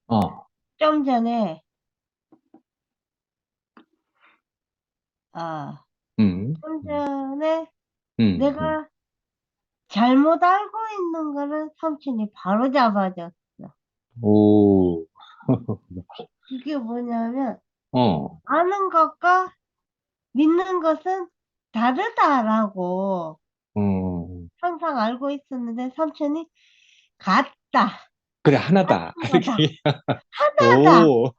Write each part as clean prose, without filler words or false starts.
어, 좀 전에, 아, 음, 좀 전에 음. 내가 잘못 알고 있는 거를 삼촌이 바로 잡아줬어. 오, 그게 뭐냐면, 어, 아는 것과 믿는 것은 다르다라고 어, 항상 알고 있었는데, 삼촌이 같다, 그래, 하나다. 같은 거다, 하나다! 오,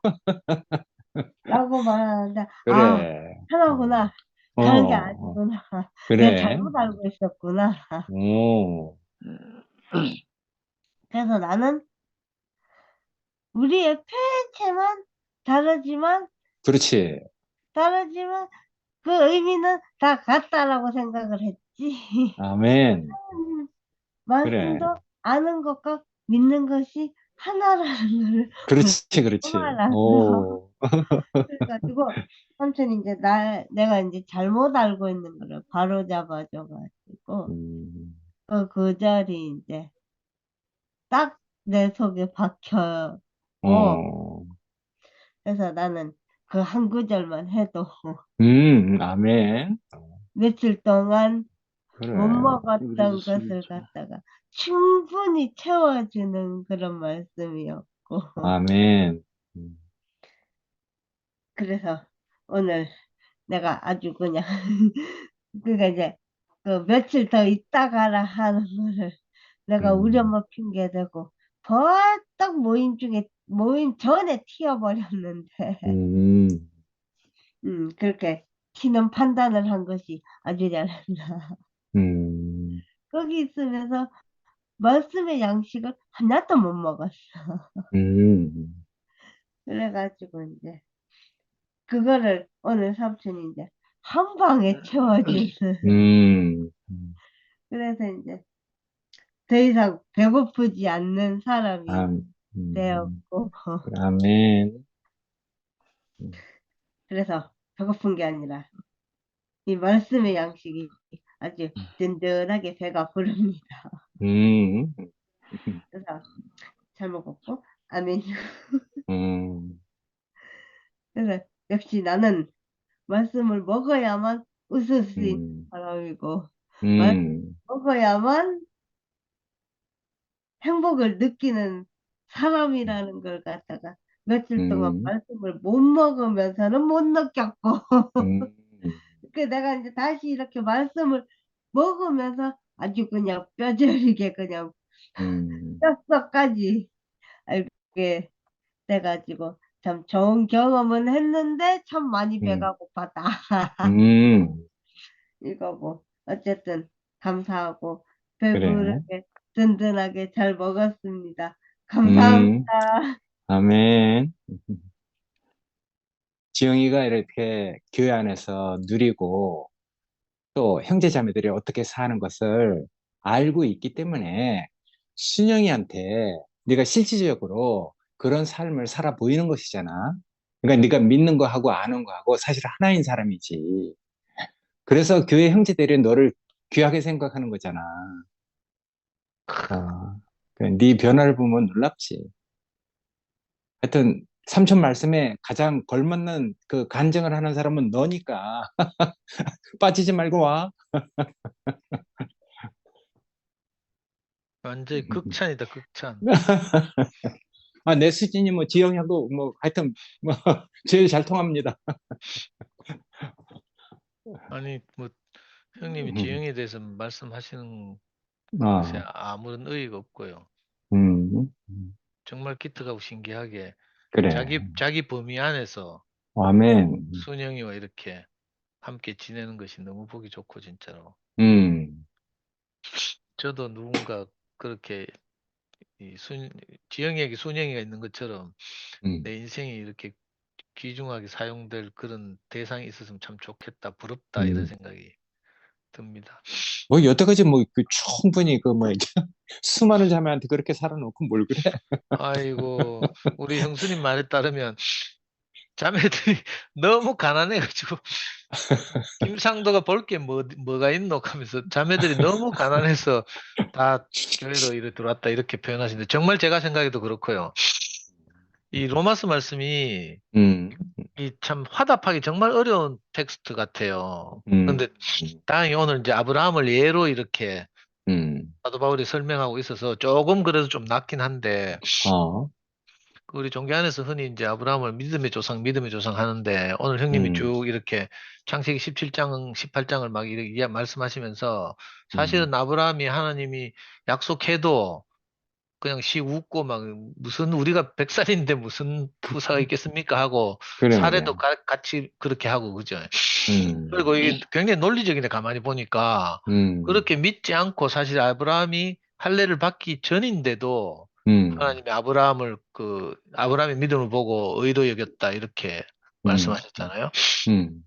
라고 말하는데, 아, 그래. 하나구나. 다른 게 어, 아니구나. 내가 그래. 잘못 알고 있었구나. 오, 그래서 나는 우리의 폐체만 다르지만, 그렇지. 다르지만 그 의미는 다 같다라고 생각을 했지. 아멘. 그래. 말씀도 아는 것과 믿는 것이 하나라는 것을 그렇지, 처음 그렇지. 알았어. 오, 그래가지고 삼촌이 이제 내가 이제 잘못 알고 있는 거를 바로 잡아줘가지고 음, 그 자리 이제 딱 내 속에 박혀요. 어, 그래서 나는 그 한 구절만 해도 아멘. 며칠 동안 못 그래. 먹었던 것을 갖다가 충분히 채워주는 그런 말씀이었고. 아멘. 음, 그래서 오늘 내가 아주 그냥, 그니까 이제 그 며칠 더 있다가라 하는 거를 내가 우리 음, 엄마 핑계 대고 벌떡 모임 전에 튀어버렸는데, 음, 그렇게 튀는 판단을 한 것이 아주 잘한다. 음, 거기 있으면서 말씀의 양식을 하나도 못 먹었어. 음. 그래가지고 이제 그거를 오늘 삼촌이 이제 한 방에 채워주는. 음, 그래서 이제 더 이상 배고프지 않는 아, 사람이 되었고. 아멘. 그래서 배고픈 게 아니라 이 말씀의 양식이 아주 든든하게 배가 부릅니다. 음, 그래서 잘 먹었고, 아멘. 음, 그래서 역시 나는 말씀을 먹어야만 웃을 수 있는 음, 사람이고, 말씀 음, 먹어야만 행복을 느끼는 사람이라는 걸 갖다가 며칠 동안 음, 말씀을 못 먹으면서는 못 느꼈고, 음, 그 내가 이제 다시 이렇게 말씀을 먹으면서 아주 그냥 뼈저리게 그냥 음, 뼛속까지 알게 돼가지고 참 좋은 경험은 했는데 참 많이 음, 배가 고팠다. 음, 이거고 어쨌든 감사하고 그래. 배부르게 든든하게 잘 먹었습니다. 음, 감사합니다. 아멘. 지영이가 이렇게 교회 안에서 누리고 또 형제 자매들이 어떻게 사는 것을 알고 있기 때문에 순영이한테 네가 실질적으로 그런 삶을 살아 보이는 것이잖아. 그러니까 네가 믿는 거하고 아는 거하고 사실 하나인 사람이지. 그래서 교회 형제들이 너를 귀하게 생각하는 거잖아. 어, 네 변화를 보면 놀랍지. 하여튼 삼촌 말씀에 가장 걸맞는 그 간증을 하는 사람은 너니까 빠지지 말고 와. 완전히 극찬이다, 극찬. 아, 내 수진이 뭐 지영이하고 뭐 하여튼 뭐 제일 잘 통합니다. 아니, 뭐, 형님이 지영에 대해서 말씀하시는 것에 아, 아무런 의의가 없고요. 음, 정말 기특하고 신기하게 그래. 자기 범위 안에서 아멘. 순영이와 이렇게 함께 지내는 것이 너무 보기 좋고, 진짜로. 음, 저도 누군가 그렇게 이 지영이에게 순영이가 있는 것처럼 음, 내 인생이 이렇게 귀중하게 사용될 그런 대상이 있었으면 참 좋겠다, 부럽다, 이런 음. 생각이 듭니다. 뭐 여태까지 뭐 그 충분히 그 뭐 수많은 자매한테 그렇게 살아놓고 뭘 그래? 아이고, 우리 형수님 말에 따르면 자매들이 너무 가난해가지고 김상도가 볼 게 뭐가 있노 하면서 자매들이 너무 가난해서 다 교회로 이렇게 들어왔다 이렇게 표현하시는데 정말 제가 생각해도 그렇고요. 이 로마서 말씀이 음, 이 참 화답하기 정말 어려운 텍스트 같아요. 음, 근데 다행히 오늘 이제 아브라함을 예로 이렇게 음, 사도 바울이 설명하고 있어서 조금 그래도 좀 낫긴 한데, 어, 그 우리 종교 안에서 흔히 이제 아브라함을 믿음의 조상 하는데, 오늘 형님이 음, 쭉 이렇게 창세기 17장, 18장을 막 이렇게 말씀하시면서, 음, 사실은 아브라함이 하나님이 약속해도 그냥 씩 웃고 막 무슨 우리가 100살인데 무슨 후사가 있겠습니까 하고, 그래, 그래. 사례도 같이 그렇게 하고, 그죠? 음, 그리고 이게 굉장히 논리적인데 가만히 보니까 음, 그렇게 믿지 않고 사실 아브라함이 할례를 받기 전인데도 음, 하나님이 아브라함의 믿음을 보고 의로 여겼다 이렇게 음, 말씀하셨잖아요. 음,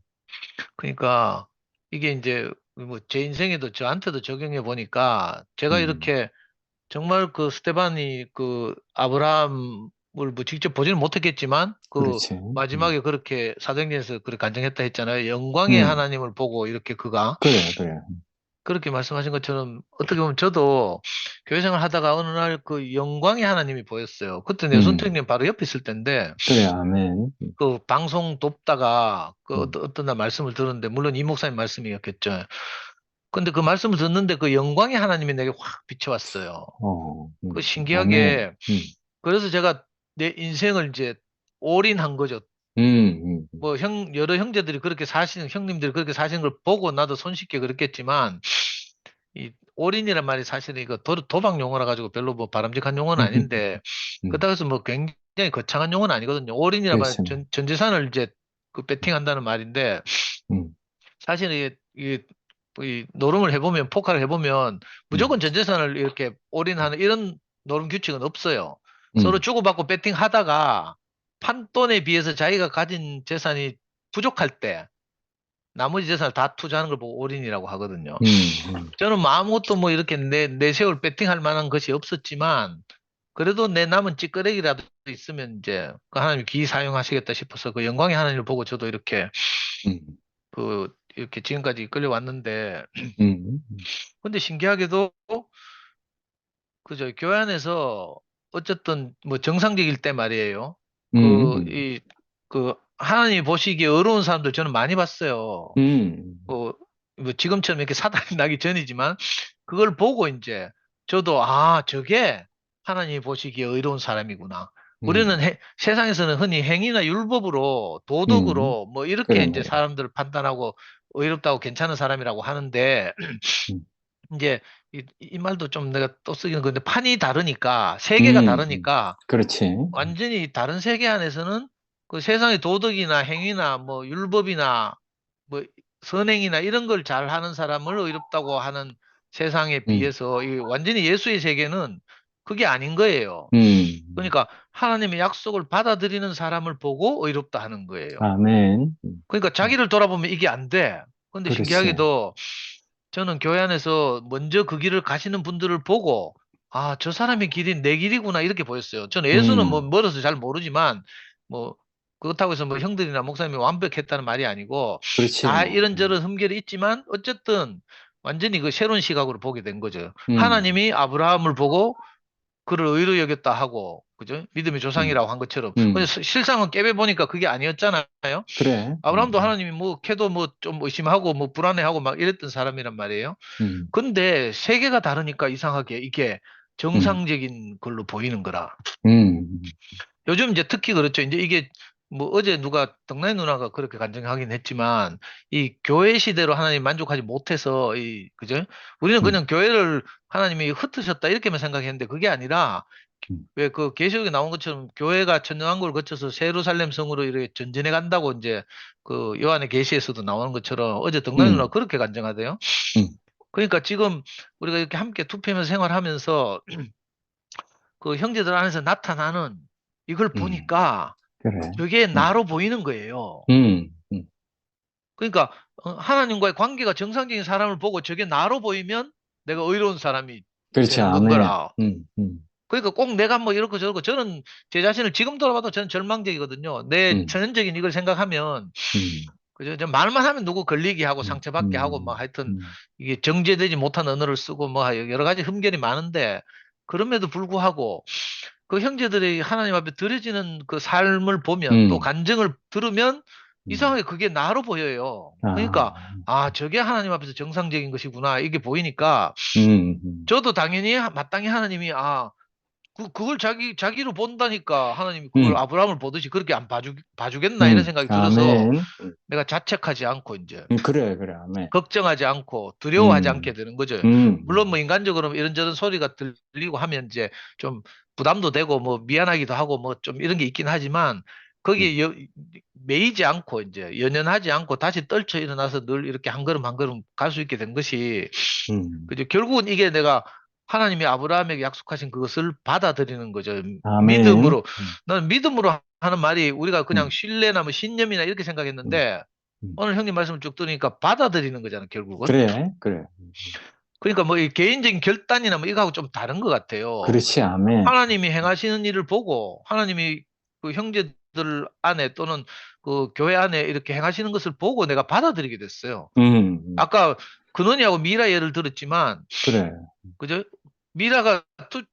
그러니까 이게 이제 뭐 제 인생에도 저한테도 적용해 보니까 제가 음, 이렇게 정말 그 스테반이 그 아브라함을 뭐 직접 보지는 못했겠지만 그 그렇지. 마지막에 그렇게 사도행전에서 그렇게 간증했다 했잖아요. 영광의 음, 하나님을 보고 이렇게 그가 그래, 그래. 그렇게 말씀하신 것처럼 어떻게 보면 저도 교회 생활 하다가 어느 날 그 영광의 하나님이 보였어요. 그때 음, 내손택님 바로 옆에 있을 때인데 그래, 아멘. 그 방송 돕다가 그 음, 어떤 날 말씀을 들었는데 물론 이 목사님 말씀이었겠죠. 근데 그 말씀을 듣는데 그 영광의 하나님이 내게 확 비춰왔어요. 그 아멘. 신기하게 그래서 제가 내 인생을 이제 올인한 거죠. 음, 뭐 여러 형제들이 그렇게 사시는, 형님들이 그렇게 사시는 걸 보고 나도 손쉽게 그랬겠지만, 이 올인이란 말이 사실은 이거 도박 용어라 가지고 별로 뭐 바람직한 용어는 아닌데, 음, 그렇다고 해서 뭐 굉장히 거창한 용어는 아니거든요. 올인이란 말은 그렇지. 전 재산을 이제 그 베팅한다는 말인데, 음, 사실은 이 노름을 해보면, 포카를 해보면 음, 무조건 전 재산을 이렇게 올인하는 이런 노름 규칙은 없어요. 서로 음, 주고받고 배팅하다가 판돈에 비해서 자기가 가진 재산이 부족할 때 나머지 재산을 다 투자하는 걸 보고 올인이라고 하거든요. 음, 저는 뭐 아무것도 뭐 이렇게 내세울 배팅할 만한 것이 없었지만 그래도 내 남은 찌꺼레기라도 있으면 이제 그 하나님이 귀히 사용하시겠다 싶어서 그 영광의 하나님을 보고 저도 음, 이렇게 지금까지 끌려왔는데 음, 근데 신기하게도 그저 교회 안에서 어쨌든 뭐 정상적일 때 말이에요. 음, 그 하나님이 보시기에 어려운 사람들 저는 많이 봤어요. 음, 뭐, 뭐 지금처럼 이렇게 사단이 나기 전이지만 그걸 보고 이제 저도 아, 저게 하나님이 보시기에 의로운 사람이구나. 우리는 음, 세상에서는 흔히 행위나 율법으로 음, 도덕으로 뭐 이렇게 그래, 이제 그래. 사람들을 판단하고 의롭다고 괜찮은 사람이라고 하는데 음, 이제 이 말도 좀 내가 또 쓰기는 그런데 판이 다르니까 세계가 음, 다르니까 그렇지. 완전히 다른 세계 안에서는 그 세상의 도덕이나 행위나 뭐 율법이나 뭐 선행이나 이런 걸 잘하는 사람을 의롭다고 하는 세상에 음, 비해서 이 완전히 예수의 세계는 그게 아닌 거예요. 음, 그러니까 하나님의 약속을 받아들이는 사람을 보고 의롭다 하는 거예요. 아멘. 그러니까 자기를 돌아보면 이게 안 돼. 근데 그렇지. 신기하게도 저는 교회 안에서 먼저 그 길을 가시는 분들을 보고, 아, 저 사람의 길이 내 길이구나, 이렇게 보였어요. 저는 예수는 뭐 음, 멀어서 잘 모르지만, 뭐, 그렇다고 해서 뭐 형들이나 목사님이 완벽했다는 말이 아니고, 그렇지, 다 뭐. 이런저런 흠결이 있지만, 어쨌든, 완전히 그 새로운 시각으로 보게 된 거죠. 음, 하나님이 아브라함을 보고 그를 의로 여겼다 하고, 그죠? 믿음의 음, 조상이라고 한 것처럼. 근데 음, 실상은 깨배 보니까 그게 아니었잖아요. 그래. 아브라함도 하나님이 뭐, 걔도 뭐 좀 의심하고 뭐 불안해하고 막 이랬던 사람이란 말이에요. 음, 근데 세계가 다르니까 이상하게 이게 음, 정상적인 걸로 보이는 거라. 음, 요즘 이제 특히 그렇죠. 이제 이게 뭐 어제 누가 덕나이 누나가 그렇게 간증하긴 했지만 이 교회 시대로 하나님 만족하지 못해서 그죠? 우리는 음, 그냥 교회를 하나님이 흩으셨다 이렇게만 생각했는데 그게 아니라 음, 왜 그 계시록에 나온 것처럼 교회가 천년왕국을 거쳐서 예루살렘 성으로 이렇게 전진해 간다고 이제 그 요한의 계시에서도 나오는 것처럼 어제 덕나이 누나 음, 그렇게 간증하대요. 음, 그러니까 지금 우리가 이렇게 함께 투표하면서 생활하면서 그 형제들 안에서 나타나는 이걸 음, 보니까 그래. 저게 음, 나로 보이는 거예요. 음, 음, 그러니까 하나님과의 관계가 정상적인 사람을 보고 저게 나로 보이면 내가 의로운 사람이 그렇지, 되는 건 아멘. 거라. 음, 그러니까 꼭 내가 뭐 이렇고 저렇고 저는 제 자신을 지금 돌아봐도 저는 절망적이거든요. 내 음, 천연적인 이걸 생각하면 음, 그죠? 저 말만 하면 누구 걸리게 하고 음, 상처받게 하고 뭐 음, 하여튼 음, 이게 정제되지 못한 언어를 쓰고 뭐 여러 가지 흠결이 많은데 그럼에도 불구하고 그 형제들이 하나님 앞에 드려지는 그 삶을 보면 또 간증을 들으면 이상하게 그게 나로 보여요. 그러니까 저게 하나님 앞에서 정상적인 것이구나 이게 보이니까 저도 당연히 마땅히 하나님이 그걸 자기로 본다니까 하나님이 그걸 아브라함을 보듯이 그렇게 안 봐주겠나 이런 생각이 들어서 아멘. 내가 자책하지 않고 이제 그래, 그래, 아멘. 걱정하지 않고 두려워하지 않게 음, 되는 거죠. 음, 물론 뭐 인간적으로 이런저런 소리가 들리고 하면 이제 좀 부담도 되고 뭐 미안하기도 하고 뭐 좀 이런 게 있긴 하지만 거기에 매이지 않고 이제 연연하지 않고 다시 떨쳐 일어나서 늘 이렇게 한 걸음 한 걸음 갈 수 있게 된 것이 그죠. 결국은 이게 내가 하나님이 아브라함에게 약속하신 그것을 받아들이는 거죠. 아멘. 믿음으로. 나는 믿음으로 하는 말이 우리가 그냥 음, 신뢰나 뭐 신념이나 이렇게 음, 생각했는데 음. 오늘 형님 말씀을 쭉 들으니까 받아들이는 거잖아, 결국은. 그래, 그래. 그러니까 뭐 이 개인적인 결단이나 뭐 이거하고 좀 다른 것 같아요. 그렇지, 아멘. 하나님이 행하시는 일을 보고 하나님이 그 형제들 안에 또는 그 교회 안에 이렇게 행하시는 것을 보고 내가 받아들이게 됐어요. 아까 근원이하고 미라 예를 들었지만 그래. 그죠? 미라가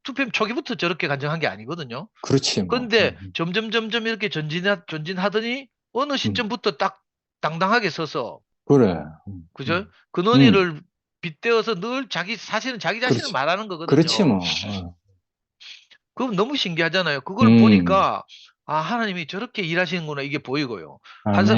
투팸 초기부터 저렇게 간증한 게 아니거든요. 그렇지, 뭐. 그런데 점점 이렇게 전진하더니 어느 시점부터 딱 당당하게 서서 그래. 그죠? 음, 근원이를 빗대어서 늘 사실은 자기 자신을 그렇지. 말하는 그렇지, 거거든요. 뭐. 그럼 너무 신기하잖아요. 그걸 음, 보니까 하나님이 저렇게 일하시는구나 이게 보이고요.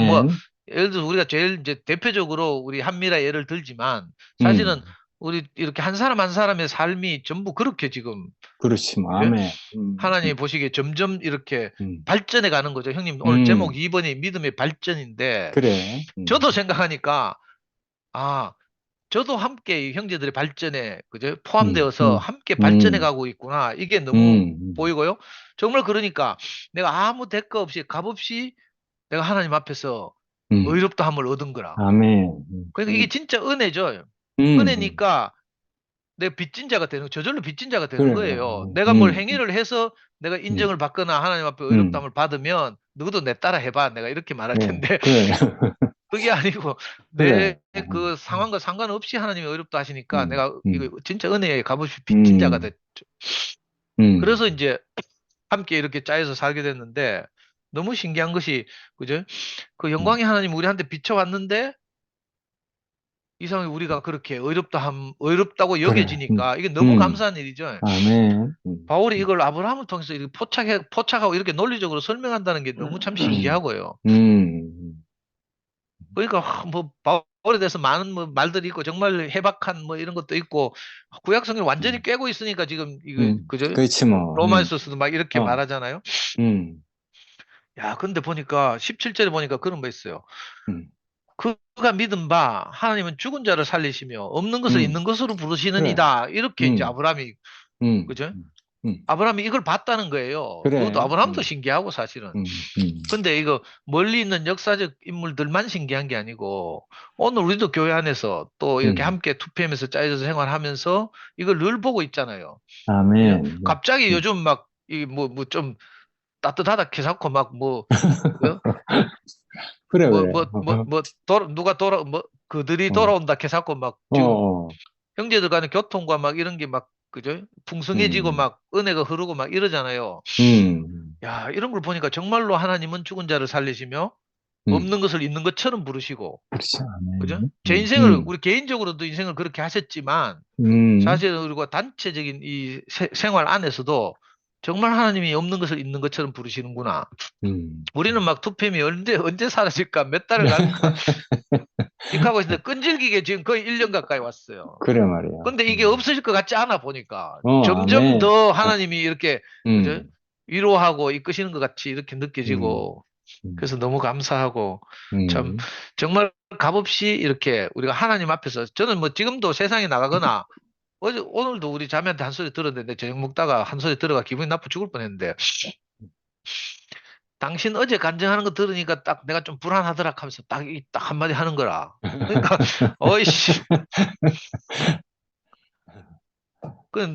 뭐 아멘. 예를 들어 우리가 제일 이제 대표적으로 우리 한미라 예를 들지만 음, 사실은 우리 이렇게 한 사람 한 사람의 삶이 전부 그렇게 지금 그렇지, 뭐. 그죠? 아멘. 하나님이 보시기에 점점 이렇게 음, 발전해 가는 거죠. 형님 오늘 음, 제목 2번이 믿음의 발전인데 그래. 저도 생각하니까 아 저도 함께 이 형제들의 발전에 그죠? 음, 포함되어서 음, 함께 발전해 음, 가고 있구나. 이게 너무 음, 보이고요. 정말 그러니까 내가 아무 대가 없이 값없이 내가 하나님 앞에서 음, 의롭다함을 얻은 거라. 아멘. 그러니까 이게 진짜 은혜죠. 음, 은혜니까 내가 빚진 자가 저절로 빚진 자가 되는 그래. 거예요. 내가 뭘 행위를 해서 내가 인정을 받거나 하나님 앞에 음, 의롭다함을 받으면 너도 내 따라 해봐. 내가 이렇게 말할 그래, 텐데 그래, 그게 아니고 그래. 내 그 상황과 상관없이 하나님이 어렵다 하시니까 음, 내가 이거 음, 진짜 은혜에 값없이 빚진 자가 음, 됐죠. 음, 그래서 이제 함께 이렇게 짜여서 살게 됐는데 너무 신기한 것이 그죠? 그 음, 영광의 하나님 우리한테 비춰왔는데 이상하게 우리가 그렇게 어렵다고 그래. 여겨지니까 이게 너무 음, 감사한 일이죠. 아멘. 바울이 이걸 아브라함을 통해서 이렇게 포착하고 이렇게 논리적으로 설명한다는 게 너무 참 신기하고요. 음, 그러니까 뭐 바울에 대해서 많은 뭐 말들이 있고 정말 해박한 뭐 이런 것도 있고 구약 성경 완전히 꿰고 있으니까 지금 이거 그죠? 그렇지, 뭐. 로마서도 막 이렇게 어, 말하잖아요. 음, 야, 근데 보니까 17절에 보니까 그런 거 있어요. 음, 그가 믿은 바 하나님은 죽은 자를 살리시며 없는 것을 음, 있는 것으로 그래. 부르시느니라. 이렇게 이제 음, 아브라함이 음, 그죠? 음, 음, 아브라함이 이걸 봤다는 거예요. 그것도 그래. 아브라함도 신기하고 사실은. 음, 음, 근데 이거 멀리 있는 역사적 인물들만 신기한 게 아니고 오늘 우리도 교회 안에서 또 이렇게 음, 함께 2PM에서 짜여져서 생활하면서 이걸 늘 보고 있잖아요. 그죠? 아멘. 갑자기 음, 요즘 막 이 뭐 좀 따뜻하다 캐사코 막 그래, 그래. 누가 뭐 그들이 어, 돌아온다 캐사코 막 어, 지금 어, 형제들 간의 교통과 막 이런 게 막 그죠? 풍성해지고 음, 막 은혜가 흐르고 막 이러잖아요. 야, 이런 걸 보니까 정말로 하나님은 죽은 자를 살리시며 음, 없는 것을 있는 것처럼 부르시고, 그렇지, 그죠? 아멘. 제 인생을, 우리 개인적으로도 인생을 그렇게 하셨지만, 음, 사실은 그리고 단체적인 이 생활 안에서도 정말 하나님이 없는 것을 있는 것처럼 부르시는구나. 음. 우리는 막 투팸이 언제 사라질까, 몇 달을 갈까, 이렇게 하고 있는데 끈질기게 지금 거의 1년 가까이 왔어요. 그래 말이야. 근데 이게 없어질 것 같지 않아 보니까 점점 아멘. 더 하나님이 이렇게, 그죠? 음, 위로하고 이끄시는 것 같이 이렇게 음, 느껴지고, 음, 그래서 너무 감사하고 참 음, 정말 값없이 이렇게 우리가 하나님 앞에서 저는 뭐 지금도 세상에 나가거나 오늘도 우리 자매한테 한 소리 들었는데 저녁 먹다가 한 소리 들어가 기분이 나빠 죽을 뻔했는데 당신 어제 간증하는 거 들으니까 딱 내가 좀 불안하더라 하면서 딱 한마디 하는 거라. 그러니까 어이씨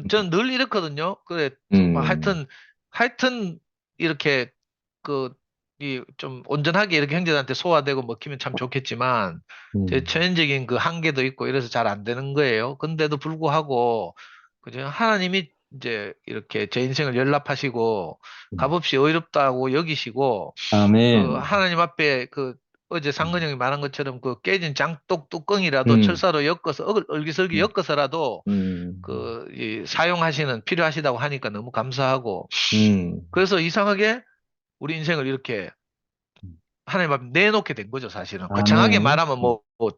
저는 늘 이렇거든요. 그래 뭐 음, 하여튼 이렇게 그 이 좀 온전하게 이렇게 형제들한테 소화되고 먹히면 참 좋겠지만 제 음, 처연적인 그 한계도 있고 이래서 잘 안 되는 거예요. 근데도 불구하고 그죠? 하나님이 이제 이렇게 제 인생을 연락하시고 음. 값없이 어렵다고 여기시고 그 아멘. 하나님 앞에 그 어제 상근 형이 말한 것처럼 그 깨진 장독 뚜껑이라도 음, 철사로 엮어서 얼기설기 음, 엮어서라도 음, 사용하시는 필요하시다고 하니까 너무 감사하고 음, 그래서 이상하게 우리 인생을 이렇게 음. 하나님 앞에 내놓게 된 거죠, 사실은. 거창하게 아멘. 말하면 뭐 음,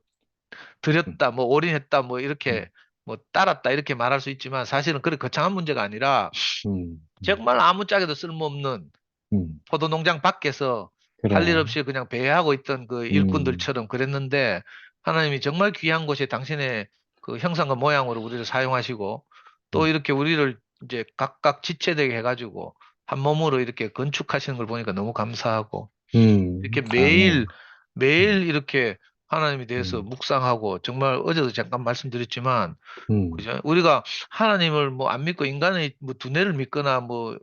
드렸다, 뭐 올인했다, 뭐 음, 이렇게 뭐 따랐다 이렇게 말할 수 있지만 사실은 그렇게 거창한 문제가 아니라 음, 정말 아무짝에도 쓸모없는 음. 포도농장 밖에서 할 일 그래. 없이 그냥 배회하고 있던 그 음, 일꾼들처럼 그랬는데 하나님이 정말 귀한 곳에 당신의 그 형상과 모양으로 우리를 사용하시고 또 음, 이렇게 우리를 이제 각각 지체되게 해가지고 한 몸으로 이렇게 건축하시는 걸 보니까 너무 감사하고 이렇게 매일 아멘. 음, 매일 이렇게 하나님에 대해서 음, 묵상하고 정말 어제도 잠깐 말씀드렸지만 음. 그죠? 우리가 하나님을 뭐 안 믿고 인간의 뭐 두뇌를 믿거나 뭐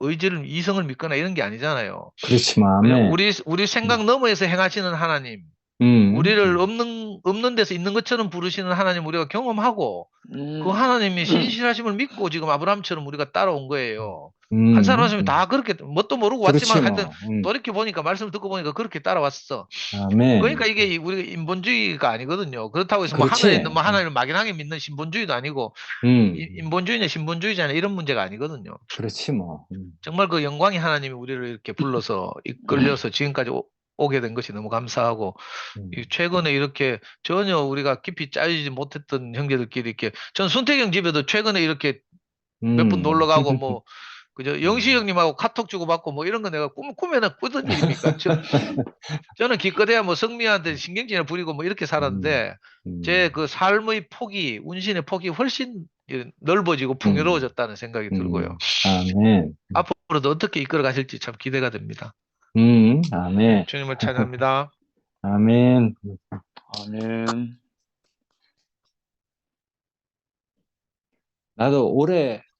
의지를 이성을 믿거나 이런 게 아니잖아요. 그렇지만, 그냥 아멘. 우리 음, 생각 너머에서 행하시는 하나님, 음, 우리를 없는 데서 있는 것처럼 부르시는 하나님 우리가 경험하고 그 음, 하나님의 신실하심을 믿고 지금 아브라함처럼 우리가 따라온 음, 거예요. 한 사람 음. 하시면 다 그렇게 뭣도 모르고 그렇지, 왔지만 하여튼 뭐. 돌이켜 보니까 말씀을 듣고 보니까 그렇게 따라왔어. 그러니까 아멘. 이게 우리가 인본주의가 아니거든요. 그렇다고 해서 뭐 그렇지. 하나님을 막연하게 믿는 신본주의도 아니고 음, 인본주의냐 신본주의자냐 이런 문제가 아니거든요. 그렇지, 뭐. 정말 그 영광의 하나님이 우리를 이렇게 불러서 이끌려서 지금까지 오게 된 것이 너무 감사하고 음, 최근에 이렇게 전혀 우리가 깊이 짜이지 못했던 형제들끼리 이렇게 전 순태경 집에도 최근에 이렇게 몇 분 음, 놀러 가고 뭐 그저 영시 음. 형님하고 카톡 주고받고 뭐 이런 거 내가 꿈에나 꾸던 일입니까? 저는 기껏해야 뭐 성미한테 신경질을 부리고 뭐 이렇게 음, 살았는데 제 음, 그 삶의 폭이 운신의 폭이 훨씬 넓어지고 음, 풍요로워졌다는 생각이 들고요. 아멘. 앞으로도 어떻게 이끌어 가실지 참 기대가 됩니다. 아멘. 주님을 찬양합니다. 아멘. 아멘. 나도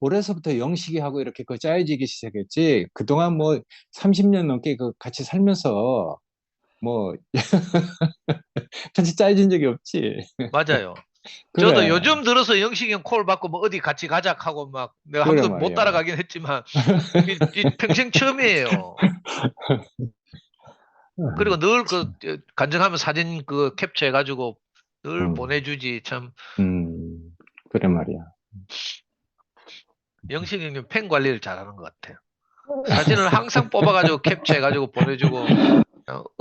올해서부터 영식이 하고 이렇게 그 짜여지기 시작했지. 그동안 뭐 30년 넘게 그 같이 살면서 뭐 같이 짜여진 적이 없지. 맞아요. 저도 그래. 요즘 들어서 영식이 형 콜 받고 뭐 어디 같이 가자 하고 막 내가 한 그래 번도 못 말이야. 따라가긴 했지만 이 평생 처음이에요. 그리고 늘 그 참. 간증하면 사진 그 캡처해가지고 늘 음, 보내주지 참 그래 말이야. 영식이 형님 팬 관리를 잘하는 것 같아요. 사진을 항상 뽑아가지고 캡처해가지고 보내주고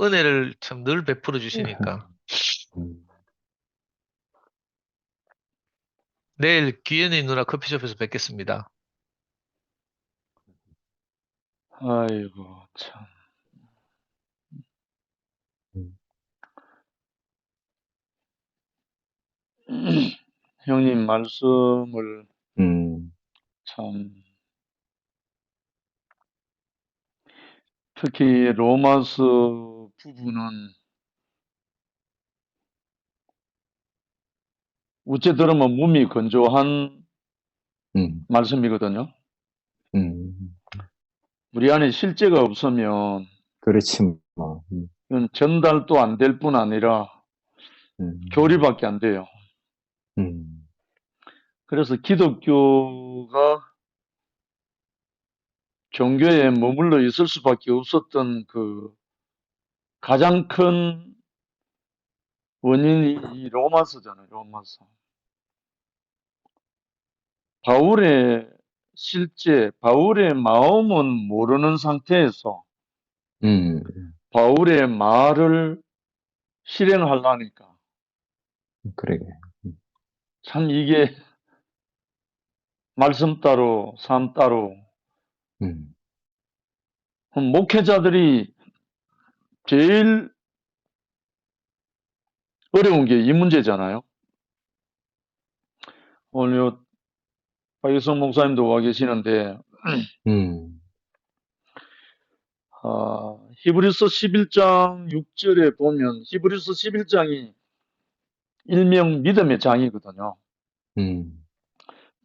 은혜를 참 늘 베풀어 주시니까 음, 내일 귀현이 누나 커피숍에서 뵙겠습니다. 아이고, 참. 음, 형님 말씀을 음, 참, 특히 로마서 부분은 우째 들으면 몸이 건조한 음, 말씀이거든요. 음. 우리 안에 실제가 없으면 그렇지 뭐. 이건 전달도 안 될 뿐 아니라 음, 교리밖에 안 돼요. 음, 그래서 기독교가 종교에 머물러 있을 수밖에 없었던 그 가장 큰 원인이 이 로마서잖아요, 로마서. 바울의 바울의 마음은 모르는 상태에서 음, 바울의 말을 실행하려니까 그러게. 참 이게 말씀 따로 삶 따로 음, 목회자들이 제일 어려운 게 이 문제잖아요. 오늘 요 박유성 목사님도 와 계시는데 음, 히브리서 11장 6절에 보면 히브리서 11장이 일명 믿음의 장이거든요. 음,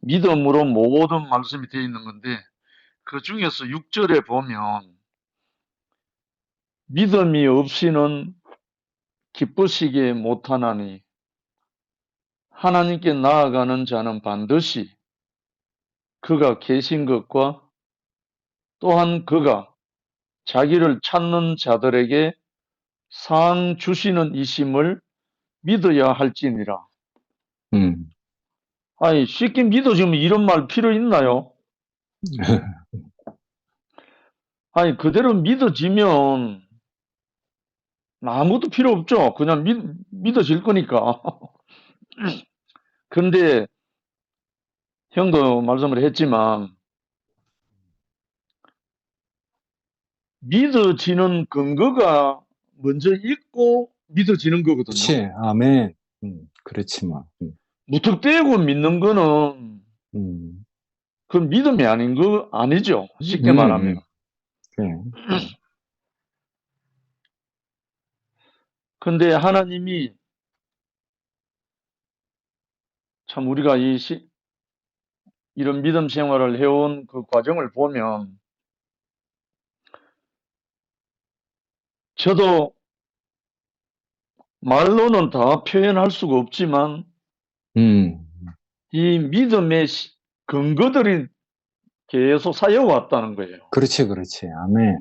믿음으로 모든 말씀이 되어 있는 건데 그 중에서 6절에 보면 믿음이 없이는 기쁘시게 못하나니 하나님께 나아가는 자는 반드시 그가 계신 것과 또한 그가 자기를 찾는 자들에게 상 주시는 이심을 믿어야 할지니라. 음. 아니, 쉽게 믿어지면 이런 말 필요 있나요? 아니, 그대로 믿어지면 아무것도 필요 없죠. 그냥 믿어질 거니까. 근데 형도 말씀을 했지만 믿어지는 근거가 먼저 있고 믿어지는 거거든요. 그렇지. 아멘. 그렇지 뭐. 무턱대고 믿는 거는 음. 그건 믿음이 아닌 거 아니죠. 쉽게 말하면. 그래. 근데 하나님이 참 우리가 이런 믿음 생활을 해온 그 과정을 보면 저도 말로는 다 표현할 수가 없지만 음. 이 믿음의 근거들이 계속 쌓여왔다는 거예요. 그렇지, 그렇지. 아멘.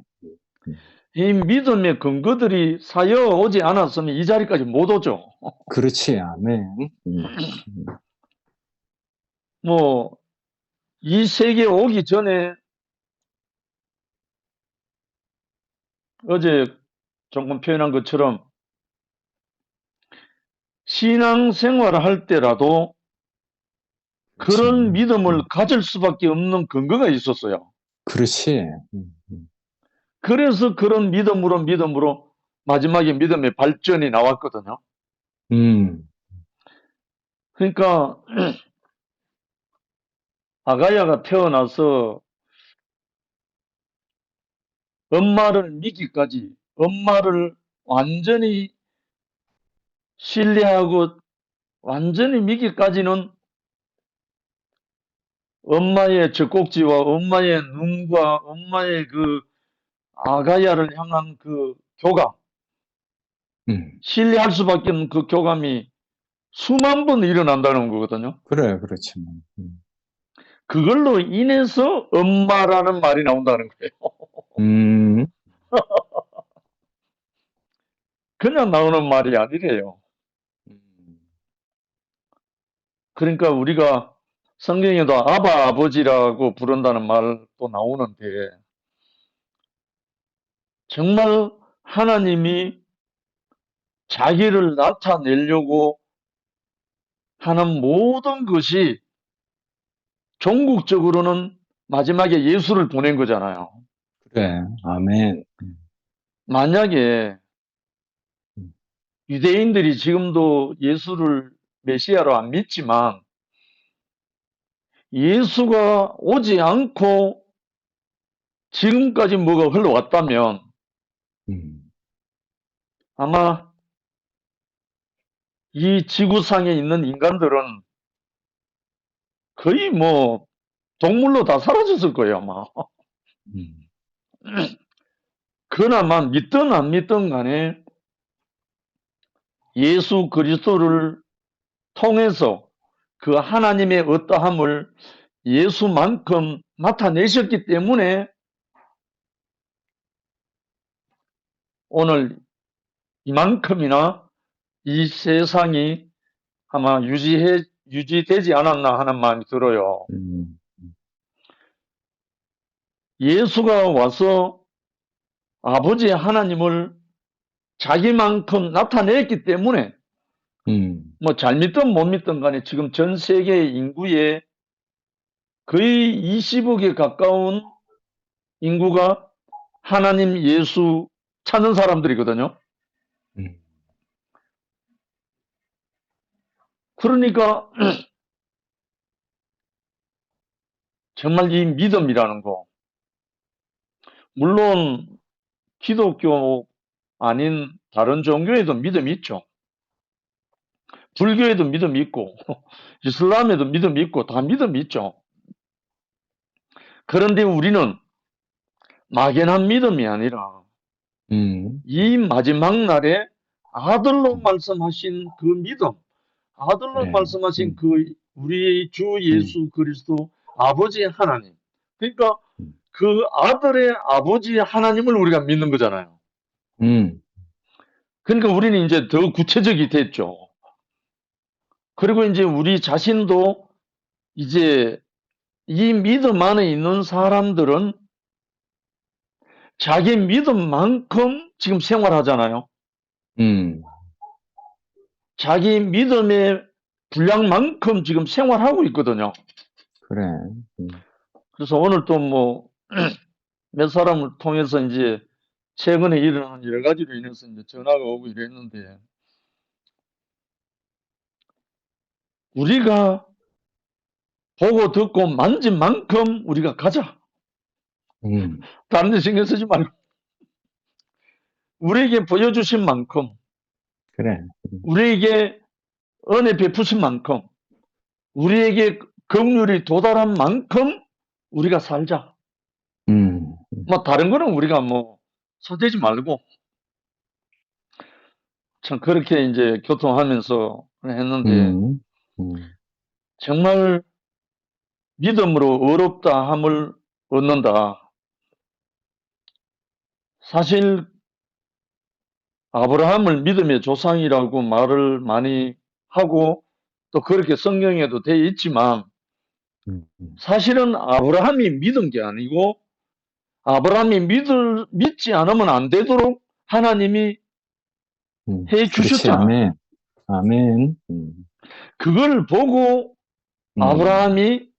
이 믿음의 근거들이 쌓여오지 않았으면 이 자리까지 못 오죠. 그렇지. 아멘. 뭐, 이 세계에 오기 전에 어제 조금 표현한 것처럼 신앙 생활을 할 때라도 그런 믿음을 가질 수밖에 없는 근거가 있었어요. 그렇지. 그래서 그런 믿음으로 마지막에 믿음의 발전이 나왔거든요. 그러니까 아가야가 태어나서 엄마를 믿기까지, 엄마를 완전히 신뢰하고 완전히 믿기까지는 엄마의 젖꼭지와 엄마의 눈과 엄마의 그 아가야를 향한 그 교감, 신뢰할 수밖에 없는 그 교감이 수만 번 일어난다는 거거든요. 그래, 그렇지. 그걸로 인해서 엄마라는 말이 나온다는 거예요. 그냥 나오는 말이 아니래요. 그러니까 우리가 성경에도 아바 아버지라고 부른다는 말도 나오는데 정말 하나님이 자기를 나타내려고 하는 모든 것이 종국적으로는 마지막에 예수를 보낸 거잖아요. 그래, 아멘. 만약에 유대인들이 지금도 예수를 메시아로 안 믿지만 예수가 오지 않고 지금까지 뭐가 흘러왔다면 아마 이 지구상에 있는 인간들은 거의 뭐 동물로 다 사라졌을 거예요, 아마. 그나마 믿든 안 믿든 간에 예수 그리스도를 통해서 그 하나님의 어떠함을 예수만큼 나타내셨기 때문에 오늘 이만큼이나 이 세상이 아마 유지되지 않았나 하는 마음이 들어요. 예수가 와서 아버지 하나님을 자기만큼 나타냈기 때문에 뭐 잘 믿든 못 믿든 간에 지금 전 세계 인구의 거의 20억에 가까운 인구가 하나님 예수 찾는 사람들이거든요. 그러니까 정말 이 믿음이라는 거, 물론 기독교 아닌 다른 종교에도 믿음이 있죠. 불교에도 믿음이 있고 이슬람에도 믿음이 있고 다 믿음이 있죠. 그런데 우리는 막연한 믿음이 아니라 이 마지막 날에 아들로 말씀하신 그 믿음, 아들로 말씀하신 그 우리 주 예수 그리스도 아버지 하나님. 그러니까 음, 그 아들의 아버지 하나님을 우리가 믿는 거잖아요. 음, 그러니까 우리는 이제 더 구체적이 됐죠. 그리고 이제 우리 자신도 이제 이 믿음 안에 있는 사람들은 자기 믿음만큼 지금 생활하잖아요. 음, 자기 믿음의 분량만큼 지금 생활하고 있거든요. 그래. 음, 그래서 오늘 또 뭐 몇 사람을 통해서 이제 최근에 일어난 여러 가지로 인해서 이제 전화가 오고 이랬는데 우리가 보고 듣고 만진 만큼 우리가 가자. 다른 데 신경 쓰지 말고 우리에게 보여주신 만큼 그래. 우리에게 은혜 베푸신 만큼 우리에게 긍휼이 도달한 만큼 우리가 살자. 음, 뭐 다른 거는 우리가 뭐 손대지 말고 참 그렇게 이제 교통하면서 했는데 음, 음, 정말 믿음으로 어렵다 함을 얻는다. 사실 아브라함을 믿음의 조상이라고 말을 많이 하고 또 그렇게 성경에도 되어 있지만 음. 사실은 아브라함이 믿은 게 아니고 아브라함이 믿지 않으면 안 되도록 하나님이 해 그렇지. 주셨잖아. 아멘. 아멘. 그걸 보고 아브라함이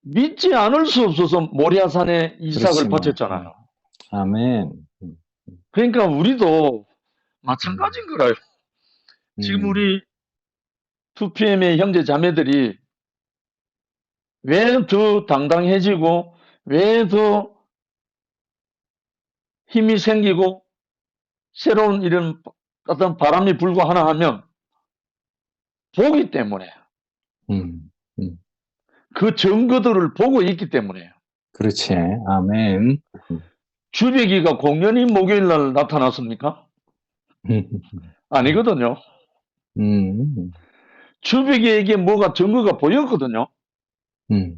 믿지 않을 수 없어서 모리아산에 이삭을 그렇지 뭐. 바쳤잖아요. 아멘. 그러니까 우리도 마찬가지인 거라요. 지금 우리 2PM의 형제 자매들이 왜 더 당당해지고 왜 더 힘이 생기고 새로운 이런 어떤 바람이 불고 하나 하면 보기 때문에 음, 음. 그 증거들을 보고 있기 때문에요. 그렇지. 아멘. 주배기가 공연히 목요일 날 나타났습니까? 아니거든요. 음, 주배기에게 뭐가 증거가 보였거든요. 음,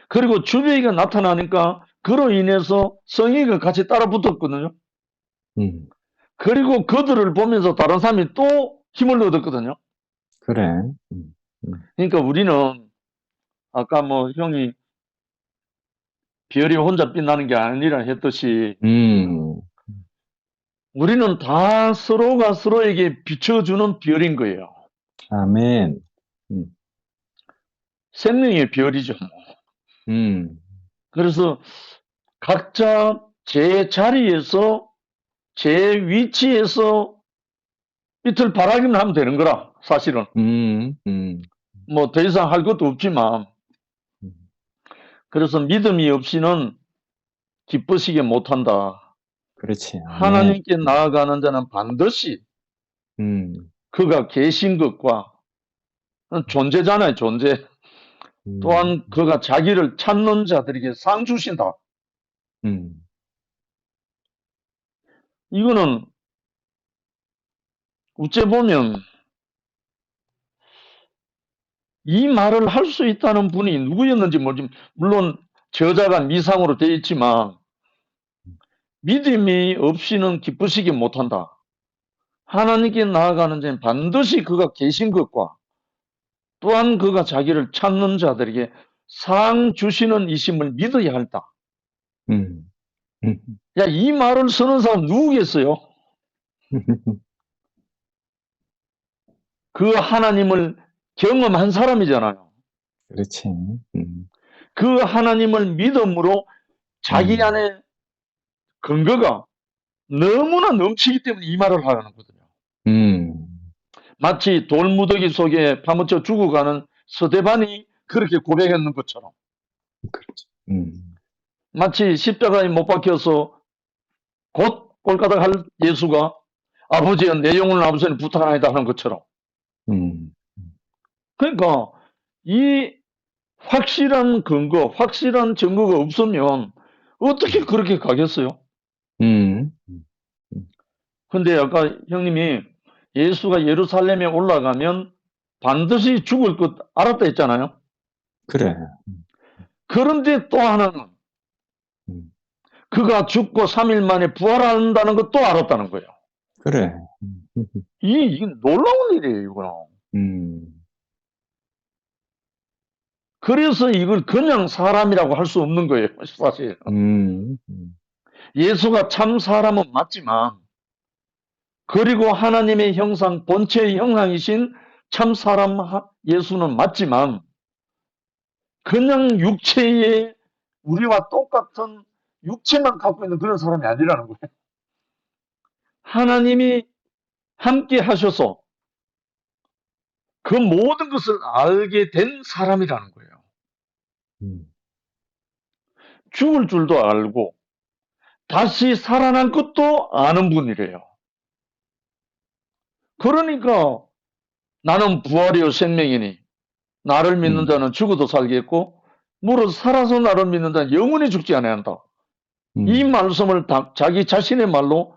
그리고 주배기가 나타나니까 그로 인해서 성의가 같이 따라 붙었거든요. 음. 그리고 그들을 보면서 다른 사람이 또 힘을 얻었거든요. 그래. 그러니까 우리는 아까 뭐 형이 별이 혼자 빛나는 게 아니라 했듯이 우리는 다 서로가 서로에게 비춰주는 별인 거예요. 아멘. 생명의 별이죠. 그래서 각자 제 자리에서 제 위치에서 이틀 바라기만 하면 되는 거라 사실은. 뭐 더 이상 할 것도 없지만 그래서 믿음이 없이는 기쁘시게 못한다. 그렇지. 아멘. 하나님께 나아가는 자는 반드시 그가 계신 것과 존재잖아요, 존재. 또한 그가 자기를 찾는 자들에게 상 주신다. 이거는 어째 보면 이 말을 할 수 있다는 분이 누구였는지 모르지만 물론 저자가 미상으로 되어 있지만 믿음이 없이는 기쁘시기 못한다. 하나님께 나아가는 자는 반드시 그가 계신 것과 또한 그가 자기를 찾는 자들에게 상 주시는 이심을 믿어야 한다. 야, 이 말을 쓰는 사람 누구겠어요? 그 하나님을 경험한 사람이잖아요. 그렇지. 그 하나님을 믿음으로 자기 안에 근거가 너무나 넘치기 때문에 이 말을 하는 거거든요. 마치 돌무더기 속에 파묻혀 죽어가는 스데반이 그렇게 고백했는 것처럼. 그렇지. 마치 십자가에 못 박혀서 곧 꼴가닥 할 예수가 아버지여 내 영혼을 아버지에 부탁하나이다 하는 것처럼. 그러니까 이 확실한 근거, 확실한 증거가 없으면 어떻게 그렇게 가겠어요? 근데 아까 형님이 예수가 예루살렘에 올라가면 반드시 죽을 것 알았다 했잖아요. 그래. 그런데 또 하나는 음, 그가 죽고 3일 만에 부활한다는 것도 알았다는 거예요. 그래. 이게 놀라운 일이에요, 이거는. 음, 그래서 이걸 그냥 사람이라고 할 수 없는 거예요, 사실. 음, 음, 예수가 참 사람은 맞지만, 그리고 하나님의 형상, 본체의 형상이신 참 사람 예수는 맞지만, 그냥 육체의 우리와 똑같은 육체만 갖고 있는 그런 사람이 아니라는 거예요. 하나님이 함께 하셔서 그 모든 것을 알게 된 사람이라는 거예요. 음, 죽을 줄도 알고 다시 살아날 것도 아는 분이래요. 그러니까 나는 부활이요 생명이니 나를 믿는 자는 죽어도 살겠고 무릇 살아서 나를 믿는 자는 영원히 죽지 아니한다. 이 말씀을 자기 자신의 말로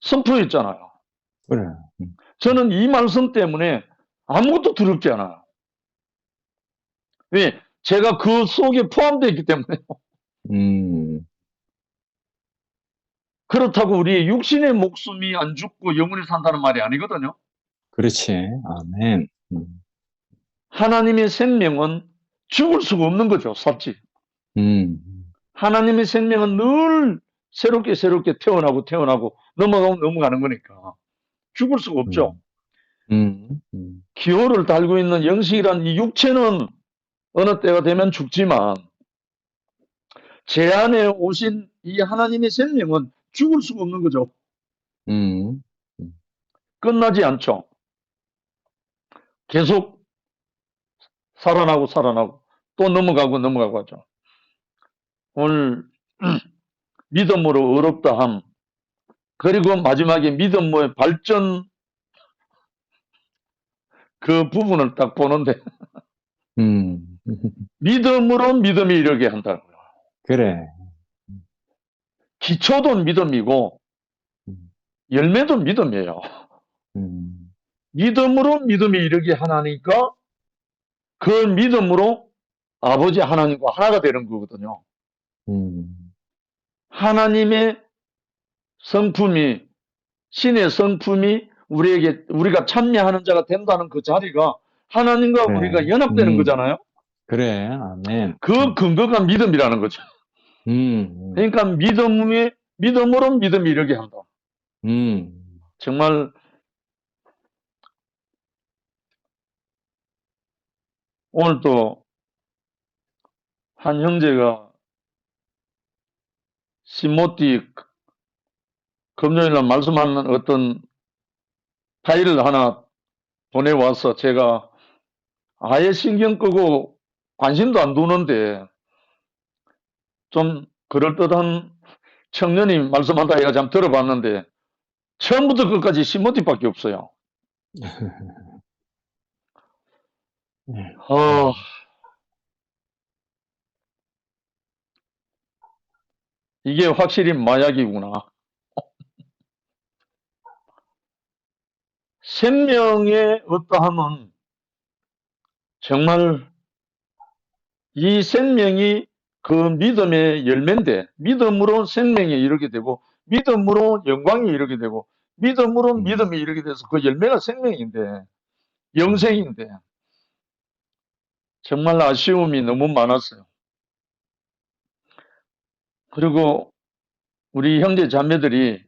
선포했잖아요. 그래. 저는 이 말씀 때문에 아무것도 두렵지 않아요. 왜? 제가 그 속에 포함되어 있기 때문에. 음, 그렇다고 우리 육신의 목숨이 안 죽고 영원히 산다는 말이 아니거든요. 그렇지. 아멘. 하나님의 생명은 죽을 수가 없는 거죠. 삽질. 음, 하나님의 생명은 늘 새롭게 태어나고 넘어가고 넘어가는 거니까 죽을 수가 없죠. 기호를 달고 있는 영식이란 이 육체는 어느 때가 되면 죽지만 제 안에 오신 이 하나님의 생명은 죽을 수가 없는 거죠. 음, 끝나지 않죠. 계속 살아나고 또 넘어가고 하죠. 오늘 믿음으로 어렵다함 그리고 마지막에 믿음의 발전 그 부분을 딱 보는데 음, 믿음으로 믿음이 이르게 한다고요. 그래. 기초도 믿음이고 음, 열매도 믿음이에요. 음, 믿음으로 믿음이 이르게 하나니까 그 믿음으로 아버지 하나님과 하나가 되는 거거든요. 하나님의 성품이 신의 성품이 우리가 참여하는 자가 된다는 그 자리가 하나님과 그래. 우리가 연합되는 거잖아요. 그래. 아멘. 그 근거가 믿음이라는 거죠. 그러니까 믿음으로 믿음이 이르게 한다. 정말 오늘 또 한 형제가 시모티 금요일날 말씀하는 어떤 파일을 하나 보내와서 제가 아예 신경 끄고 관심도 안 두는데 좀 그럴듯한 청년이 말씀한다 해가 좀 들어봤는데 처음부터 끝까지 시모티밖에 없어요. 이게 확실히 마약이구나. 생명의 어떠함은 정말 이 생명이 그 믿음의 열매인데 믿음으로 생명에 이르게 되고 믿음으로 영광에 이르게 되고 믿음으로 믿음이 이르게 돼서 그 열매가 생명인데 영생인데 정말 아쉬움이 너무 많았어요. 그리고 우리 형제 자매들이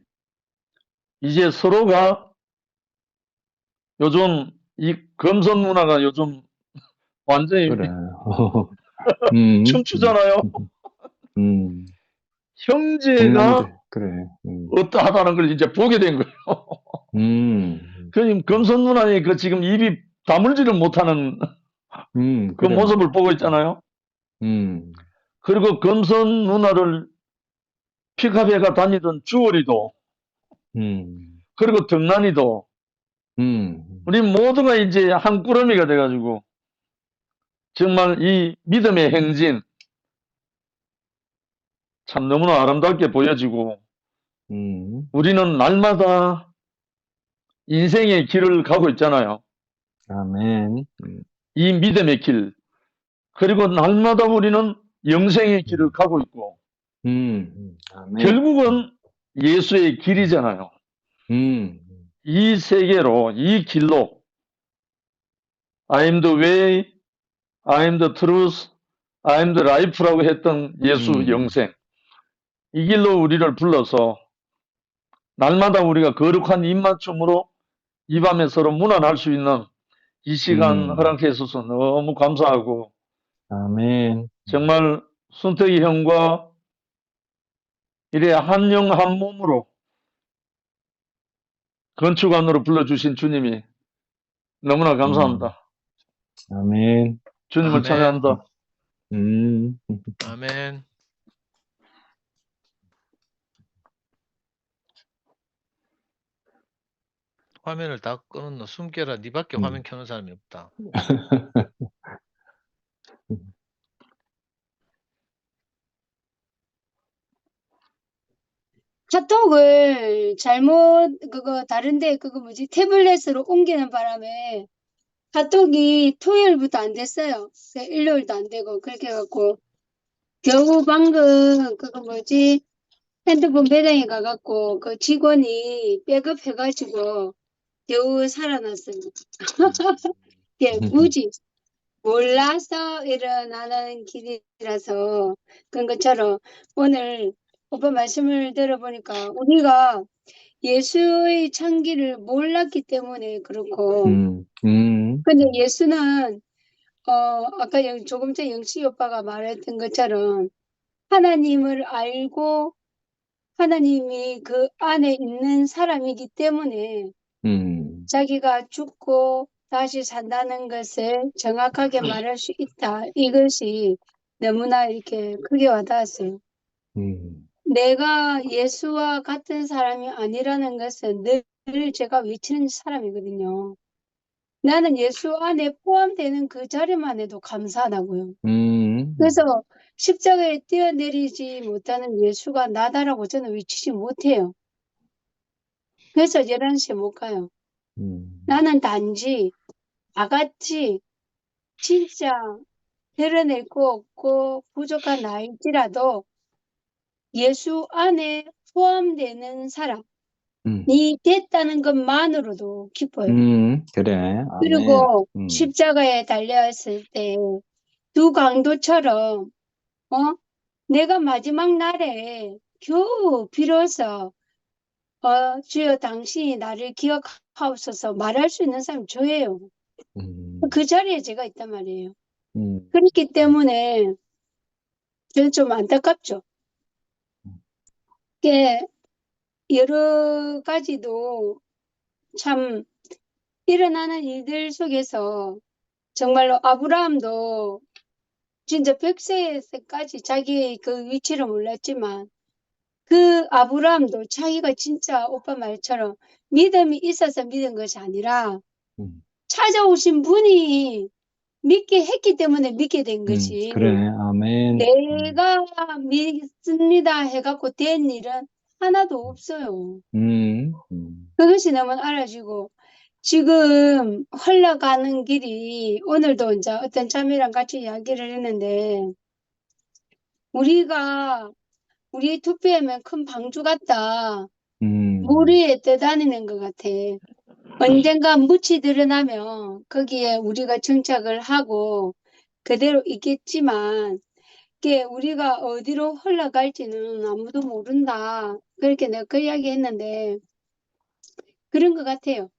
이제 서로가 요즘 이 금선 문화가 요즘 완전히 그래. 춤추잖아요. 형제가 동남들, 그래. 어떠하다는 걸 이제 보게 된 거예요. 그럼 금선 누나의 그 지금 입이 다물지를 못하는 그 그래. 모습을 보고 있잖아요. 그리고 금선 누나를 픽업해가 다니던 주월이도 그리고 등란이도 우리 모두가 이제 한 꾸러미가 돼가지고 정말 이 믿음의 행진 참 너무나 아름답게 보여지고 우리는 날마다 인생의 길을 가고 있잖아요. 아멘. 이 믿음의 길. 그리고 날마다 우리는 영생의 길을 가고 있고, 아멘. 결국은 예수의 길이잖아요. 이 세계로, 이 길로, I am the way, I am the truth, I am the life라고 했던 예수 영생. 이 길로 우리를 불러서 날마다 우리가 거룩한 입맞춤으로 이 밤에 서로 문안할 수 있는 이 시간 허락해 주셔서 너무 감사하고, 아멘. 정말 순택이 형과 이래 한 영 한 몸으로 건축안으로 불러주신 주님이 너무나 감사합니다. 아멘. 주님을 아멘. 찬양한다. 아멘. 화면을 다 끄는 너 숨겨라. 니밖에 화면 켜는 사람이 없다. 카톡을 잘못 다른데 뭐지 태블릿으로 옮기는 바람에 카톡이 토요일부터 안 됐어요. 일요일도 안 되고 그렇게 해갖고 겨우 방금 뭐지 핸드폰 매장에 가갖고 그 직원이 백업해가지고 겨우 살아났어요. 예, 무지 몰라서 일어나는 길이라서 그런 것처럼 오늘 오빠 말씀을 들어보니까 우리가 예수의 창기를 몰랐기 때문에 그렇고 근데 예수는 아까 조금 전에 영식이 오빠가 말했던 것처럼 하나님을 알고 하나님이 그 안에 있는 사람이기 때문에 자기가 죽고 다시 산다는 것을 정확하게 말할 수 있다. 이것이 너무나 이렇게 크게 와닿았어요. 내가 예수와 같은 사람이 아니라는 것은 늘 제가 외치는 사람이거든요. 나는 예수 안에 포함되는 그 자리만 해도 감사하다고요. 그래서 십자가에 뛰어내리지 못하는 예수가 나다라고 저는 외치지 못해요. 그래서 11시에 못 가요. 나는 단지 나같이 진짜 드러낼 거 없고 부족한 나일지라도 예수 안에 포함되는 사람이 됐다는 것만으로도 기뻐요. 그래. 그리고 십자가에 달려있을 때 두 강도처럼 내가 마지막 날에 겨우 비로소 주여 당신이 나를 기억하옵소서 말할 수 있는 사람이 저예요. 그 자리에 제가 있단 말이에요. 그렇기 때문에 저는 좀 안타깝죠. 이게 여러 가지도 참 일어나는 일들 속에서 정말로 아브라함도 진짜 100세까지 자기의 그 위치를 몰랐지만 그 아브라함도 자기가 진짜 오빠 말처럼 믿음이 있어서 믿은 것이 아니라 찾아오신 분이 믿게 했기 때문에 믿게 된 거지. 그래. 아멘. 내가 믿습니다 해갖고 된 일은 하나도 없어요. 그것이 너무 알아지고 지금 흘러가는 길이 오늘도 이제 어떤 자매랑 같이 이야기를 했는데 우리가 우리 투표하면 큰 방주 같다. 물 위에 떠다니는 것 같아. 언젠가 묻이 드러나면 거기에 우리가 정착을 하고 그대로 있겠지만 그게 우리가 어디로 흘러갈지는 아무도 모른다. 그렇게 내가 그 이야기 했는데 그런 것 같아요.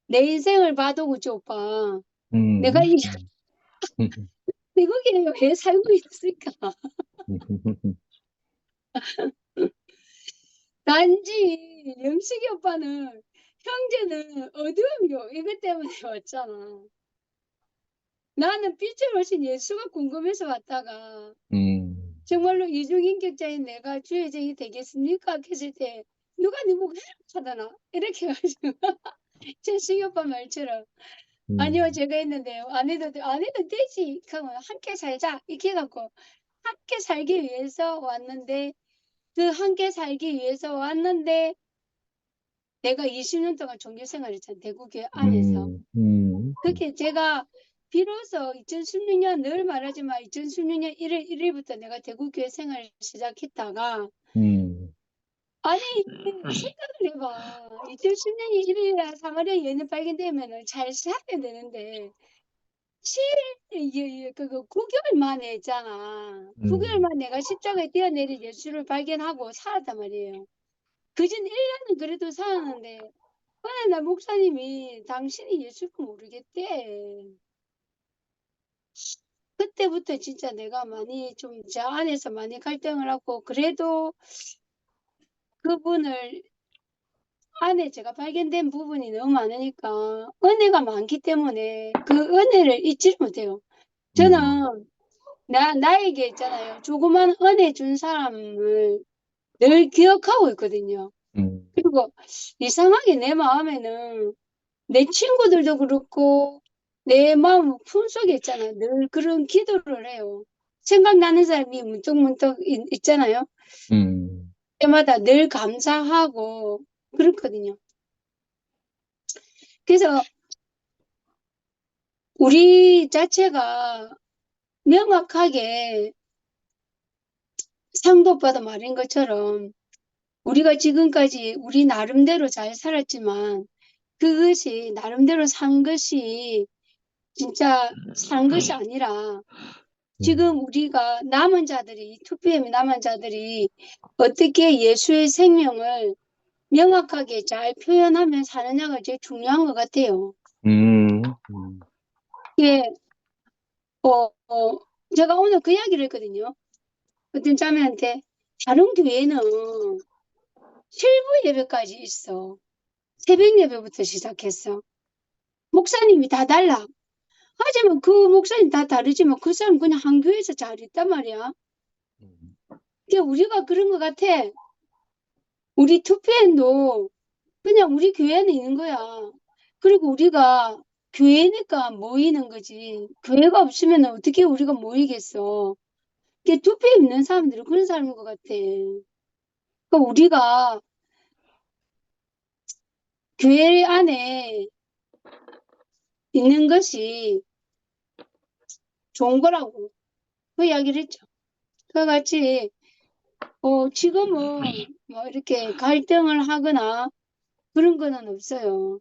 내 인생을 봐도 그죠 오빠. 내가 미국에 왜 살고 있을까? 단지 영식이 오빠는 형제는 어두움이요. 이것 때문에 왔잖아. 나는 빛을 오신 예수가 궁금해서 왔다가 정말로 이중인격자인 내가 주의 종이 되겠습니까? 했을 때 누가 네 보고 행복하다나 이렇게 해가지고 제 식이 오빠 말처럼 아니요 제가 했는데요. 안 해도 되지. 그러면 함께 살자 이렇게 해갖고 함께 살기 위해서 왔는데 그 함께 살기 위해서 왔는데 내가 20년 동안 종교생활을 했잖아. 대구교회 안에서. 그렇게 제가 비로소 2016년 늘 말하지만 2016년 1월 1일부터 내가 대구교회 생활을 시작했다가 아니 생각을 해봐. 2010년이 1일에 사마리아 여인이 발견되면은 잘 살아야 되는데 9개월 만에 했잖아. 9개월 만에 내가 십자가에 뛰어내린 예수를 발견하고 살았단 말이에요. 그전 1년은 그래도 살았는데 어느 날 목사님이 당신이 예수를 모르겠대. 그때부터 진짜 내가 많이 좀 제 안에서 많이 갈등을 하고 그래도 그분을 안에 제가 발견된 부분이 너무 많으니까 은혜가 많기 때문에 그 은혜를 잊지 못해요. 저는 나에게 있잖아요. 조그만 은혜 준 사람을 늘 기억하고 있거든요. 그리고 이상하게 내 마음에는 내 친구들도 그렇고 내 마음 품속에 있잖아요. 늘 그런 기도를 해요. 생각나는 사람이 문득문득 있잖아요. 때마다 늘 감사하고 그렇거든요. 그래서 우리 자체가 명확하게 상도 오빠도 말인 것처럼 우리가 지금까지 우리 나름대로 잘 살았지만 그것이 나름대로 산 것이 진짜 산 것이 아니라 지금 우리가 남은 자들이 2PM 남은 자들이 어떻게 예수의 생명을 명확하게 잘 표현하며 사느냐가 제일 중요한 것 같아요. 예, 제가 오늘 그 이야기를 했거든요. 어떤 자매한테 다른 교회는 실부 예배까지 있어. 새벽 예배부터 시작했어. 목사님이 다 달라. 하지만 그 목사님 다 다르지만 그 사람 그냥 한 교회에서 잘 있단 말이야. 그게 우리가 그런 것 같아. 우리 2PM도 그냥 우리 교회는 있는 거야. 그리고 우리가 교회니까 모이는 거지. 교회가 없으면 어떻게 우리가 모이겠어. 그게 2PM 있는 사람들은 그런 사람인 것 같아. 그러니까 우리가 교회 안에 있는 것이 좋은 거라고 그 이야기를 했죠. 그와 같이 지금은 뭐 이렇게 갈등을 하거나 그런 거는 없어요.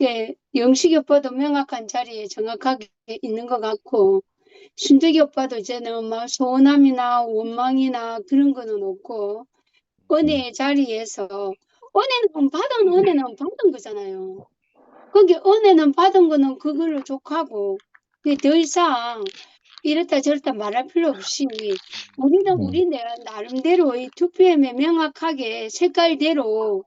예, 영식이 오빠도 명확한 자리에 정확하게 있는 것 같고 순덕이 오빠도 이제는 막 소원함이나 원망이나 그런 거는 없고 은혜의 자리에서 은혜는 받은 거잖아요. 거기 은혜는 받은 거는 그걸로 족하고 더 이상 이렇다 저렇다 말할 필요 없이 우리는 우리 나름대로의 2PM에 명확하게 색깔대로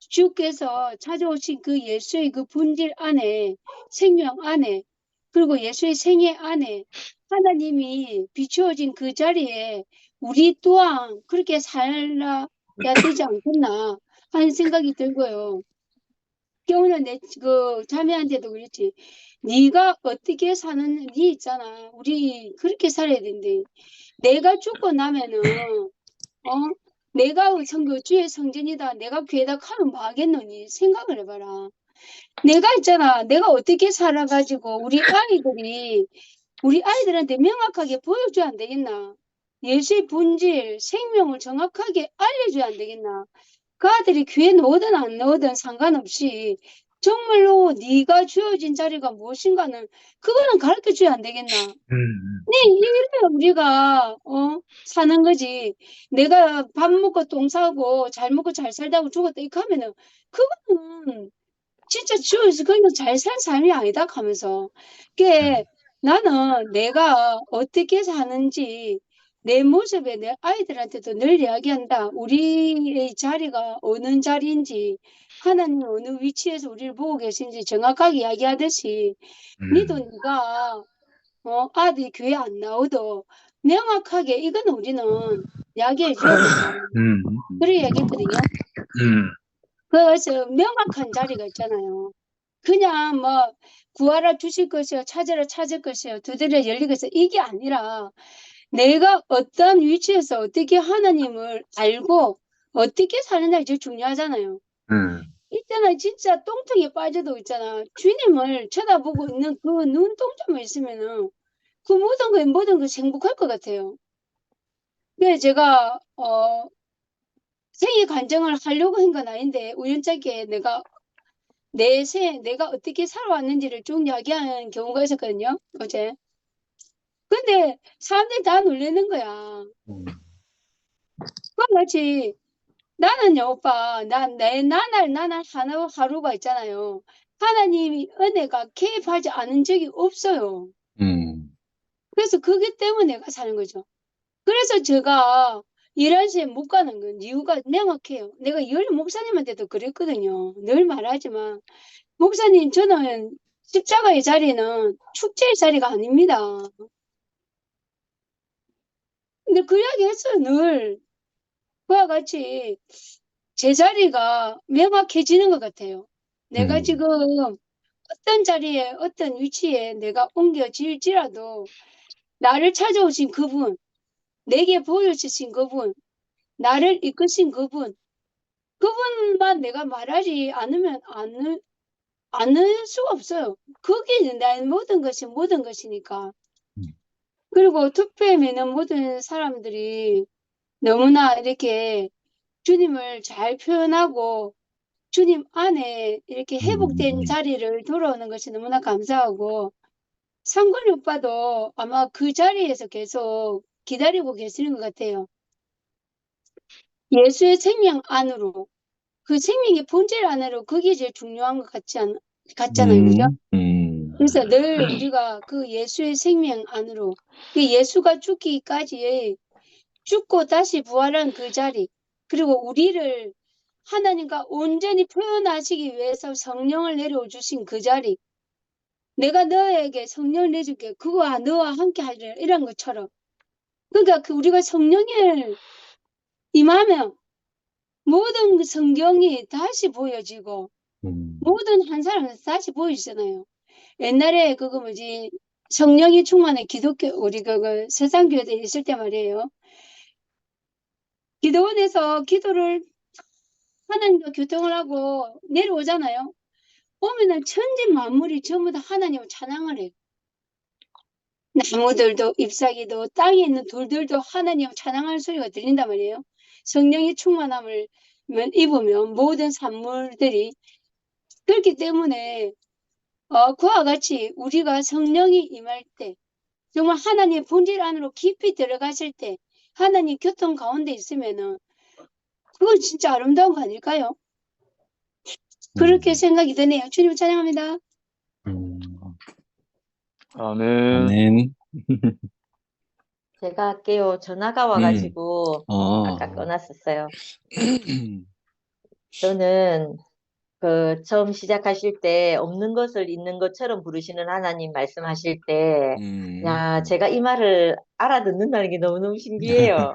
주께서 찾아오신 그 예수의 그 본질 안에 생명 안에 그리고 예수의 생애 안에 하나님이 비추어진 그 자리에 우리 또한 그렇게 살아야 되지 않겠나 하는 생각이 들고요. 오늘 그 자매한테도 그렇지. 네가 어떻게 사는 니 있잖아. 우리 그렇게 살아야 된대. 내가 죽고 나면은 내가 주의 성전이다. 내가 교회다 하면 뭐 하겠노니? 생각을 해봐라. 내가 있잖아. 내가 어떻게 살아가지고 우리 아이들한테 명확하게 보여줘야 안 되겠나? 예수의 본질, 생명을 정확하게 알려줘야 안 되겠나? 그 아들이 교회 넣으든 안 넣으든 상관없이 정말로 네가 주어진 자리가 무엇인가는 그거는 가르쳐줘야 안 되겠나? 네, 이래야 우리가 사는 거지. 내가 밥 먹고 똥 싸고 잘 먹고 잘 살다고 죽었다 이렇게 하면은 그거는 진짜 주어서 그냥 잘 산 삶이 아니다 하면서 그게 나는 내가 어떻게 사는지 내 모습에 내 아이들한테도 늘 이야기한다. 우리의 자리가 어느 자리인지 하나님 어느 위치에서 우리를 보고 계신지 정확하게 이야기하듯이 니도 네가 아들이 교회 안 나오도 명확하게 이건 우리는 이야기해 줘야 된다. 그래 얘기했거든요. 그래서 명확한 자리가 있잖아요. 그냥 뭐 구하라 주실 것이요 찾으라 찾을 것이요 두드려 열릴 것이요 이게 아니라 내가 어떤 위치에서 어떻게 하나님을 알고 어떻게 사느냐가 제일 중요하잖아요. 이때는 진짜 똥통에 빠져도 있잖아. 주님을 쳐다보고 있는 그 눈동자만 있으면은 그 모든 것이 행복할 것 같아요. 근데 제가 생애 간증을 하려고 한 건 아닌데 우연찮게 내가 어떻게 살아왔는지를 쭉 이야기하는 경우가 있었거든요, 어제. 근데 사람들이 다 놀라는 거야. 음, 그와 같이 나는요, 오빠, 내 나날 하루가 있잖아요. 하나님이 은혜가 개입하지 않은 적이 없어요. 음, 그래서 그게 때문에 내가 사는 거죠. 그래서 제가 11시에 못 가는 건 이유가 명확해요. 내가 열 목사님한테도 그랬거든요. 늘 말하지만, 목사님, 저는 십자가의 자리는 축제의 자리가 아닙니다. 근데 그 이야기 했어요, 늘. 그와 같이 제자리가 명확해지는 것 같아요. 내가 음, 지금 어떤 자리에, 어떤 위치에 내가 옮겨질지라도 나를 찾아오신 그분, 내게 보여주신 그분, 나를 이끄신 그분만 내가 말하지 않으면 않을 수가 없어요. 그게 나의 모든 것이니까. 음, 그리고 투표에 있는 모든 사람들이 너무나 이렇게 주님을 잘 표현하고 주님 안에 이렇게 회복된 음, 자리를 돌아오는 것이 너무나 감사하고 상권이 오빠도 아마 그 자리에서 계속 기다리고 계시는 것 같아요. 예수의 생명 안으로 그 생명의 본질 안으로 그게 제일 중요한 것 같잖아요. 그죠? 그래서 늘 우리가 그 예수의 생명 안으로 그 예수가 죽기까지 죽고 다시 부활한 그 자리 그리고 우리를 하나님과 온전히 표현하시기 위해서 성령을 내려주신 그 자리 내가 너에게 성령을 내줄게 그거와 너와 함께 하리라 이런 것처럼 그러니까 그 우리가 성령을 임하면 모든 그 성경이 다시 보여지고 모든 한 사람에서 다시 보여지잖아요. 옛날에 그거 뭐지 성령이 충만한 기독교 우리 그 세상교회에 있을 때 말이에요. 기도원에서 기도를 하나님과 교통을 하고 내려오잖아요. 오면은 천지 만물이 전부 다 하나님을 찬양을 해요. 나무들도 잎사귀도 땅에 있는 돌들도 하나님을 찬양하는 소리가 들린단 말이에요. 성령의 충만함을 입으면 모든 산물들이 그렇기 때문에 그와 같이 우리가 성령이 임할 때 정말 하나님의 본질 안으로 깊이 들어갔을 때 하나님 교통 가운데 있으면은 그건 진짜 아름다운 거 아닐까요? 그렇게 생각이 드네요. 주님 찬양합니다. 아멘. 아멘. 제가 할게요. 전화가 와가지고 아까 끊었었어요. 저는 그 처음 시작하실 때 없는 것을 있는 것처럼 부르시는 하나님 말씀하실 때, 야, 제가 이 말을 알아듣는다는 게 너무너무 신기해요.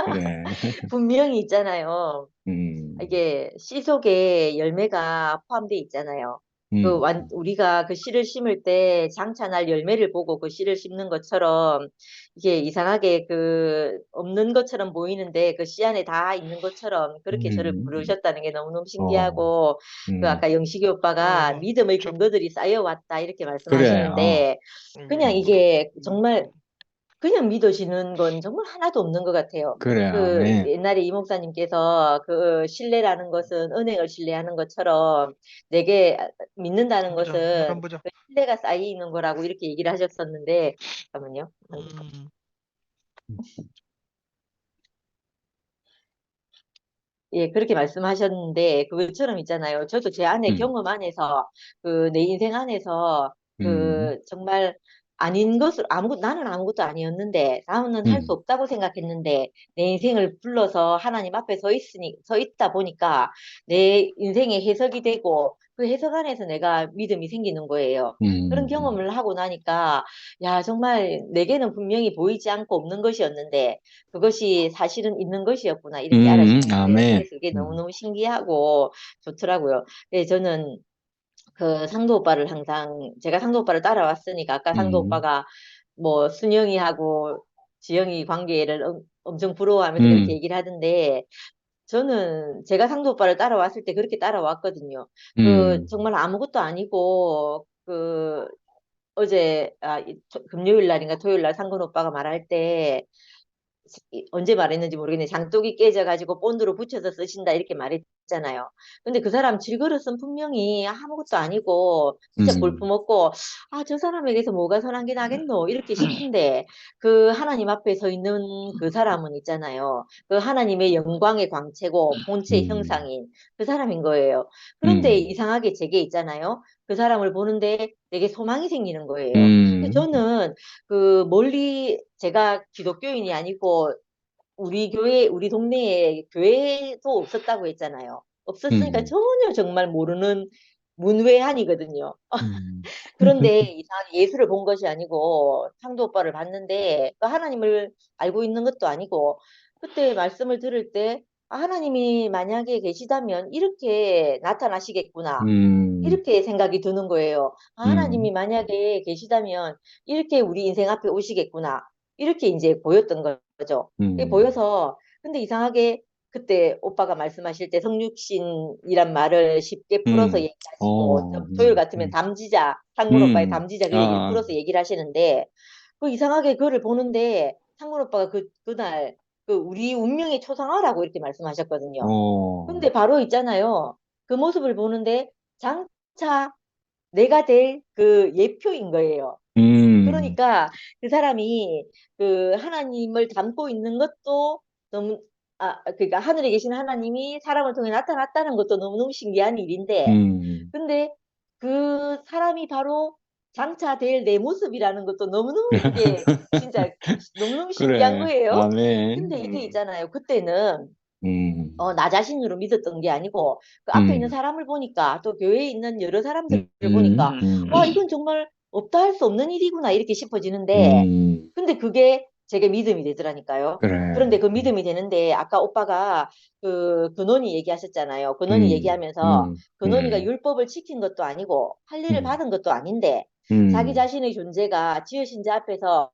그래. 분명히 있잖아요. 이게 씨 속에 열매가 포함되어 있잖아요. 우리가 그 씨를 심을 때 장차날 열매를 보고 그 씨를 심는 것처럼 이게 이상하게 그 없는 것처럼 보이는데 그 씨 안에 다 있는 것처럼 그렇게 저를 부르셨다는 게 너무너무 신기하고 그 아까 영식이 오빠가 믿음의 근거들이 쌓여왔다 이렇게 말씀하시는데 그냥 이게 정말 그냥 믿어지는 건 정말 하나도 없는 것 같아요. 그래. 그 아멘. 옛날에 이 목사님께서 그 신뢰라는 것은 은행을 신뢰하는 것처럼 내게 믿는다는 것은 그 신뢰가 쌓이는 거라고 이렇게 얘기를 하셨었는데 잠깐만요. 예, 그렇게 말씀하셨는데 그것처럼 있잖아요. 저도 제 안에 경험 안에서 그 내 인생 안에서 그 정말 아닌 것을 나는 아무것도 아니었는데 나는 할 수 없다고 생각했는데 내 인생을 불러서 하나님 앞에 서 있다 보니까 내 인생의 해석이 되고 그 해석 안에서 내가 믿음이 생기는 거예요. 그런 경험을 하고 나니까 야 정말 내게는 분명히 보이지 않고 없는 것이었는데 그것이 사실은 있는 것이었구나 이렇게 알아지는 거예요. 아멘. 그래서 그게 너무너무 신기하고 좋더라고요. 네, 저는 그 상도 오빠를 항상 제가 상도 오빠를 따라왔으니까 아까 상도 오빠가 뭐 순영이하고 지영이 관계를 엄청 부러워하면서 그렇게 얘기를 하던데 저는 제가 상도 오빠를 따라왔을 때 그렇게 따라왔거든요. 정말 아무것도 아니고, 어제, 금요일 날인가 토요일 날 상근 오빠가 말할 때, 언제 말했는지 모르겠는데 장독이 깨져가지고 본드로 붙여서 쓰신다 이렇게 말했잖아요. 근데 그 사람 질그릇은 분명히 아무것도 아니고 진짜 볼품없고 저 사람에게서 뭐가 선한 게 나겠노 이렇게 싶은데 그 하나님 앞에 서 있는 그 사람은 있잖아요. 그 하나님의 영광의 광채고 본체 형상인 그 사람인 거예요. 그런데 이상하게 제게 있잖아요. 그 사람을 보는데 되게 소망이 생기는 거예요. 근데 저는 멀리 제가 기독교인이 아니고 우리 교회, 우리 동네에 교회도 없었다고 했잖아요. 없었으니까 전혀 정말 모르는 문외한이거든요. 그런데 이상하게 예수를 본 것이 아니고 상도 오빠를 봤는데 그 하나님을 알고 있는 것도 아니고 그때 말씀을 들을 때 하나님이 만약에 계시다면 이렇게 나타나시겠구나. 이렇게 생각이 드는 거예요. 하나님이 만약에 계시다면 이렇게 우리 인생 앞에 오시겠구나. 이렇게 이제 보였던 거죠. 그게 보여서 근데 이상하게 그때 오빠가 말씀하실 때 성육신이란 말을 쉽게 풀어서 얘기하시고 토요일 같으면 담지자 상문 오빠의 담지자 그 얘기를 풀어서 얘기를 하시는데 이상하게 그거를 보는데 상문 오빠가 그날 우리 운명의 초상화라고 이렇게 말씀하셨거든요. 근데 바로 있잖아요. 그 모습을 보는데 장차 내가 될 그 예표인 거예요. 그러니까 그 사람이 하나님을 닮고 있는 것도 너무 그러니까 하늘에 계신 하나님이 사람을 통해 나타났다는 것도 너무너무 신기한 일인데 근데 그 사람이 바로 장차 될 내 모습이라는 것도 너무너무 이게 진짜 너무너무 신기한 그래. 거예요. 아멘. 근데 이게 있잖아요. 그때는 나 자신으로 믿었던 게 아니고 그 앞에 있는 사람을 보니까 또 교회에 있는 여러 사람들을 보니까 와 이건 정말 없다 할 수 없는 일이구나 이렇게 싶어지는데 근데 그게 제게 믿음이 되더라니까요. 그래. 그런데 그 믿음이 되는데 아까 오빠가 근원이 얘기하셨잖아요. 근원이 얘기하면서 근원이가 율법을 지킨 것도 아니고 할 일을 받은 것도 아닌데 자기 자신의 존재가 지으신 자 앞에서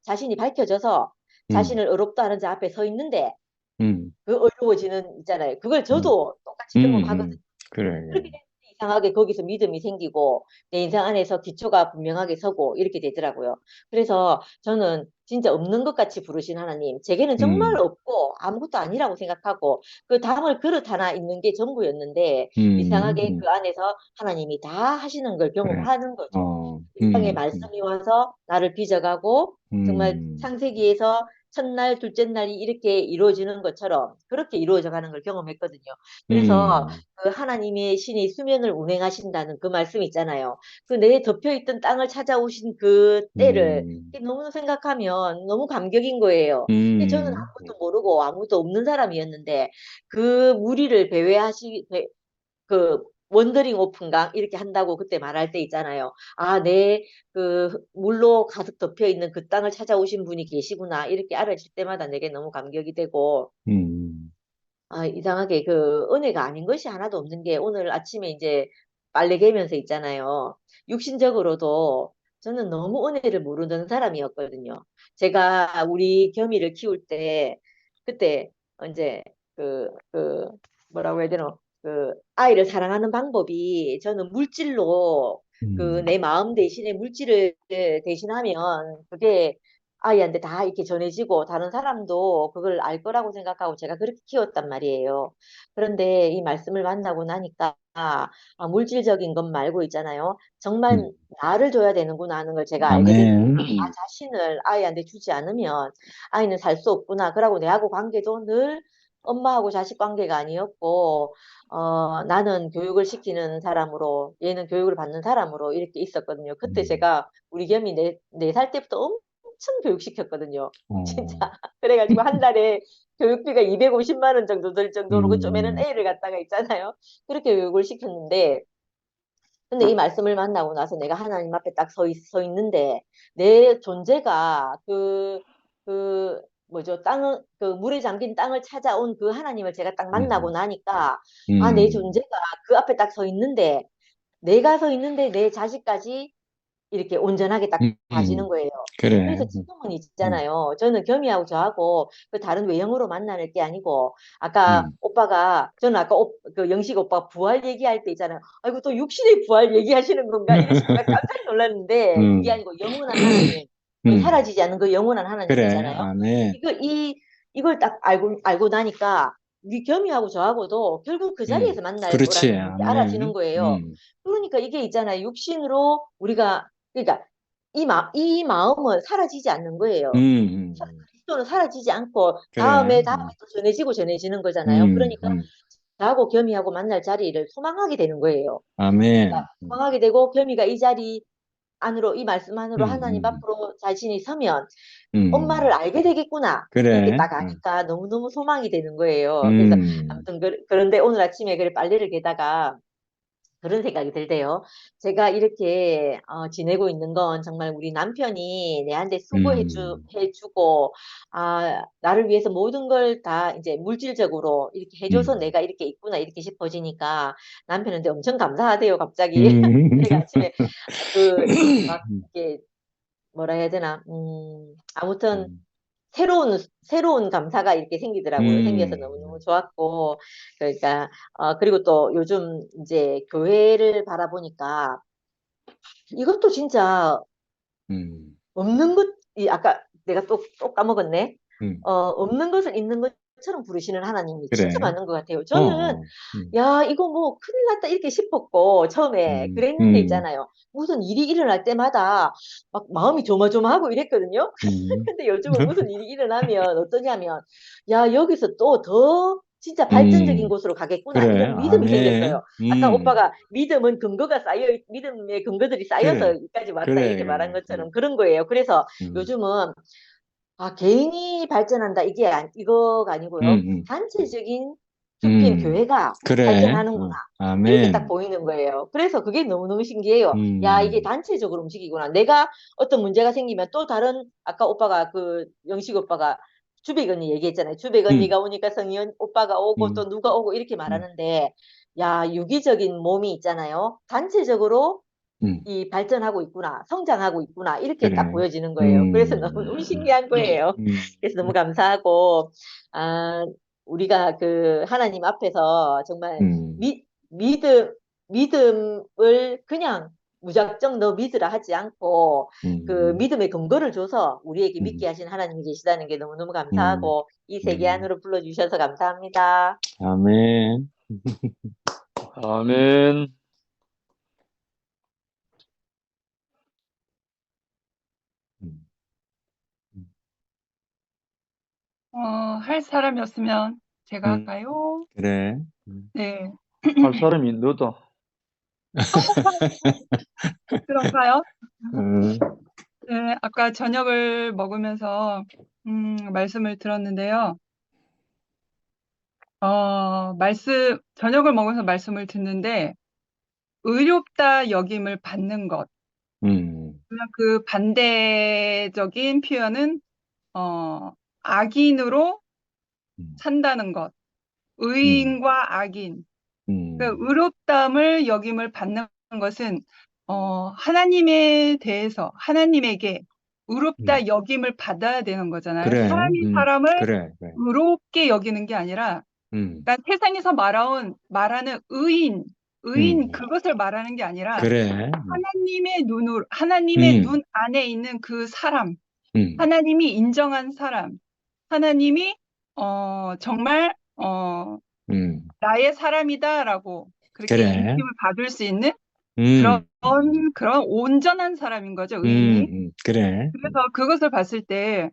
자신이 밝혀져서 자신을 의롭다 하는 자 앞에 서 있는데 그 어려워지는 있잖아요. 그걸 저도 똑같이 경험하거든요. 그래. 그렇게 됐을 때 이상하게 거기서 믿음이 생기고 내 인생 안에서 기초가 분명하게 서고 이렇게 되더라고요. 그래서 저는 진짜 없는 것 같이 부르신 하나님, 제게는 정말 없고 아무것도 아니라고 생각하고 그 담을 그릇 하나 있는 게 전부였는데 이상하게 그 안에서 하나님이 다 하시는 걸 경험하는 거죠. 세상의 말씀이 와서 나를 빚어가고 정말 창세기에서 첫날, 둘째 날이 이렇게 이루어지는 것처럼 그렇게 이루어져 가는 걸 경험했거든요. 그래서 그 하나님의 신이 수면을 운행하신다는 그 말씀 있잖아요. 그 내 덮여있던 땅을 찾아오신 그 때를 너무 생각하면 너무 감격인 거예요. 근데 저는 아무것도 모르고 아무것도 없는 사람이었는데 그 무리를 그 원더링 오픈강 이렇게 한다고 그때 말할 때 있잖아요. 내 물로 가득 덮여 있는 그 땅을 찾아오신 분이 계시구나. 이렇게 알아질 때마다 내게 너무 감격이 되고, 이상하게 은혜가 아닌 것이 하나도 없는 게 오늘 아침에 이제 빨래 개면서 있잖아요. 육신적으로도 저는 너무 은혜를 모르는 사람이었거든요. 제가 우리 겸이를 키울 때, 그때 이제 뭐라고 해야 되나, 아이를 사랑하는 방법이 저는 물질로 내 마음 대신에 물질을 대신하면 그게 아이한테 다 이렇게 전해지고 다른 사람도 그걸 알 거라고 생각하고 제가 그렇게 키웠단 말이에요. 그런데 이 말씀을 만나고 나니까 물질적인 것 말고 있잖아요. 정말 나를 줘야 되는구나 하는 걸 제가 알게 됐어요. 나 자신을 아이한테 주지 않으면 아이는 살 수 없구나. 그러고 내하고 관계도 늘 엄마하고 자식 관계가 아니었고 나는 교육을 시키는 사람으로 얘는 교육을 받는 사람으로 이렇게 있었거든요. 그때 제가 우리 겸이 4살 때부터 엄청 교육시켰거든요. 진짜. 그래가지고 한 달에 교육비가 250만 원 정도 들 정도로 그 쪼매는 애를 갖다가 있잖아요. 그렇게 교육을 시켰는데 근데 이 말씀을 만나고 나서 내가 하나님 앞에 딱 서 있는데 내 존재가 뭐죠? 물에 잠긴 땅을 찾아온 그 하나님을 제가 딱 만나고 나니까 내 존재가 그 앞에 딱 서 있는데 내가 서 있는데 내 자식까지 이렇게 온전하게 딱 봐지는 거예요. 그래. 그래서 지금은 있잖아요. 저는 겸이하고 저하고 그 다른 외형으로 만나는 게 아니고, 아까 오빠가, 저는 아까 그 영식 오빠 부활 얘기할 때 있잖아요. 아이고, 또 육신의 부활 얘기하시는 건가? 이러시니까 깜짝 놀랐는데, 그게 아니고 영원한 하나님, 그 사라지지 않는 그 영원한 그래. 하나님이잖아요. 아멘. 이걸 딱 알고 나니까, 우리 겸이하고 저하고도 결국 그 자리에서 만날 그렇지. 거라는 게 아멘. 알아지는 거예요. 그러니까 이게 있잖아요. 육신으로 우리가, 그러니까 이 마음은 사라지지 않는 거예요. 그리스도는 사라지지 않고 그래. 다음에 또 전해지는 거잖아요. 그러니까 나하고 겸이하고 만날 자리를 소망하게 되는 거예요. 아멘. 그러니까 소망하게 되고, 겸이가 이 자리 안으로, 이 말씀 안으로 하나님 앞으로 자신이 서면 엄마를 알게 되겠구나. 그래. 이렇게 딱 아니까 너무너무 소망이 되는 거예요. 그래서 아무튼 그런데 오늘 아침에 빨래를 개다가 그런 생각이 들대요. 제가 이렇게 지내고 있는 건 정말 우리 남편이 내한테 수고해주고, 나를 위해서 모든 걸 다 이제 물질적으로 이렇게 해줘서 내가 이렇게 있구나, 이렇게 싶어지니까 남편한테 엄청 감사하대요, 갑자기. 제가 아침에 막 이렇게 뭐라 해야 되나, 아무튼 새로운 감사가 이렇게 생기더라고요. 생겨서 너무너무 좋았고, 그러니까, 그리고 또 요즘 이제 교회를 바라보니까 이것도 진짜 없는 아까 내가 또 까먹었네. 없는 것을 있는 것처럼 부르시는 하나님이 그래. 진짜 많은 것 같아요. 저는, 야, 이거 뭐 큰일 났다 이렇게 싶었고, 처음에 그랬는데 있잖아요. 무슨 일이 일어날 때마다 막 마음이 조마조마하고 이랬거든요. 근데 요즘은 무슨 일이 일어나면 어떠냐면, 야, 여기서 또 더 진짜 발전적인 곳으로 가겠구나. 그래. 이런 믿음이 아멘. 생겼어요. 아까 오빠가 믿음은 믿음의 근거들이 쌓여서 그래. 여기까지 왔다 그래, 이렇게 말한 그래. 것처럼 그런 거예요. 그래서 요즘은 개인이 발전한다 이거가 아니고요. 단체적인 숲인 교회가 그래. 발전하는구나. 아멘. 이렇게 딱 보이는 거예요. 그래서 그게 너무너무 신기해요. 야, 이게 단체적으로 움직이구나. 내가 어떤 문제가 생기면 또 다른, 아까 오빠가 영식 오빠가 주백 언니 얘기했잖아요. 주백 언니가 오니까 성희연 오빠가 오고 또 누가 오고 이렇게 말하는데, 야, 유기적인 몸이 있잖아요. 단체적으로 이 발전하고 있구나, 성장하고 있구나, 이렇게 그래. 딱 보여지는 거예요. 그래서 너무 신기한 거예요. 그래서 너무 감사하고, 우리가 하나님 앞에서 정말 믿음을 그냥 무작정 너 믿으라 하지 않고, 믿음의 근거를 줘서 우리에게 믿게 하신 하나님이 계시다는 게 너무너무 감사하고, 이 세계 안으로 불러주셔서 감사합니다. 아멘. 아멘. 할 사람이 없으면 제가 할까요? 그래. 네. 할 사람이 너다. 그런가요? 네, 아까 저녁을 먹으면서 말씀을 들었는데요. 저녁을 먹으면서 말씀을 듣는데 의롭다 여김을 받는 것. 그냥 그 반대적인 표현은 악인으로 산다는 것. 의인과 악인. 그 의롭다함을 여김을 받는 것은 하나님에 대해서 하나님에게 의롭다 여김을 받아야 되는 거잖아요. 그래. 사람이 사람을 그래. 의롭게 여기는 게 아니라, 그러니까 세상에서 말하는 의인 그것을 말하는 게 아니라 그래. 하나님의 눈 안에 있는 그 사람, 하나님이 인정한 사람, 하나님이 정말 나의 사람이다라고 그렇게 그래. 인식을 받을 수 있는 그런 온전한 사람인 거죠, 의인이. 그래. 그래서 그것을 봤을 때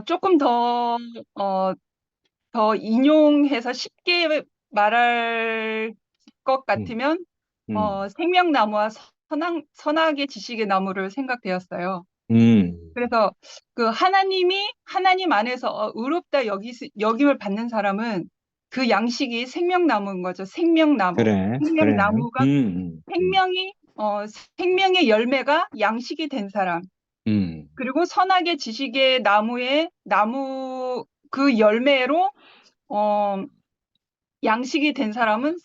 조금 더 인용해서 쉽게 말할 것 같으면 생명나무와 선악의 지식의 나무를 생각되었어요. 그래서 하나님 안에서 의롭다 여김을 받는 사람은 그 양식이 생명나무인 거죠. 생명나무. 그래. 생명나무가 생명의 열매가 양식이 된 사람. 그리고 선악의 지식의 나무 그 열매로 양식이 된 사람은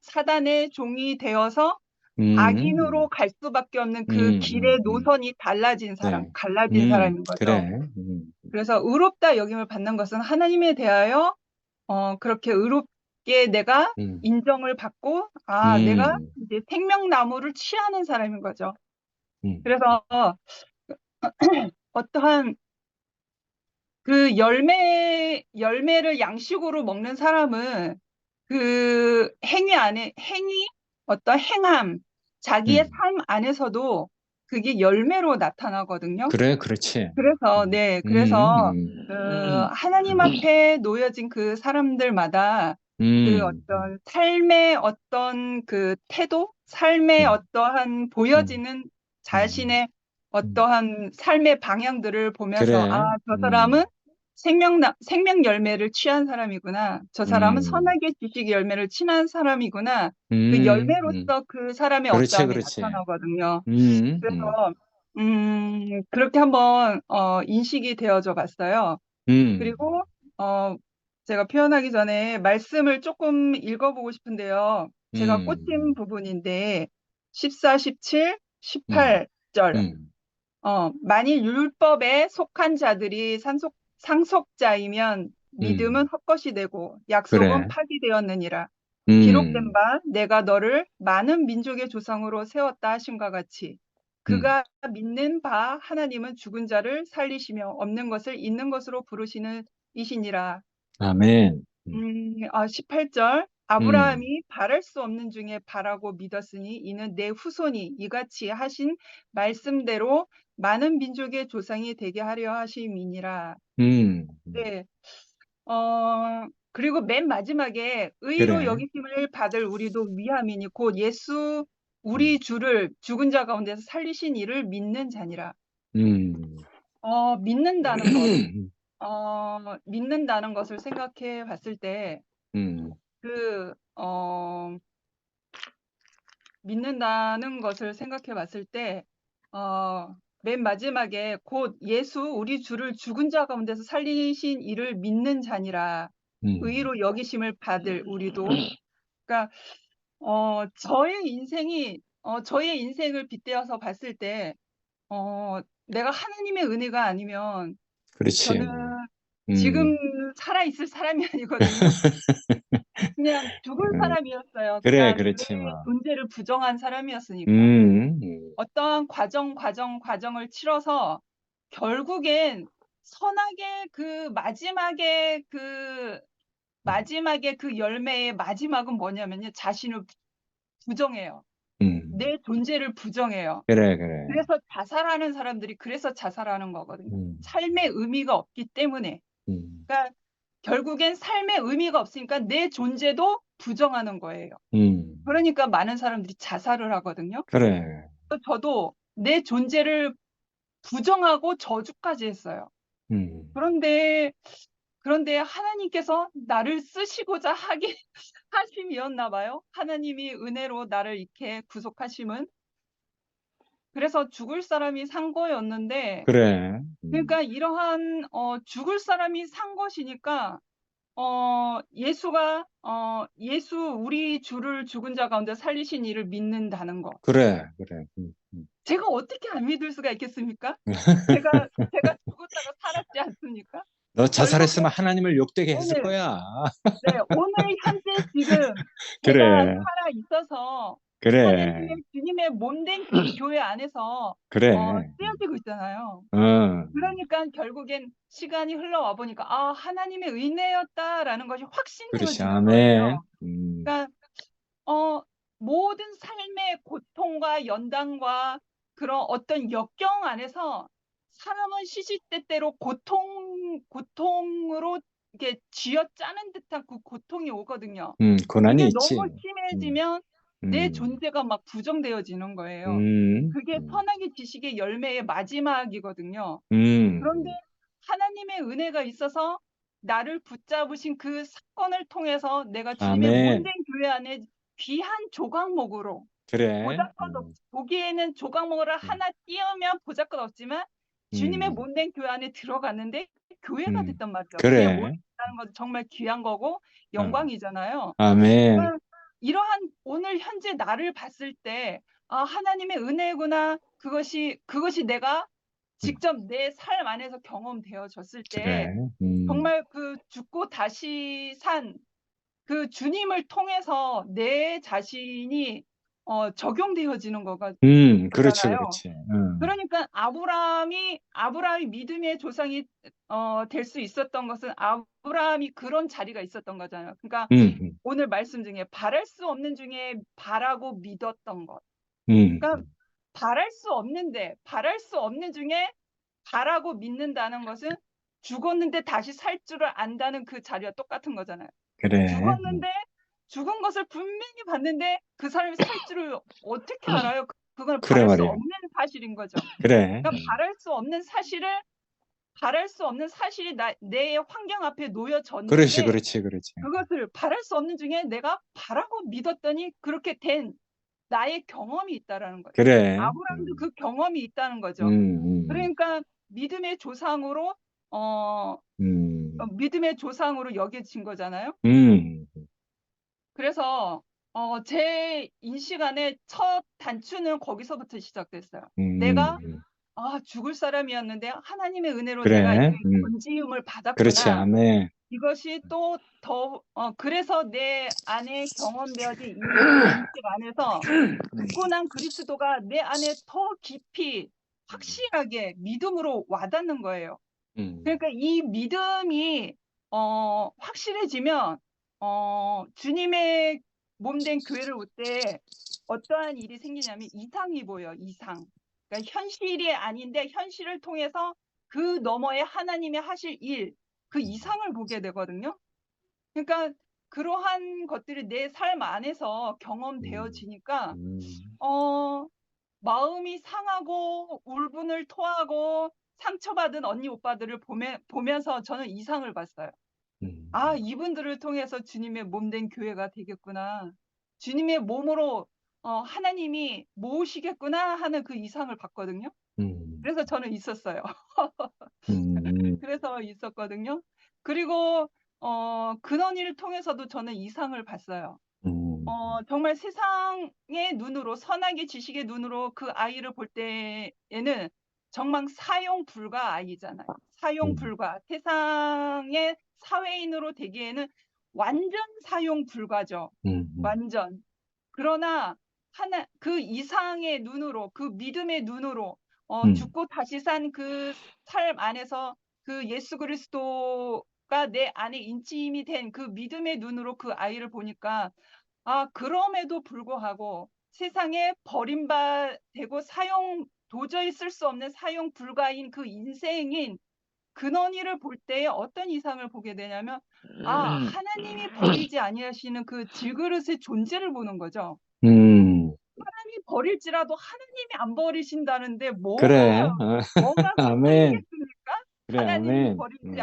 사단의 종이 되어서 악인으로 갈 수밖에 없는 그 길의 노선이 달라진 사람, 네. 갈라진 사람인 거죠. 그래. 그래서 의롭다 여김을 받는 것은 하나님에 대하여 그렇게 의롭게 내가 인정을 받고 내가 이제 생명나무를 취하는 사람인 거죠. 그래서 어떠한 그 열매를 양식으로 먹는 사람은 그 어떤 행함, 자기의 삶 안에서도 그게 열매로 나타나거든요. 그래, 그렇지. 그래서 하나님 앞에 놓여진 그 사람들마다 그 어떤 삶의 어떤 그 태도, 삶의 어떠한 보여지는 자신의 어떠한 삶의 방향들을 보면서 그래. 저 사람은 생명 열매를 취한 사람이구나. 저 사람은 선하게 지식 열매를 취한 사람이구나. 그 열매로서 그 사람의 그렇지, 어떠함이 그렇지. 나타나거든요. 그래서 그렇게 한번 인식이 되어져 봤어요. 그리고 제가 표현하기 전에 말씀을 조금 읽어보고 싶은데요. 제가 꽂힌 부분인데 14, 17, 18절. 만일 율법에 속한 자들이 상속자이면 믿음은 헛것이 되고 약속은 그래. 파기되었느니라. 기록된 바 내가 너를 많은 민족의 조상으로 세웠다 하심과 같이 그가 믿는 바 하나님은 죽은 자를 살리시며 없는 것을 있는 것으로 부르시는 이시니라. 아멘. 18절 아브라함이 바랄 수 없는 중에 바라고 믿었으니 이는 내 후손이 이같이 하신 말씀대로 많은 민족의 조상이 되게 하려 하심이니라. 네. 그리고 맨 마지막에 의로 그래. 여기심을 받을 우리도 위함이니 곧 예수 우리 주를 죽은 자 가운데서 살리신 이를 믿는 자니라. 믿는다는 것. 믿는다는 것을 생각해 봤을 때, 믿는다는 것을 생각해 봤을 때, 맨 마지막에 곧 예수 우리 주를 죽은 자 가운데서 살리신 이를 믿는 자니라. 의로 여기심을 받을 우리도. 그러니까 저의 인생을 빗대어서 봤을 때, 내가 하나님의 은혜가 아니면 그렇지. 저는 지금 살아있을 사람이 아니거든요. 그냥 죽을 사람이었어요. 그래, 그러니까 그렇지, 내 뭐. 존재를 부정한 사람이었으니까. 어떠한 과정을 치러서 결국엔 선하게 마지막에 그 열매의 마지막은 뭐냐면요. 자신을 부정해요. 내 존재를 부정해요. 그래. 그래서 자살하는 사람들이 그래서 자살하는 거거든요. 삶의 의미가 없기 때문에. 그러니까 결국엔 삶의 의미가 없으니까 내 존재도 부정하는 거예요. 그러니까 많은 사람들이 자살을 하거든요. 그래. 저도 내 존재를 부정하고 저주까지 했어요. 그런데 하나님께서 나를 쓰시고자 하심이었나 봐요. 하나님이 은혜로 나를 이렇게 구속하심은. 그래서 죽을 사람이 산 거였는데, 그래. 그러니까 이러한 죽을 사람이 산 것이니까 예수 우리 주를 죽은 자 가운데 살리신 이를 믿는다는 거. 그래. 제가 어떻게 안 믿을 수가 있겠습니까? 제가 죽었다가 살았지 않습니까? 너 자살했으면 하나님을 욕되게 했을 거야. 네, 오늘 현재 지금 그래. 제가 살아 있어서 그래. 하나님의 주님의 몸된 교회 안에서 그래. 쓰여지고 있잖아요. 어. 그러니까 결국엔 시간이 흘러와 보니까 하나님의 은혜였다라는 것이 그렇지. 확신되어지는 아멘. 거예요. 그러니까 모든 삶의 고통과 연단과 그런 어떤 역경 안에서 사람은 시시때때로 고통으로 이렇게 쥐어짜는 듯한 그 고통이 오거든요. 고난이 그게 있지. 너무 심해지면 내 존재가 막 부정되어지는 거예요. 그게 선하게 지식의 열매의 마지막이거든요. 그런데 하나님의 은혜가 있어서 나를 붙잡으신 그 사건을 통해서 내가 주님의 아멘. 몸된 교회 안에 귀한 조각목으로 그래. 보기에는 조각목을 하나 띄우면 보잘것없지만 주님의 몸된 교회 안에 들어갔는데 교회가 됐단 말이죠. 그래. 그게 모임이라는 건 정말 귀한 거고 영광이잖아요. 아멘. 이러한 오늘 현재 나를 봤을 때, 아, 하나님의 은혜구나. 그것이 내가 직접 내 삶 안에서 경험되어졌을 때, 그래. 정말 그 죽고 다시 산 그 주님을 통해서 내 자신이 적용되어지는 거가 그렇지, 거잖아요. 그렇지. 그러니까 아브라함이 믿음의 조상이 될 수 있었던 것은 아브라함이 그런 자리가 있었던 거잖아요. 그러니까 오늘 말씀 중에 바랄 수 없는 중에 바라고 믿었던 것. 그러니까 바랄 수 없는 중에 바라고 믿는다는 것은 죽었는데 다시 살 줄을 안다는 그 자리와 똑같은 거잖아요. 그래. 죽었는데 죽은 것을 분명히 봤는데 그 사람이 살 줄을 어떻게 알아요? 그건 그래 바랄 수 말이야. 없는 사실인 거죠. 그래. 그러니까 바랄 수 없는 사실이 내 환경 앞에 놓여졌는데, 그렇지. 그것을 바랄 수 없는 중에 내가 바라고 믿었더니 그렇게 된 나의 경험이 있다라는 거죠. 그래. 아브라함도 그 경험이 있다는 거죠. 그러니까 믿음의 조상으로 믿음의 조상으로 여겨진 거잖아요. 그래서 제 인식안에 첫 단추는 거기서부터 시작됐어요. 내가 죽을 사람이었는데 하나님의 은혜로 그래. 내가 이 건지음을 받았구나. 그렇지, 아멘. 이것이 또 더 그래서 내 안에 경험되어진 이 인식 안에서 죽고 난 그리스도가 내 안에 더 깊이 확실하게 믿음으로 와닿는 거예요. 그러니까 이 믿음이 확실해지면 주님의 몸된 교회를 올 때 어떠한 일이 생기냐면 이상이 보여요. 이상. 그러니까 현실이 아닌데 현실을 통해서 그 너머에 하나님이 하실 일, 그 이상을 보게 되거든요. 그러니까 그러한 것들이 내 삶 안에서 경험되어지니까 마음이 상하고 울분을 토하고 상처받은 언니 오빠들을 보면서 저는 이상을 봤어요. 아, 이분들을 통해서 주님의 몸된 교회가 되겠구나. 주님의 몸으로 하나님이 모으시겠구나 하는 그 이상을 봤거든요. 그래서 저는 있었어요. 그래서 있었거든요. 그리고 근원이를 통해서도 저는 이상을 봤어요. 정말 세상의 눈으로, 선악의 지식의 눈으로 그 아이를 볼 때에는 정말 사용 불가 아이잖아요. 사용 불가. 세상의 사회인으로 되기에는 완전 사용 불가죠. 완전. 그러나 그 이상의 눈으로, 그 믿음의 눈으로 죽고 다시 산 그 삶 안에서 그 예수 그리스도가 내 안에 인침이 된 그 믿음의 눈으로 그 아이를 보니까 그럼에도 불구하고 세상에 버림받고 도저히 쓸 수 없는 사용 불가인 그 인생인 근원이를 볼 때에 어떤 이상을 보게 되냐면 하나님이 버리지 아니하시는 그 질그릇의 존재를 보는 거죠. 하나님이 버릴지라도 하나님이 안 버리신다는데 그래. 뭐가 아멘. 흔들리겠습니까? 그래, 하나님이 아멘. 버리지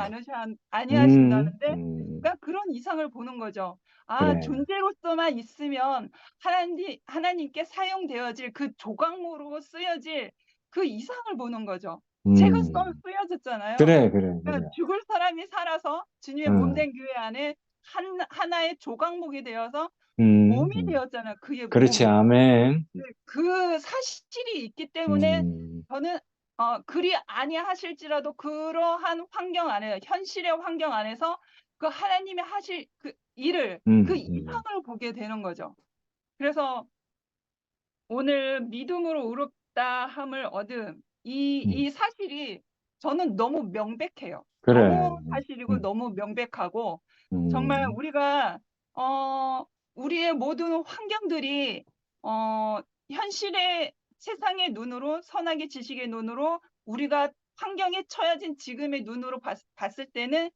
아니하신다는데 그러니까 음. 그런 이상을 보는 거죠. 그래. 존재로서만 있으면 하나님께 사용되어질 그 조각모로 쓰여질 그 이상을 보는 거죠. 제가 쓰여졌잖아요. 그래. 그러니까 죽을 사람이 살아서 주님의 몸된 교회 안에 하나의 조각목이 되어서 몸이 되었잖아요. 그의 그렇지, 몸이. 아멘. 그 사실이 있기 때문에 저는 그리 아니하실지라도 그러한 환경 안에, 현실의 환경 안에서 그 하나님이 하실 그 일을, 그 이상을 보게 되는 거죠. 그래서 오늘 믿음으로 의롭다함을 얻은 이 사실이 저는 너무 명백해요. 그래. 너무 사실이고 너무 명백하고 정말 우리가 우리의 모든 환경들이 현실의 세상의 눈으로, 선악의 지식의 눈으로, 우리가 환경에 처해진 지금의 눈으로 봤을 때는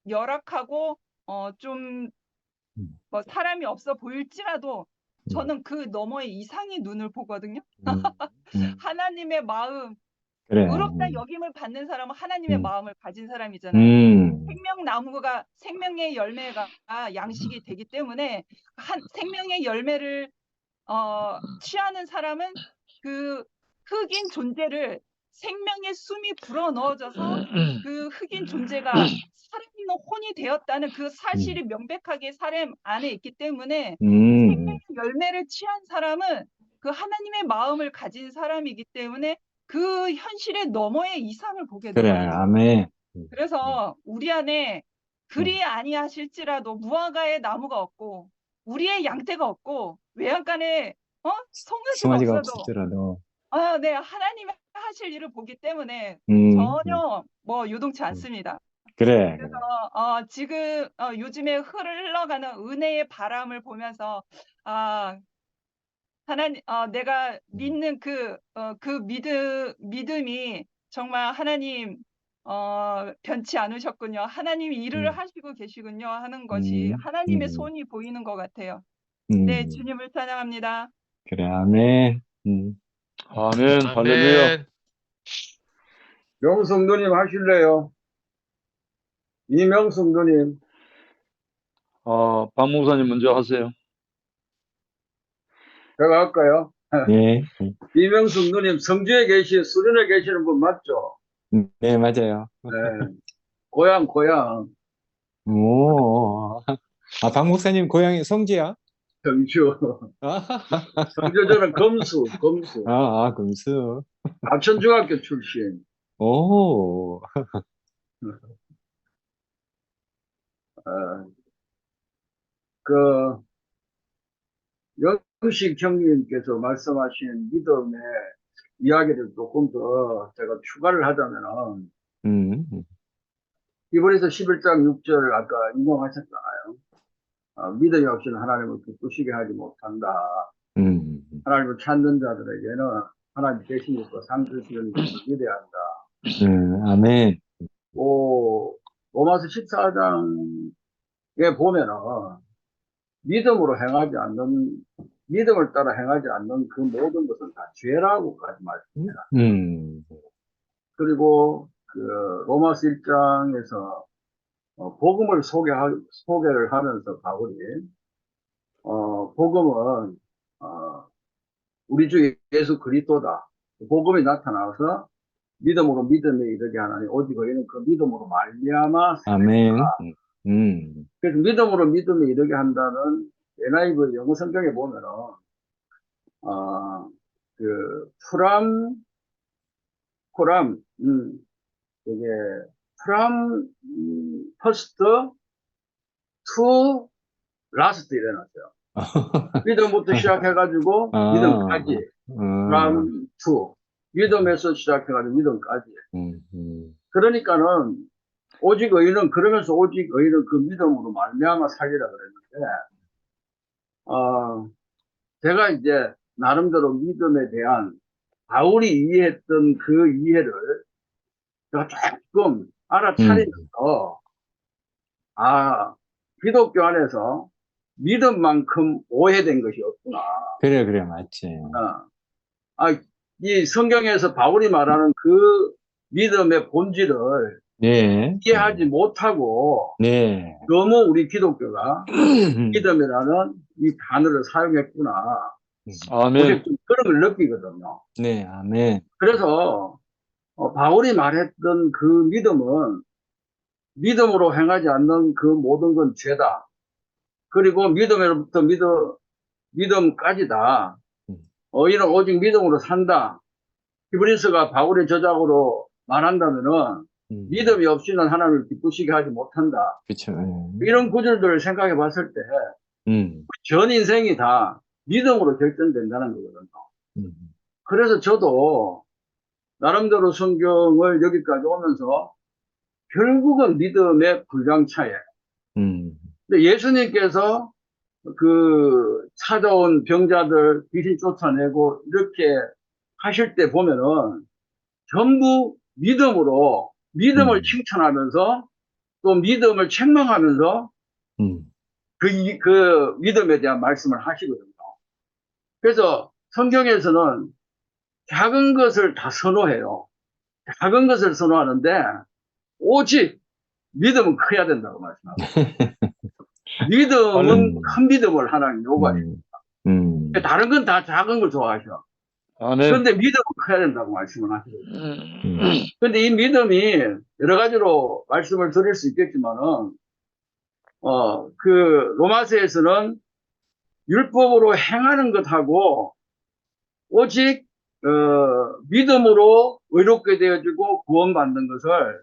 열악하고 좀 뭐 사람이 없어 보일지라도 저는 그 너머의 이상의 눈을 보거든요. 하나님의 마음, 그래. 의롭다 여김을 받는 사람은 하나님의 마음을 가진 사람이잖아요. 생명의 열매가 양식이 되기 때문에 생명의 열매를 취하는 사람은 그 흑인 존재를 생명의 숨이 불어 넣어져서 그 흑인 존재가 살아있는 혼이 되었다는 그 사실이 명백하게 사람 안에 있기 때문에 생명의 열매를 취한 사람은 그 하나님의 마음을 가진 사람이기 때문에 그 현실의 너머의 이상을 보게 그래, 되거든요. 아멘. 그래서 우리 안에 그리 아니하실지라도 무화과의 나무가 없고 우리의 양떼가 없고 외양간에 송아지가 송아지가 없어도 없을지라도. 네, 하나님이 하실 일을 보기 때문에 전혀 뭐 요동치 않습니다. 그래. 그래서 지금 요즘에 흘러가는 은혜의 바람을 보면서 하나님, 내가 믿는 그 믿음이 정말 하나님 변치 않으셨군요. 하나님이 일을 하시고 계시군요 하는 것이 하나님의 손이 보이는 것 같아요. 네, 주님을 찬양합니다. 그래, 아멘. 아멘, 할렐루야. 아멘. 명성도님 하실래요? 이명성도님. 박 목사님 먼저 하세요. 제가 할까요? 네. 이명성도님 성주에 수련에 계시는 분 맞죠? 네, 맞아요. 네. 고향. 오. 박 목사님 고향이 성지야? 경주. 성주 저는 검수. 금수. 합천중학교 출신. 오. 그 영식 형님께서 말씀하신 믿음의 이야기를 조금 더 제가 추가를 하자면은 히브리서 11장 6절 아까 인용하셨잖아요. 믿음이 없이는 하나님을 기쁘시게 하지 못한다. 하나님을 찾는 자들에게는 하나님 계시니까 상 주시는 것을 믿어야 한다. 아멘. 로마서 14장에 보면은 믿음을 따라 행하지 않는 그 모든 것은 다 죄라고까지 말씀합니다. 그리고 그 로마서 1장에서 복음을 소개를 하면서 바울이 복음은 우리 주 예수 그리스도다. 복음이 나타나서 믿음으로 믿음에 이르게 하나니 오직 너희는 그 믿음으로 말미암아 아멘. 그래서 믿음으로 믿음에 이르게 한다는 NIV 영어 성경에 보면은 그 이게 from first to last 이래놨어요. 믿음부터 시작해가지고 믿음까지 from to 믿음에서 시작해가지고 믿음까지. 그러니까는 오직 의인은 그러면서 오직 의인은 그 믿음으로 말미암아 살리라 그랬는데 제가 이제 나름대로 믿음에 대한 바울이 이해했던 그 이해를 제가 조금 알아차리면서 기독교 안에서 믿음만큼 오해된 것이 없구나. 그래, 맞지. 이 성경에서 바울이 말하는 그 믿음의 본질을 이해하지 못하고 너무 우리 기독교가 믿음이라는 이 단어를 사용했구나. 아멘. 좀 그런 걸 느끼거든요. 네, 아멘. 그래서 바울이 말했던 그 믿음은 믿음으로 행하지 않는 그 모든 건 죄다. 그리고 믿음으로부터 믿음까지다. 이는 오직 믿음으로 산다. 히브리서가 바울의 저작으로 말한다면은 믿음이 없이는 하나님을 기쁘시게 하지 못한다. 그쵸. 이런 구절들을 생각해 봤을 때 전 인생이 다 믿음으로 결정된다는 거거든요. 그래서 저도 나름대로 성경을 여기까지 오면서 결국은 믿음의 불장차에 근데 예수님께서 그 찾아온 병자들 귀신 쫓아내고 이렇게 하실 때 보면은 전부 믿음으로 믿음을 칭찬하면서 또 믿음을 책망하면서 그 믿음에 대한 말씀을 하시거든요. 그래서 성경에서는 작은 것을 다 선호해요. 작은 것을 선호하는데 오직 믿음은 커야 된다고 말씀합니다. 믿음은 큰 믿음을 하나님 요구하십니다. 다른 건 다 작은 걸 좋아하셔. 아, 네. 그런데 믿음은 커야 된다고 말씀을 하시거든요. 그런데 이 믿음이 여러 가지로 말씀을 드릴 수 있겠지만은, 그 로마서에서는 율법으로 행하는 것하고 오직 믿음으로 의롭게 되어지고 구원받는 것을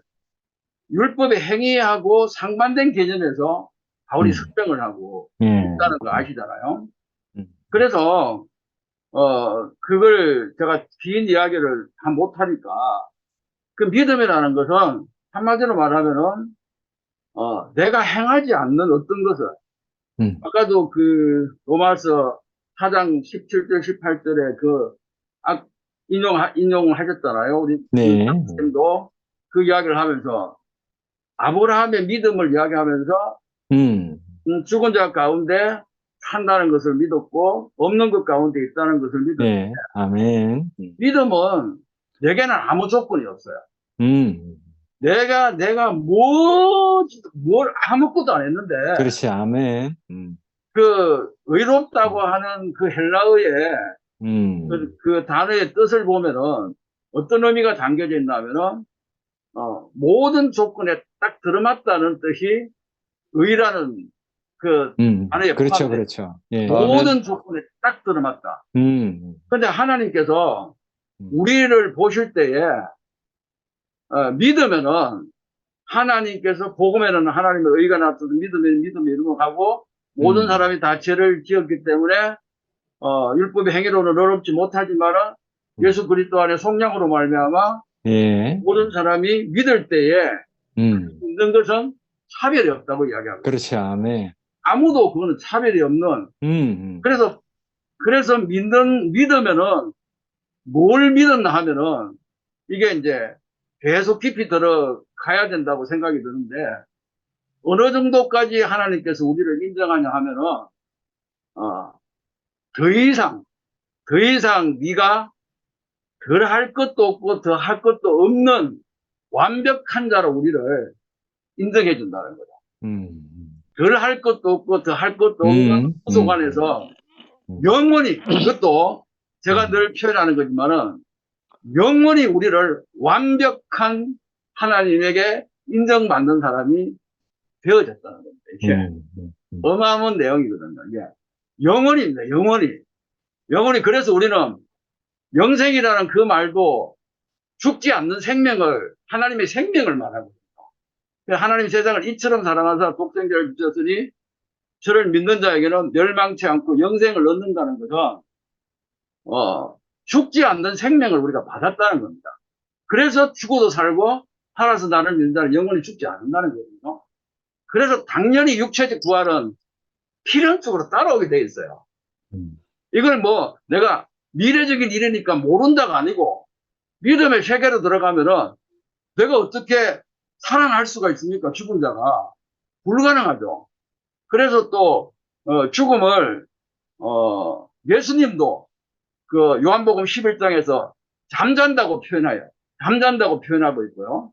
율법의 행위하고 상반된 개념에서 바울이 설명을 하고 있다는 거 아시잖아요. 그래서 그걸 제가 긴 이야기를 못하니까, 그 믿음이라는 것은 한마디로 말하면은 내가 행하지 않는 어떤 것을, 아까도 그 로마서 4장 17절 18절에 인용을 하셨잖아요. 우리 네. 선생님도 그 이야기를 하면서 아브라함의 믿음을 이야기하면서 죽은 자 가운데 산다는 것을 믿었고 없는 것 가운데 있다는 것을 믿었는데, 네. 아멘. 믿음은 내게는 아무 조건이 없어요. 내가 뭘 아무것도 안 했는데, 그렇지. 아멘. 그 의롭다고 하는 그 헬라어의 그 단어의 뜻을 보면은 어떤 의미가 담겨져 있냐면은 모든 조건에 딱 들어맞다는 뜻이 의라는 그 단어에 그렇죠. 포함돼요. 그렇죠. 예. 모든 조건에 딱 들어맞다. 근데 하나님께서 우리를 보실 때에 믿으면은 하나님께서 복음에는 하나님의 의가 나타나서 믿음에는 믿음의 이름을 하고 모든 사람이 다 죄를 지었기 때문에 율법의 행위로는 어렵지 못하지만은 예수 그리스도 안에 속량으로 말미암아 예. 모든 사람이 믿을 때에 믿는 것은 차별이 없다고 이야기합니다. 그렇지. 아멘. 아무도 그거는 차별이 없는. 그래서 믿으면은 뭘 믿었나 하면은 이게 이제 계속 깊이 들어가야 된다고 생각이 드는데, 어느 정도까지 하나님께서 우리를 인정하냐 하면은 더 이상 네가 덜 할 것도 없고 더 할 것도 없는 완벽한 자로 우리를 인정해 준다는 거죠. 덜 할 것도 없고 더 할 것도 없는 구속 안에서 영원히, 그것도 제가 늘 표현하는 거지만은 영원히 우리를 완벽한 하나님에게 인정받는 사람이 되어졌다는 겁니다. 이게 어마어마한 내용이거든요. 이게 영원입니다. 영원히. 그래서 우리는 영생이라는 그 말도 죽지 않는 생명을, 하나님의 생명을 말하거든요. 하나님 세상을 이처럼 사랑하사 독생자를 주셨으니 저를 믿는 자에게는 멸망치 않고 영생을 얻는다는 것은 죽지 않는 생명을 우리가 받았다는 겁니다. 그래서 죽어도 살고 살아서 나를 믿는 자는 영원히 죽지 않는다는 거거든요. 그래서 당연히 육체적 부활은 필연적으로 따라오게 돼 있어요. 이걸 뭐 내가 미래적인 일이니까 모른다가 아니고 믿음의 세계로 들어가면은 내가 어떻게 살아날 수가 있습니까? 죽은 자가 불가능하죠. 그래서 또 죽음을 예수님도 그 요한복음 11장에서 잠잔다고 표현하고 있고요.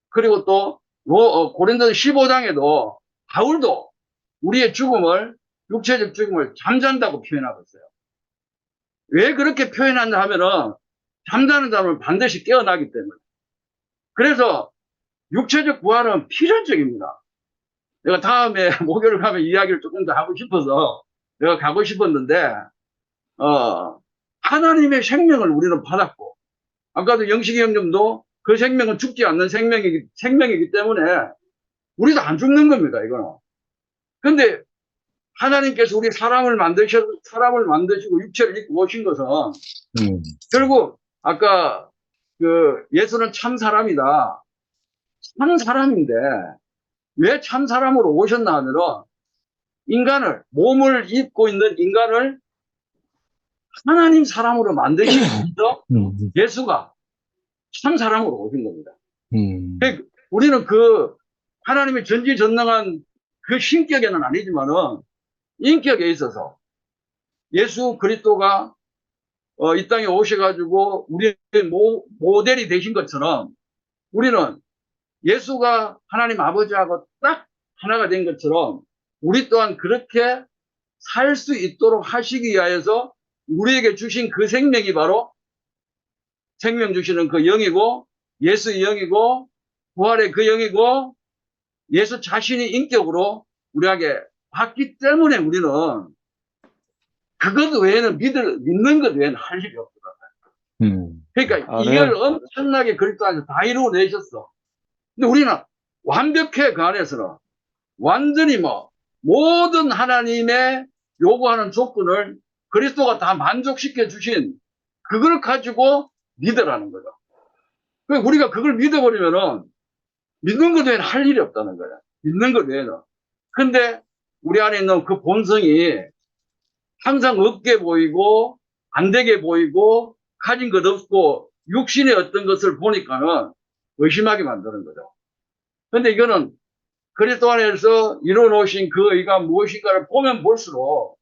그리고 또 고린도서 15장에도 바울도 우리의 죽음을, 육체적 죽음을 잠잔다고 표현하고 있어요. 왜 그렇게 표현하냐 하면은 잠자는 사람은 반드시 깨어나기 때문에. 그래서 육체적 부활은 필연적입니다. 내가 다음에 목요일 가면 이야기를 조금 더 하고 싶어서 내가 가고 싶었는데, 하나님의 생명을 우리는 받았고, 아까도 영식이 형님도 그 생명은 죽지 않는 생명이기 때문에 우리도 안 죽는 겁니다, 이거는. 근데 하나님께서 우리 사람을 만드시고 육체를 입고 오신 것은 결국 아까 그 예수는 참 사람이다. 참 사람인데 왜 참 사람으로 오셨나 하면은 몸을 입고 있는 인간을 하나님 사람으로 만드시기 위해서 예수가 참 사람으로 오신 겁니다. 우리는 그 하나님의 전지전능한 그 신격에는 아니지만은 인격에 있어서 예수 그리스도가 이 땅에 오셔가지고 우리의 모델이 되신 것처럼 우리는 예수가 하나님 아버지하고 딱 하나가 된 것처럼 우리 또한 그렇게 살 수 있도록 하시기 위하여서 우리에게 주신 그 생명이 바로 생명 주시는 그 영이고 예수의 영이고 부활의 그 영이고 예수 자신이 인격으로 우리에게 받기 때문에 우리는 그것 외에는 믿는 것 외에는 할 일이 없더라고요. 그러니까 이걸 엄청나게 그리스도 안에서 다 이루어내셨어. 근데 우리는 완벽해 그 안에서는 완전히 뭐 모든 하나님의 요구하는 조건을 그리스도가 다 만족시켜 주신 그걸 가지고 믿으라는 거죠. 그러니까 우리가 그걸 믿어버리면은 믿는 것 외에는 할 일이 없다는 거야. 믿는 것 외에는. 근데 우리 안에 있는 그 본성이 항상 없게 보이고 안 되게 보이고 가진 것 없고 육신의 어떤 것을 보니까는 의심하게 만드는 거죠. 근데 이거는 그리스도 안에서 이루어놓으신 그 의가 무엇인가를 보면 볼수록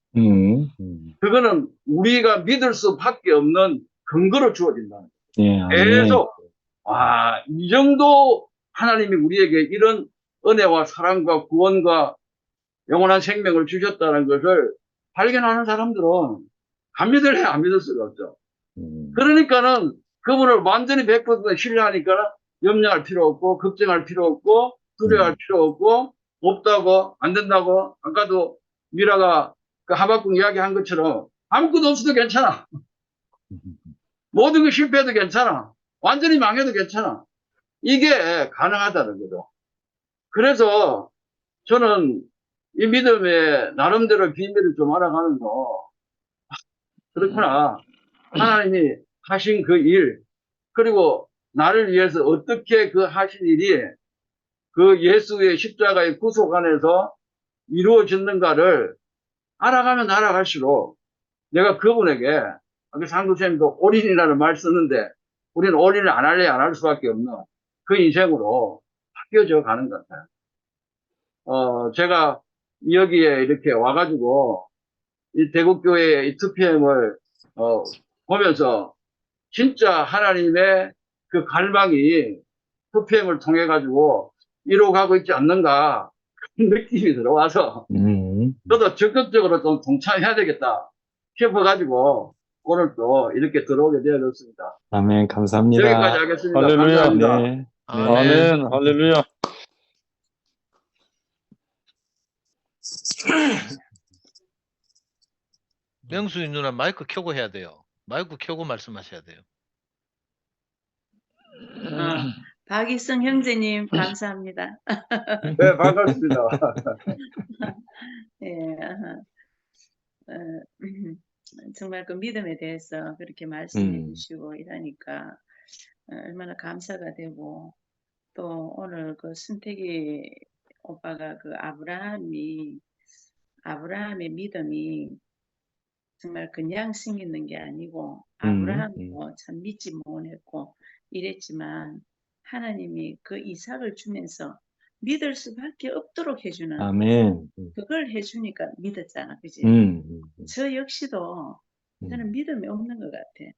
그거는 우리가 믿을 수밖에 없는 근거로 주어진다는 거예요. 계속 이 정도 하나님이 우리에게 이런 은혜와 사랑과 구원과 영원한 생명을 주셨다는 것을 발견하는 사람들은 안 믿을래 안 믿을 수가 없죠. 그러니까는 그분을 완전히 100% 신뢰하니까 염려할 필요 없고 걱정할 필요 없고 두려워할 필요 없고 없다고 안 된다고 아까도 미라가 그 하박국 이야기한 것처럼 아무것도 없어도 괜찮아. 모든 거 실패해도 괜찮아. 완전히 망해도 괜찮아. 이게 가능하다는 거죠. 그래서 저는 이 믿음의 나름대로 비밀을 좀 알아가면서 그렇구나. 하나님이 하신 그 일, 그리고 나를 위해서 어떻게 그 하신 일이 그 예수의 십자가의 구속 안에서 이루어졌는가를 알아가면 알아갈수록 내가 그분에게, 아까 상도쌤도 올인이라는 말 쓰는데 우리는 올인을 안 할래 안 할 수밖에 없는 그 인생으로 바뀌어져 가는 것 같아요. 제가 여기에 이렇게 와가지고 이 대국교회의 이 2PM을 보면서 진짜 하나님의 그 갈망이 2PM을 통해 가지고 이루어가고 있지 않는가 그런 느낌이 들어와서 저도 적극적으로 좀 동참해야 되겠다 싶어가지고 오늘 또 이렇게 들어오게 되었습니다. 아멘, 감사합니다. 여기까지 하겠습니다. 할렐루야. 감사합니다. 네. 아멘. 할렐루야. 명수인 누나 마이크 켜고 해야 돼요. 마이크 켜고 말씀하셔야 돼요. 박이성 형제님 감사합니다. 네, 반갑습니다. 예, 정말 그 믿음에 대해서 그렇게 말씀해 주시고 이러니까 얼마나 감사가 되고 또 오늘 그 순택이 오빠가 그 아브라함의 믿음이 정말 그냥 생기는 게 아니고 아브라함도 참 믿지 못했고 이랬지만 하나님이 그 이삭을 주면서 믿을 수밖에 없도록 해주는 아멘. 그걸 해주니까 믿었잖아, 그지? 저 역시도 저는 믿음이 없는 것 같아.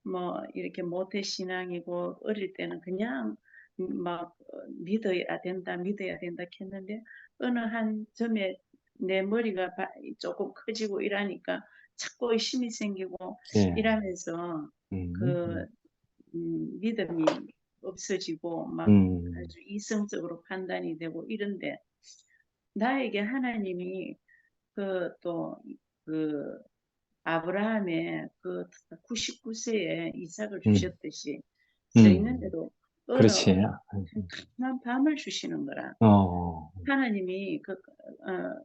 뭐 이렇게 모태 신앙이고 어릴 때는 그냥 막 믿어야 된다 했는데 어느 한 점에 내 머리가 조금 커지고 이러니까 자꾸 의심이 생기고 이러면서 그 믿음이 없어지고 막 아주 이성적으로 판단이 되고 이런데 나에게 하나님이 그 아브라함의 그 99세에 이삭을 주셨듯이 저 있는데도 그렇지. 깜깜한 밤을 주시는 거라. 하나님이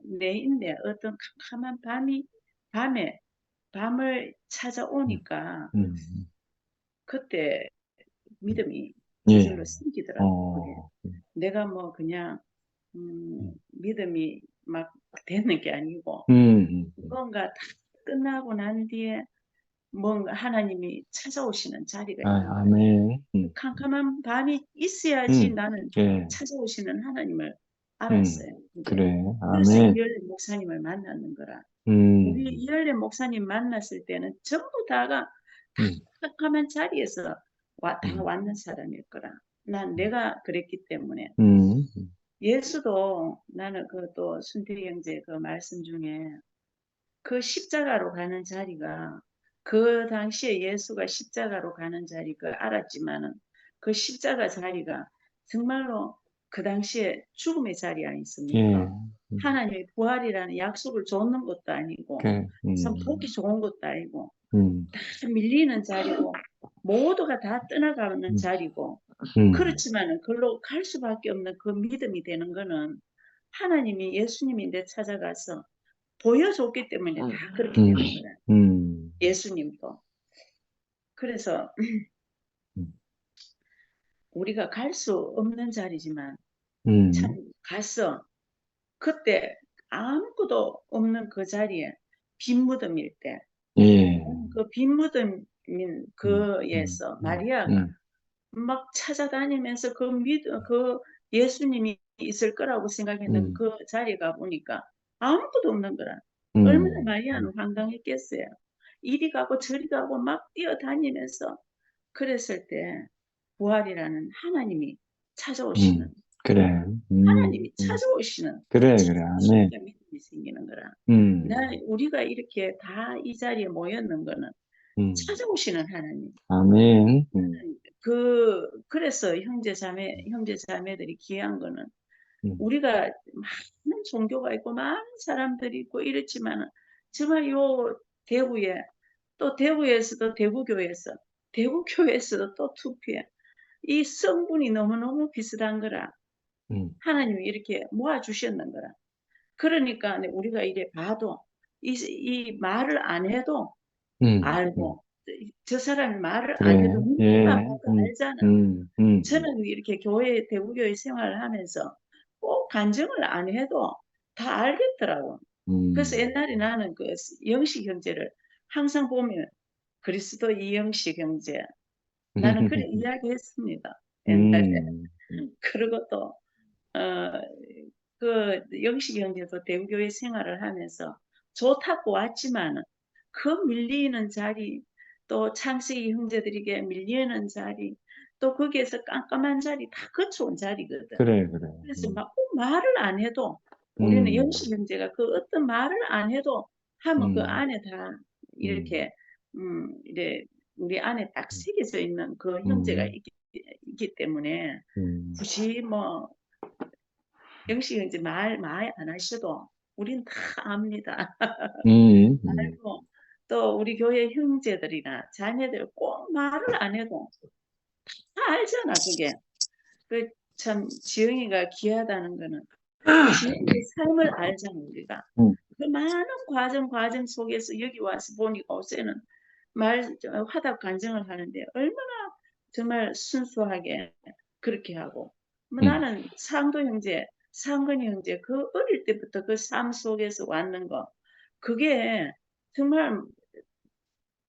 내인데 어떤 캄캄한 밤을 찾아오니까 그때 믿음이 저절로 생기더라고. 내가 뭐 그냥 믿음이 막 되는 게 아니고 뭔가 다 끝나고 난 뒤에 뭔가 하나님이 찾아오시는 자리가 있는 거예요. 캄캄한 밤이 있어야지 나는 찾아오시는 하나님을 알았어요. 그래. 그래서 아멘. 이열레 목사님을 만났는 거라. 우리 이열레 목사님 만났을 때는 전부 다가 캄캄한 자리에서 다 왔는 사람일 거라. 내가 그랬기 때문에. 예수도 나는 또 순태 형제 그 말씀 중에 그 십자가로 가는 자리가 그 당시에 예수가 십자가로 가는 자리 그 알았지만은 그 십자가 자리가 정말로 그 당시에 죽음의 자리 아니습니까? 하나님의 부활이라는 약속을 줬는 것도 아니고 참 보기 좋은 것도 아니고 다 밀리는 자리고 모두가 다 떠나가는 자리고 그렇지만은 그걸로 갈 수밖에 없는 그 믿음이 되는 거는 하나님이 예수님이 내 찾아가서 보여줬기 때문에 다 그렇게 되는 거야. 예수님도. 그래서 우리가 갈 수 없는 자리지만 참 가서 그때 아무것도 없는 그 자리에 빈 무덤일 때 그 빈 무덤인 그에서 마리아가 막 찾아다니면서 그 예수님이 있을 거라고 생각했는 그 자리에 가보니까 아무것도 없는 거라. 얼마나 마리아는 황당했겠어요. 이리 가고 저리 가고 막 뛰어다니면서 그랬을 때 부활이라는 하나님이 찾아오시는 그래. 하나님이 찾아오시는 그래. 진짜 네. 믿음이 생기는 거라. 우리가 이렇게 다 이 자리에 모였는 거는 찾아오시는 하나님. 아멘. 그래서 형제 자매들이 귀한 거는 우리가 많은 종교가 있고 많은 사람들이 있고 이렇지만 정말 요 대구에 또 대구에서도 대구교회에서 대구교회에서도 또 투표해. 이 성분이 너무너무 비슷한 거라. 하나님이 이렇게 모아주셨는 거라. 그러니까 우리가 이래 봐도 이 말을 안 해도 알고 저 사람이 말을 안 해도 눈만 봐도 알잖아. 저는 이렇게 대구교회 생활을 하면서 꼭 간증을 안 해도 다 알겠더라고. 그래서 옛날에 나는 그 영식 형제를 항상 보면 그리스도 이영식 형제 나는 그래 이야기했습니다. 옛날에. 그리고 또 그 영식 형제도 대구교회 생활을 하면서 좋다고 왔지만 그 밀리는 자리 또 창세기 형제들에게 밀리는 자리 또 거기에서 깜깜한 자리 다 거쳐온 자리거든. 그래. 그래서 막 말을 안 해도 우리는 영식 형제가 그 어떤 말을 안 해도 하면 그 안에 다 이렇게 이래 우리 안에 딱 새겨져 있는 그 형제가 있기 때문에 굳이 뭐 영식 형제 말 안 하셔도 우린 다 압니다. 알고 또 우리 교회 형제들이나 자매들 꼭 말을 안 해도 다 알잖아 그게. 그 참 지영이가 귀하다는 거는 지영이의 삶을 알잖아 우리가. 그 많은 과정 속에서 여기 와서 보니까 요새는 화답 간증을 하는데 얼마나 정말 순수하게 그렇게 하고 나는 상도 형제 상근이 형제 그 어릴 때부터 그 삶 속에서 왔는 거 그게 정말은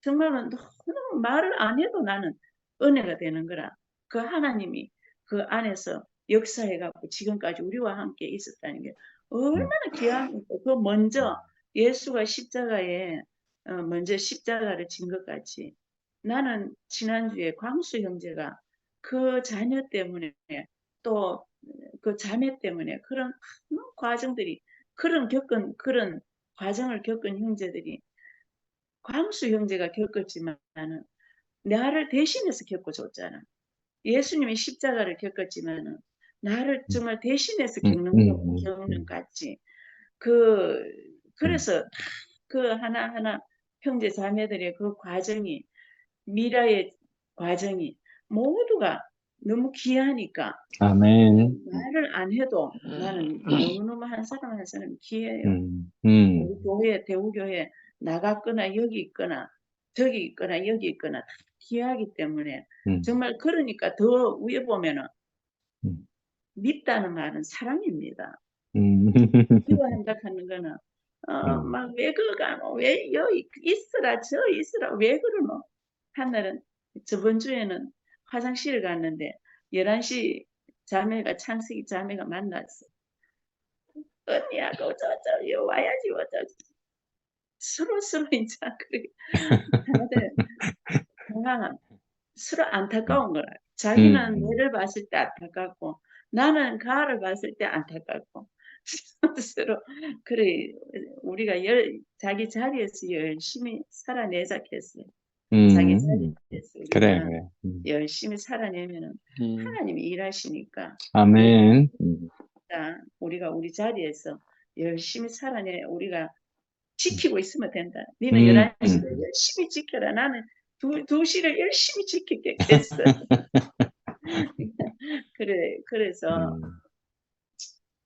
너무 말을 안 해도 나는 은혜가 되는 거라. 그 하나님이 그 안에서 역사해갖고 지금까지 우리와 함께 있었다는 게 얼마나 귀한 것도 그 먼저 예수가 십자가에 먼저 십자가를 진 것 같이 나는 지난주에 광수 형제가 그 자녀 때문에 또 그 자매 때문에 그런 과정들이 그런 과정을 겪은 형제들이 광수 형제가 겪었지만 나를 대신해서 겪어줬잖아. 예수님이 십자가를 겪었지만 나를 정말 대신해서 겪는 같이 그래서 그 하나하나 형제 자매들의 그 과정이 미라의 과정이 모두가 너무 귀하니까 아멘. 말을 안 해도 나는 너무너무 한 사람 한 사람 귀해요. 우리 교회 대구교회 나갔거나 여기 있거나 저기 있거나 여기 있거나 다 귀하기 때문에 정말 그러니까 더 위에 보면은 믿다는 말은 사랑입니다. 미워한다 하는 거는 막 왜 그러노 왜 여기 있으라 저 있으라 왜 그러노 한 날은 저번 주에는 화장실을 갔는데 11시 자매가 창세기 자매가 만났어. 언니하고 저 와야지 어쩌지. 서로 이제 그렇게 다들 서로 안타까운 거라. 자기는 내를 봤을 때 안타깝고 나는 가를 봤을 때 안타깝고 서로 그래 우리가 자기 자리에서 열심히 살아내자 했어요. 자기 자리에서 그래, 우리가 그래. 열심히 살아내면은 하나님이 일하시니까 아멘. 우리가 우리 자리에서 열심히 우리가 지키고 있으면 된다. 니는 11시를 열심히 지켜라. 나는 2시를 열심히 지키겠어. 그래서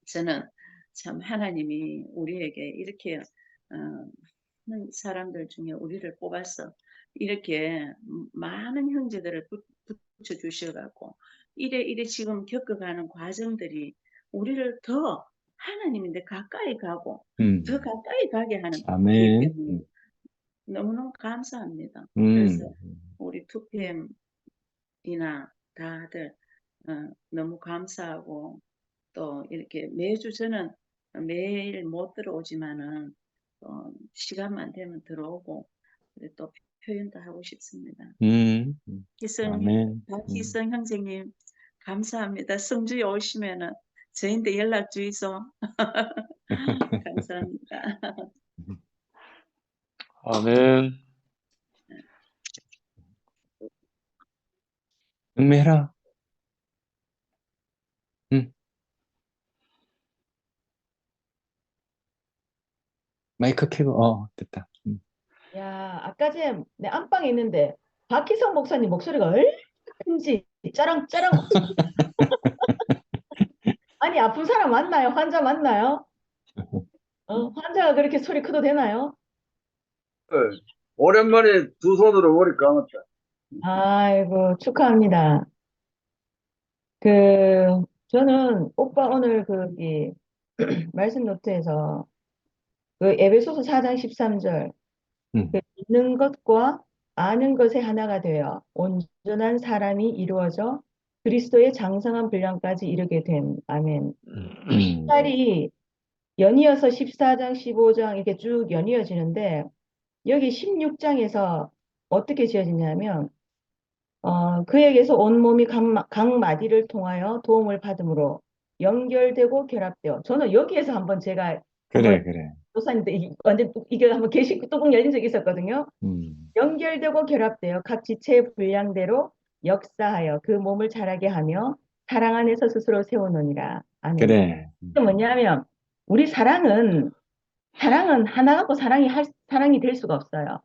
저는 참 하나님이 우리에게 이렇게 많은 사람들 중에 우리를 뽑아서 이렇게 많은 형제들을 붙여주셔갖고 이래 지금 겪어가는 과정들이 우리를 더 하나님인데 가까이 가고 더 가까이 가게 하는 아멘. 거기 때문에 너무너무 감사합니다. 그래서 우리 2PM이나 다들 너무 감사하고 또 이렇게 매주 저는 매일 못 들어오지만은 시간만 되면 들어오고 또 표현도 하고 싶습니다. 박희성 형제님 감사합니다. 성주에 오시면은 저희한테 연락 주이소. 감사합니다. 아멘. 응매해라. 마이크 켜고, 됐다. 야, 아까 전에 내 안방에 있는데 박희성 목사님 목소리가 얼마나 큰지 짜랑짜랑. 아니, 아픈 사람 맞나요? 환자 맞나요? 환자가 그렇게 소리 커도 되나요? 오랜만에 두 손으로 머리 감았다. 아이고, 축하합니다. 저는 오빠 오늘 말씀 노트에서 에베소서 4장 13절 믿는 것과 아는 것의 하나가 되어 온전한 사람이 이루어져 그리스도의 장성한 분량까지 이르게 됨. 아멘. 딸이 연이어서 14장, 15장 이렇게 쭉 연이어지는데 여기 16장에서 어떻게 지어지냐면 그에게서 온몸이 각 마디를 통하여 도움을 받음으로 연결되고 결합되어 저는 여기에서 한번 제가 그래. 조사님들 완전 이게 한번 뚜껑 열린 적이 있었거든요. 연결되고 결합되어 각 지체의 분량대로 역사하여 그 몸을 자라게 하며 사랑 안에서 스스로 세우느니라. 아멘. 그래. 이게 뭐냐면 우리 사랑은 하나 갖고 사랑이 될 수가 없어요.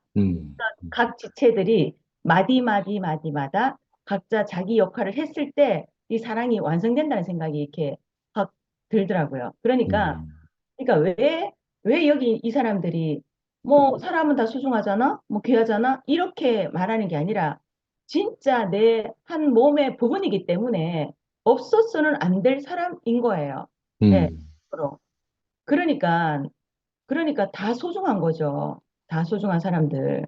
각 지체들이 마디마다 각자 자기 역할을 했을 때 이 사랑이 완성된다는 생각이 이렇게 확 들더라고요. 그러니까 왜 여기 이 사람들이 뭐 사람은 다 소중하잖아, 뭐 귀하잖아 이렇게 말하는 게 아니라 진짜 내 한 몸의 부분이기 때문에 없었어는 안 될 사람인 거예요. 네, 그러니까 다 소중한 거죠. 다 소중한 사람들.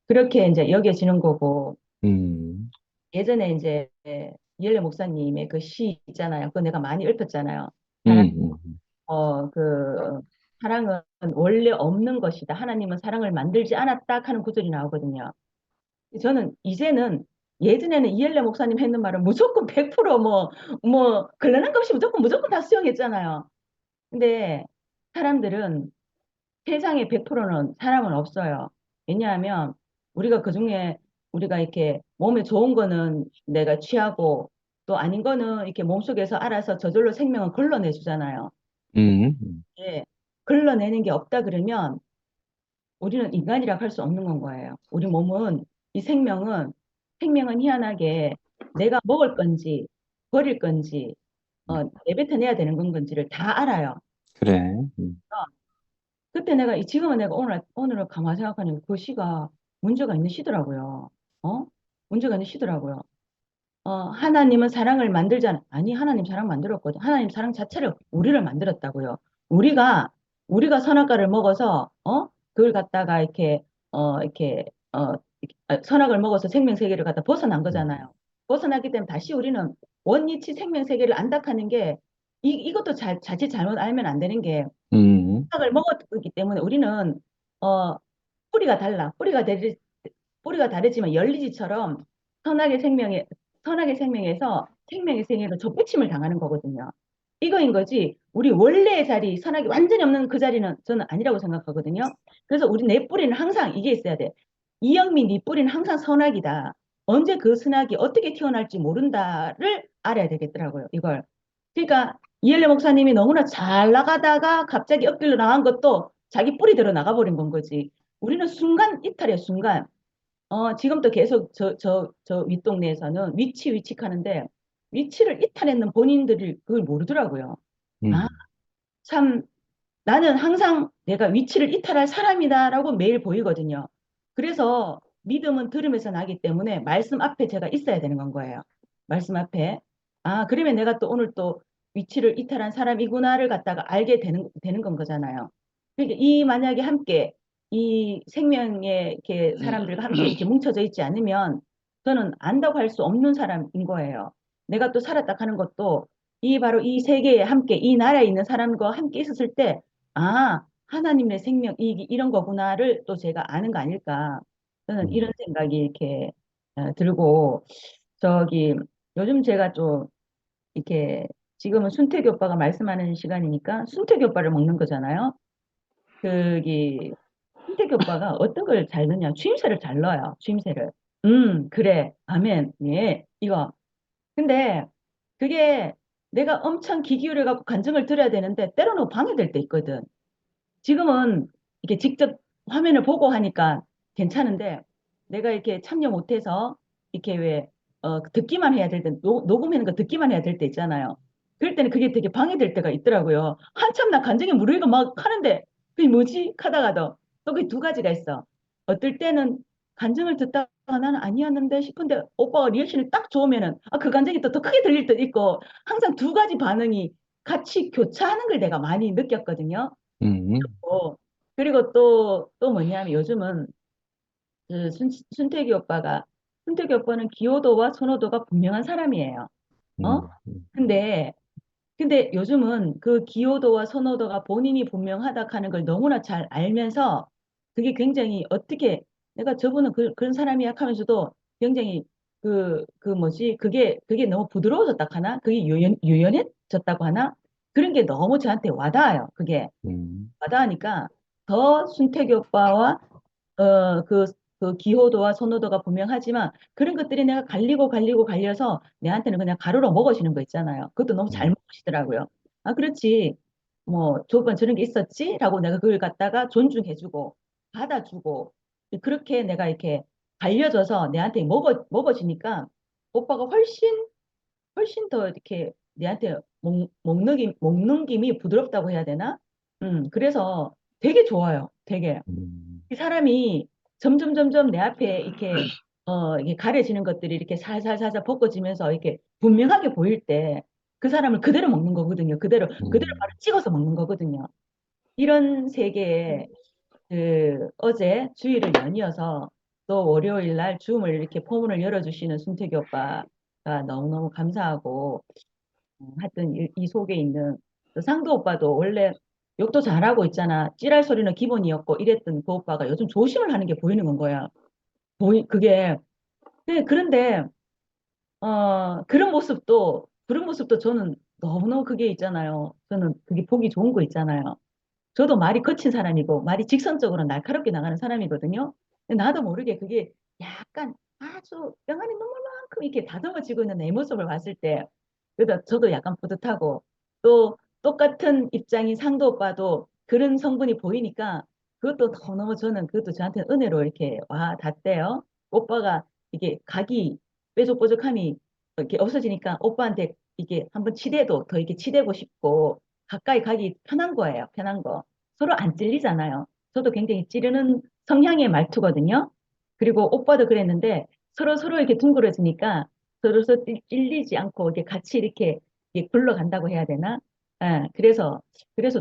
그렇게 이제 여겨지는 거고. 예전에 이제 이엘레 목사님의 그 시 있잖아요. 그거 내가 많이 읊었잖아요. 사랑은 원래 없는 것이다. 하나님은 사랑을 만들지 않았다 하는 구절이 나오거든요. 저는 이제는 예전에는 이엘레 목사님 했는 말은 무조건 100% 걸러난 것 없이 무조건 다 수용했잖아요. 근데 사람들은 세상에 100%는 사람은 없어요. 왜냐하면 우리가 그중에 우리가 이렇게 몸에 좋은 거는 내가 취하고 또 아닌 거는 이렇게 몸속에서 알아서 저절로 생명을 걸러내 주잖아요. 예, 걸러내는 게 없다 그러면 우리는 인간이라고 할 수 없는 건 거예요. 우리 몸은 생명은 희한하게 내가 먹을 건지 버릴 건지 내뱉어내야 되는 건지를 다 알아요. 그래. 그때 지금은 내가 오늘 가만히 생각하니까 그 시가 문제가 있는 시더라고요. 문제가 있는 시더라고요. 하나님은 사랑을 만들잖아. 아니, 하나님 사랑 만들었거든. 하나님 사랑 자체를 우리를 만들었다고요. 우리가 선악과를 먹어서, 그걸 갖다가 선악을 먹어서 생명세계를 갖다 벗어난 거잖아요. 벗어났기 때문에 다시 우리는 원리치 생명세계를 안닥하는 게, 이것도 자칫 잘못 알면 안 되는 게, 선악을 먹었기 때문에 우리는, 뿌리가 달라. 뿌리가 다르지만 열리지처럼 선악의 생명에서 생명의 세계로 접붙임을 당하는 거거든요. 이거인 거지. 우리 원래의 자리, 선악이 완전히 없는 그 자리는 저는 아니라고 생각하거든요. 그래서 우리 내 뿌리는 항상 이게 있어야 돼. 이영민, 네 뿌리는 항상 선악이다. 언제 그 선악이 어떻게 튀어나올지 모른다를 알아야 되겠더라고요. 이걸. 그러니까 이엘레 목사님이 너무나 잘 나가다가 갑자기 엇길로 나간 것도 자기 뿌리대로 나가버린 건 거지. 우리는 순간 이탈이야, 순간. 지금도 계속 저 윗동네에서는 위치 하는데 위치를 이탈했는 본인들이 그걸 모르더라고요. 아, 참, 나는 항상 내가 위치를 이탈할 사람이다라고 매일 보이거든요. 그래서 믿음은 들음에서 나기 때문에 말씀 앞에 제가 있어야 되는 건 거예요. 말씀 앞에. 아, 그러면 내가 또 오늘 또 위치를 이탈한 사람이구나를 갖다가 알게 되는 건 거잖아요. 그러니까 이 만약에 함께 이 생명의 이렇게 사람들과 함께 이렇게 뭉쳐져 있지 않으면 저는 안다고 할 수 없는 사람인 거예요. 내가 또 살았다 하는 것도 이 바로 이 세계에 함께 이 나라에 있는 사람과 함께 있었을 때 아, 하나님의 생명 이런 거구나를 또 제가 아는 거 아닐까. 저는 이런 생각이 이렇게 들고 저기 요즘 제가 좀 이렇게 지금은 순택이 오빠가 말씀하는 시간이니까 순택이 오빠를 먹는 거잖아요. 저기 순택이 오빠가 어떤 걸 잘 넣냐? 추임새를 잘 넣어요. 추임새를. 그래. 아멘. 예. 이거. 근데 그게 내가 엄청 귀 기울여 갖고 간증을 들어야 되는데 때로는 방해될 때 있거든. 지금은 이렇게 직접 화면을 보고 하니까 괜찮은데 내가 이렇게 참여 못해서 이렇게 왜 듣기만 해야 될 때, 녹음하는 거 듣기만 해야 될 때 있잖아요. 그럴 때는 그게 되게 방해될 때가 있더라고요. 한참 나 간증에 무르익어 막 하는데 그게 뭐지? 하다가도 또 그 두 가지가 있어. 어떨 때는 간증을 듣다가 나는 아니었는데 싶은데 오빠가 리액션이 딱 좋으면은 그 간증이 또 더 크게 들릴 때도 있고 항상 두 가지 반응이 같이 교차하는 걸 내가 많이 느꼈거든요. 음, 어, 그리고 또 뭐냐면 요즘은 그 순택이 오빠는 기여도와 선호도가 분명한 사람이에요. 어? 음, 근데, 근데 요즘은 그 기여도와 선호도가 본인이 분명하다 하는 걸 너무나 잘 알면서 그게 굉장히 어떻게 내가 저분은 그런 사람이야 하면서도 굉장히 그 뭐지? 그게 너무 부드러워졌다 하나? 그게 유연해졌다고 하나? 그런 게 너무 저한테 와닿아요. 그게. 와닿으니까 더 순택이 오빠와 그 기호도와 선호도가 분명하지만 그런 것들이 내가 갈려서 내한테는 그냥 가루로 먹어지는 거 있잖아요. 그것도 너무 잘 먹으시더라고요. 아, 그렇지. 뭐 저번 저런 게 있었지? 라고 내가 그걸 갖다가 존중해주고 받아주고 그렇게 내가 이렇게 갈려져서 내한테 먹어지니까 오빠가 훨씬 더 이렇게 내한테 먹는 김이 부드럽다고 해야 되나? 그래서 되게 좋아요. 되게. 이 사람이 점점 내 앞에 이게 가려지는 것들이 이렇게 살살살살 벗겨지면서 이렇게 분명하게 보일 때 그 사람을 그대로 먹는 거거든요. 그대로 바로 찍어서 먹는 거거든요. 이런 세계에 어제 주일을 연이어서 또 월요일 날 줌을 이렇게 포문을 열어주시는 순택이 오빠가 너무너무 감사하고 하여튼 이 속에 있는 또 상도 오빠도 원래 욕도 잘하고 있잖아. 찌랄 소리는 기본이었고 이랬던 그 오빠가 요즘 조심을 하는 게 보이는 건 거야. 그게 그런데 그런 모습도 저는 너무너무 그게 있잖아요. 저는 그게 보기 좋은 거 있잖아요. 저도 말이 거친 사람이고 말이 직선적으로 날카롭게 나가는 사람이거든요. 근데 나도 모르게 그게 약간 아주 영안이 눈물만큼 이렇게 다듬어지고 있는 내 모습을 봤을 때 그래도 저도 약간 뿌듯하고 또 똑같은 입장인 상도 오빠도 그런 성분이 보이니까 그것도 너무 저는 그것도 저한테 은혜로 이렇게 와 닿대요. 오빠가 이게 각이 뾰족뾰족함이 이렇게 없어지니까 오빠한테 이게 한번 치대도 더 이렇게 치대고 싶고 가까이 가기 편한 거예요. 편한 거. 서로 안 찔리잖아요. 저도 굉장히 찌르는 성향의 말투거든요. 그리고 오빠도 그랬는데 서로 이렇게 둥그러지니까 서로 찔리지 않고 이렇게 같이 이렇게 굴러간다고 해야 되나? 예, 그래서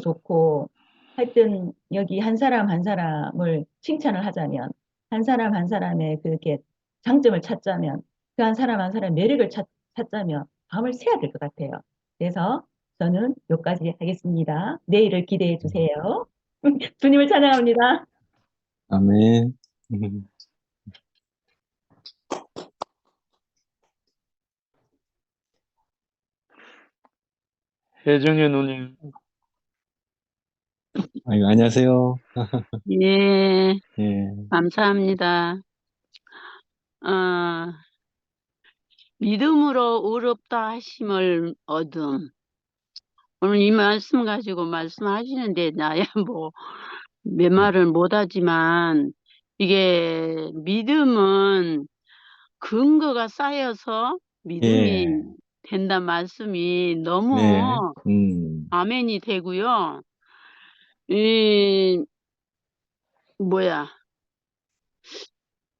좋고 하여튼 여기 한 사람 한 사람을 칭찬을 하자면 한 사람 한 사람의 그렇게 장점을 찾자면 그 한 사람 한 사람의 매력을 찾자면 밤을 새야 될 것 같아요. 그래서 저는 여기까지 하겠습니다. 내일을 기대해 주세요. 주님을 찬양합니다. 아멘. 혜정의 누님. 아유, 안녕하세요. 예, 예, 감사합니다. 아, 믿음으로 의롭다 하심을 얻음. 오늘 이 말씀 가지고 말씀하시는데 나야 뭐 몇 말을 못하지만 이게 믿음은 근거가 쌓여서 믿음이 예, 된다 말씀이 네, 너무 아멘이 되고요. 이 뭐야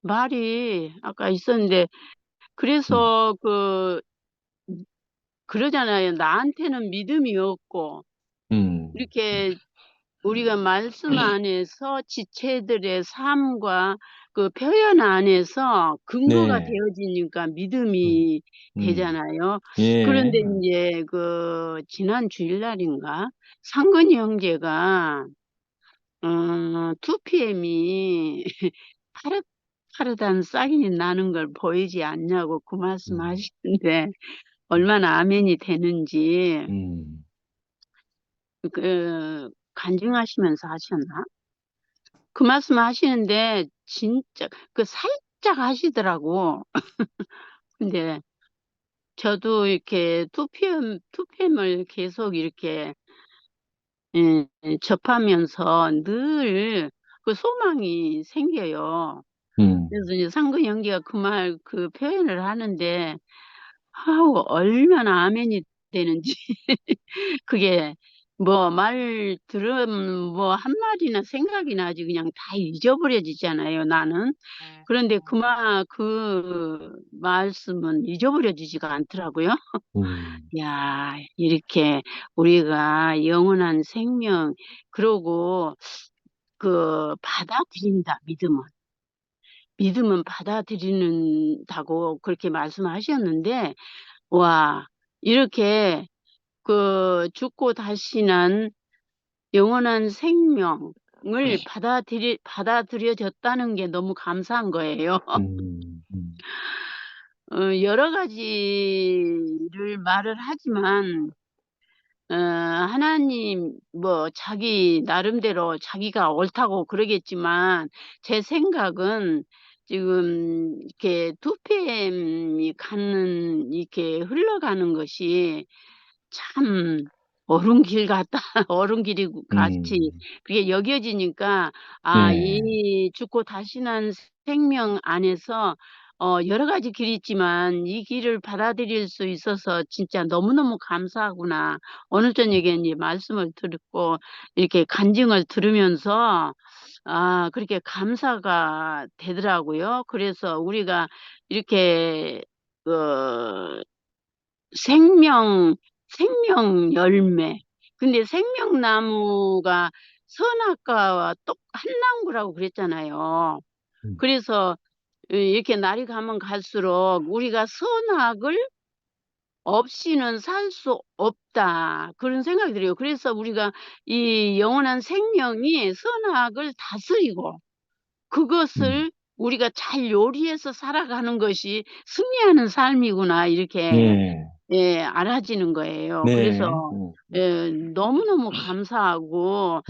말이 아까 있었는데 그래서 그러잖아요. 나한테는 믿음이 없고 이렇게 우리가 말씀 안에서 지체들의 삶과 그 표현 안에서 근거가 네, 되어지니까 믿음이 되잖아요. 그런데 예, 이제 그 지난 주일날인가 상근이 형제가 2PM이 파릇파릇한 싹이 나는 걸 보이지 않냐고 그 말씀 하시는데 얼마나 아멘이 되는지 간증하시면서 하셨나? 그 말씀 하시는데 진짜 그 살짝 하시더라고. 근데 저도 이렇게 2PM을 계속 이렇게 접하면서 늘 그 소망이 생겨요. 그래서 이제 상근 연기가 그 표현을 하는데 아우 얼마나 아멘이 되는지 그게 뭐 말 뭐 한마디나 생각이 나지 그냥 다 잊어버려지잖아요, 나는. 그런데 그 말씀은 잊어버려지지가 않더라고요. 야, 이렇게 우리가 영원한 생명, 그러고 받아들인다, 믿음은. 믿음은 받아들이는다고 그렇게 말씀하셨는데, 와, 이렇게 죽고 다시 난 영원한 생명을 받아들여졌다는 게 너무 감사한 거예요. 여러 가지를 말을 하지만, 하나님, 뭐, 자기, 나름대로 자기가 옳다고 그러겠지만, 제 생각은 지금, 이렇게 2PM이 이렇게 흘러가는 것이 참, 얼음길 같다, 얼음길이 같이, 그게 여겨지니까, 네, 이 죽고 다시 난 생명 안에서 여러 가지 길이 있지만 이 길을 받아들일 수 있어서 진짜 너무너무 감사하구나. 오늘 저녁에 이제 말씀을 듣고 이렇게 간증을 들으면서 그렇게 감사가 되더라고요. 그래서 우리가 이렇게 그 생명 열매. 근데 생명나무가 선악과와 한 나무라고 그랬잖아요. 그래서 이렇게 날이 가면 갈수록 우리가 선악을 없이는 살 수 없다. 그런 생각이 들어요. 그래서 우리가 이 영원한 생명이 선악을 다스리고 그것을 우리가 잘 요리해서 살아가는 것이 승리하는 삶이구나. 이렇게 예, 알아지는 거예요. 그래서 너무너무 감사하고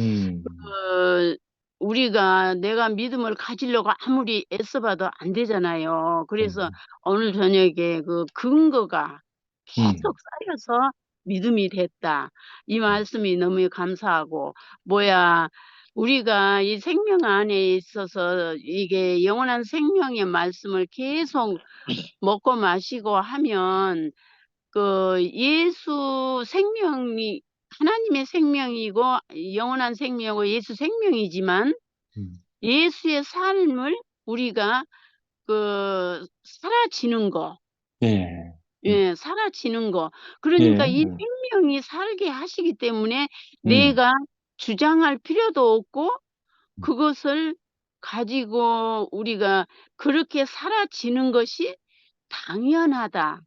우리가 내가 믿음을 가지려고 아무리 애써봐도 안 되잖아요. 그래서 오늘 저녁에 그 근거가 계속 쌓여서 믿음이 됐다. 이 말씀이 너무 감사하고 우리가 이 생명 안에 있어서 이게 영원한 생명의 말씀을 계속 먹고 마시고 하면 예수 생명이 하나님의 생명이고 영원한 생명이고 예수 생명이지만 예수의 삶을 우리가 사라지는 거. 예, 사라지는 거. 그러니까 이 생명이 살게 하시기 때문에 내가 주장할 필요도 없고 그것을 가지고 우리가 그렇게 사라지는 것이 당연하다.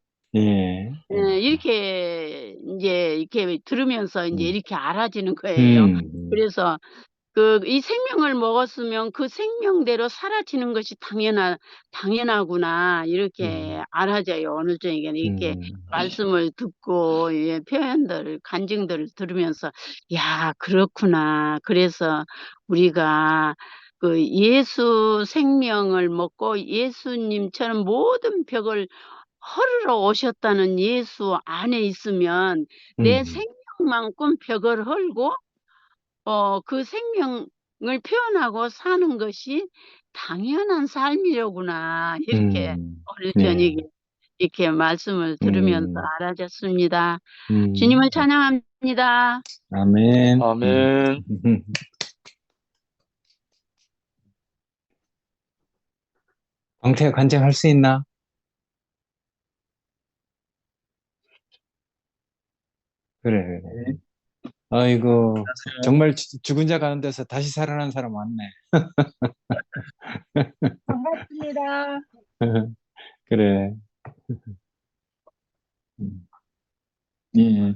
이렇게 이제 이렇게 들으면서 이제 이렇게 알아지는 거예요. 그래서 이 생명을 먹었으면 그 생명대로 사라지는 것이 당연하구나. 이렇게 알아져요. 어느 정에는 이렇게 말씀을 듣고, 예, 간증들을 들으면서, 야, 그렇구나. 그래서 우리가 예수 생명을 먹고 예수님처럼 모든 벽을 헐으러 오셨다는 예수 안에 있으면 내 생명만큼 벽을 헐고 그 생명을 표현하고 사는 것이 당연한 삶이로구나. 이렇게 오늘 네. 저녁에 이렇게 말씀을 들으면서 음, 알아졌습니다. 음, 주님을 찬양합니다. 아멘. 아멘. 광태야, 간증할 수 있나? 그래, 그래. 아이고, 정말 죽은 자 가는 데서 다시 살아난 사람 많네. 반갑습니다. 그래. 예,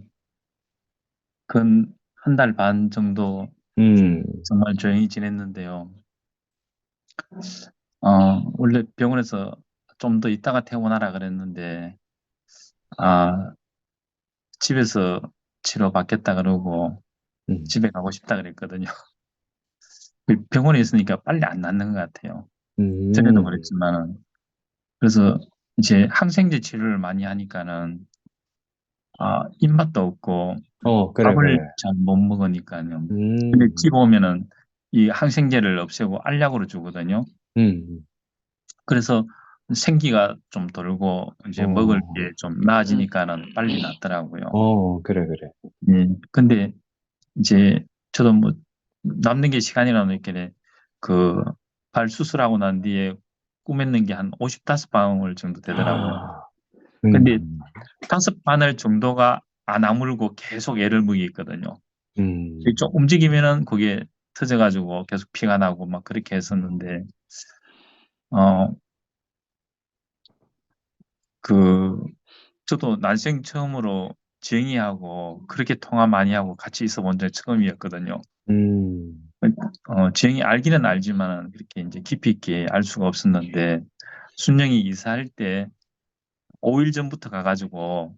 근 한 달 반 정도 정말 조용히 지냈는데요. 원래 병원에서 좀 더 있다가 퇴원하라 그랬는데, 집에서 치료받겠다 그러고, 집에 가고 싶다 그랬거든요. 병원에 있으니까 빨리 안 낫는 것 같아요. 전에도 그랬지만은. 그래서 이제 항생제 치료를 많이 하니까는, 입맛도 없고, 그래, 밥을 그래. 잘 못 먹으니까요. 근데 집 오면은 이 항생제를 없애고 알약으로 주거든요. 그래서 생기가 좀 돌고 이제 먹을 게 좀 나아지니까는 빨리 낫더라고요. 그래, 그래. 근데 이제 저도 뭐 남는 게 시간이라는 있길래 발 수술하고 난 뒤에 꾸몄는 게 한 55방울 정도 되더라고요. 근데 5바늘 정도가 안 아물고 계속 애를 먹이 있거든요. 좀 움직이면은 그게 터져가지고 계속 피가 나고 막 그렇게 했었는데, 저도 난생 처음으로 지영이하고 그렇게 통화 많이 하고 같이 있어 본 적 처음이었거든요. 지영이 알기는 알지만 그렇게 이제 깊이 있게 알 수가 없었는데, 순영이 이사할 때 5일 전부터 가가지고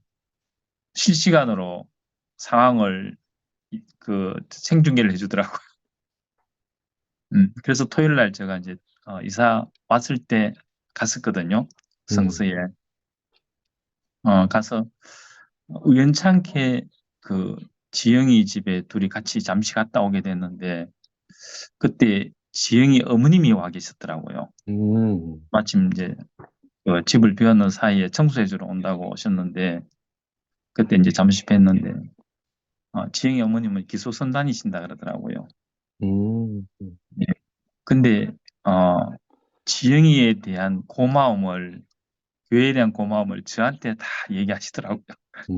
실시간으로 상황을 생중계를 해주더라고요. 그래서 토요일 날 제가 이제 이사 왔을 때 갔었거든요. 성서에. 가서 우연찮게 지영이 집에 둘이 같이 잠시 갔다 오게 됐는데, 그때 지영이 어머님이 와 계셨더라고요. 마침 이제 집을 비웠는 사이에 청소해주러 온다고 오셨는데, 그때 이제 잠시 뵀는데, 지영이 어머님은 기소선단이신다 그러더라고요. 예. 근데 지영이에 대한 고마움을, 교회에 대한 고마움을 저한테 다 얘기하시더라고요.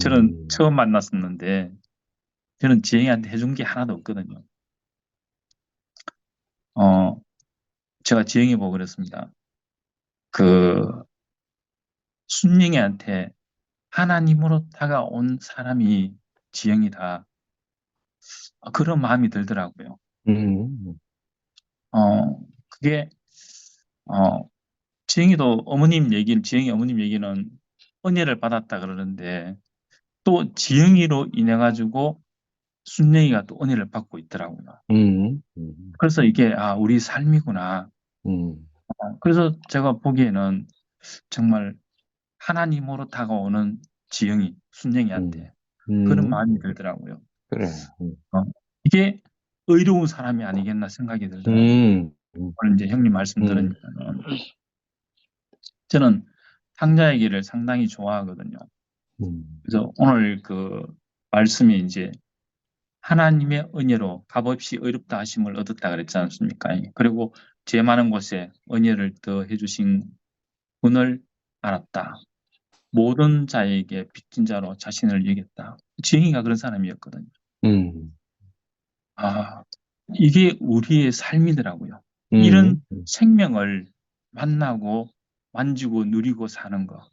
저는 처음 만났었는데, 저는 지영이한테 해준 게 하나도 없거든요. 제가 지영이 보고 그랬습니다. 순영이한테 하나님으로 다가온 사람이 지영이다. 그런 마음이 들더라고요. 그게, 지영이 어머님 얘기는 은혜를 받았다 그러는데, 또 지영이로 인해 가지고 순영이가 또 은혜를 받고 있더라고요. 그래서 이게 우리 삶이구나. 그래서 제가 보기에는 정말 하나님으로 다가오는 지영이, 순영이한테 그런 마음이 들더라고요. 그래. 이게 의로운 사람이 아니겠나 생각이 들더라고요. 오늘 이제 형님 말씀 들으니까 저는 탕자의 길을 상당히 좋아하거든요. 그래서 오늘 말씀이 이제 하나님의 은혜로 값없이 의롭다 하심을 얻었다 그랬지 않습니까? 그리고 죄 많은 곳에 은혜를 더해 주신 분을 알았다. 모든 자에게 빚진 자로 자신을 여겼다. 지영이가 그런 사람이었거든요. 이게 우리의 삶이더라고요. 이런 생명을 만나고 만지고 누리고 사는 거.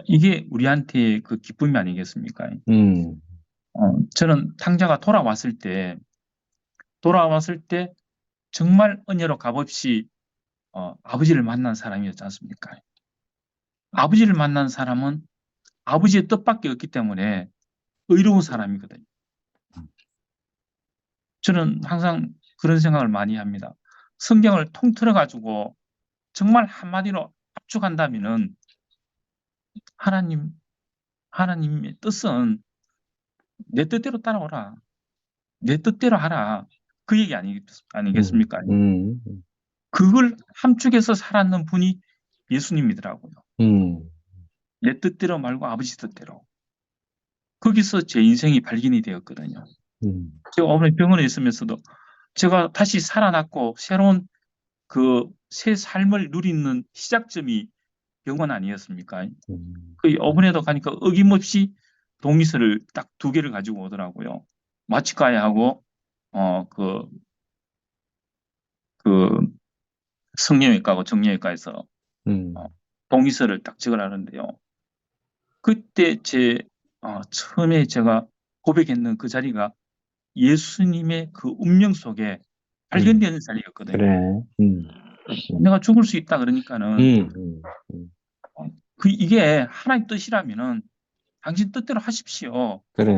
이게 우리한테 그 기쁨이 아니겠습니까? 저는 탕자가 돌아왔을 때 돌아왔을 때 정말 은혜로 값없이 아버지를 만난 사람이었지 않습니까? 아버지를 만난 사람은 아버지의 뜻밖에 없기 때문에 의로운 사람이거든요. 저는 항상 그런 생각을 많이 합니다. 성경을 통틀어 가지고 정말 한마디로 압축한다면은 하나님의 뜻은 내 뜻대로 따라오라. 내 뜻대로 하라. 그 얘기 아니겠습니까? 그걸 함축해서 살았는 분이 예수님이더라고요. 내 뜻대로 말고 아버지 뜻대로. 거기서 제 인생이 발견이 되었거든요. 제가 어머니 병원에 있으면서도 제가 다시 살아났고 새로운 그 새 삶을 누리는 시작점이 병원 아니었습니까? 그 어머니도 가니까 어김없이 동의서를 딱 2개를 가지고 오더라고요. 마취과에 하고 성형외과하고 정형외과에서 동의서를 딱 적으라는데요. 그때 처음에 제가 고백했는 그 자리가 예수님의 그 운명 속에 발견되는 자리였거든요. 그래. 내가 죽을 수 있다 그러니까는 이게 하나님 뜻이라면은 당신 뜻대로 하십시오. 그래.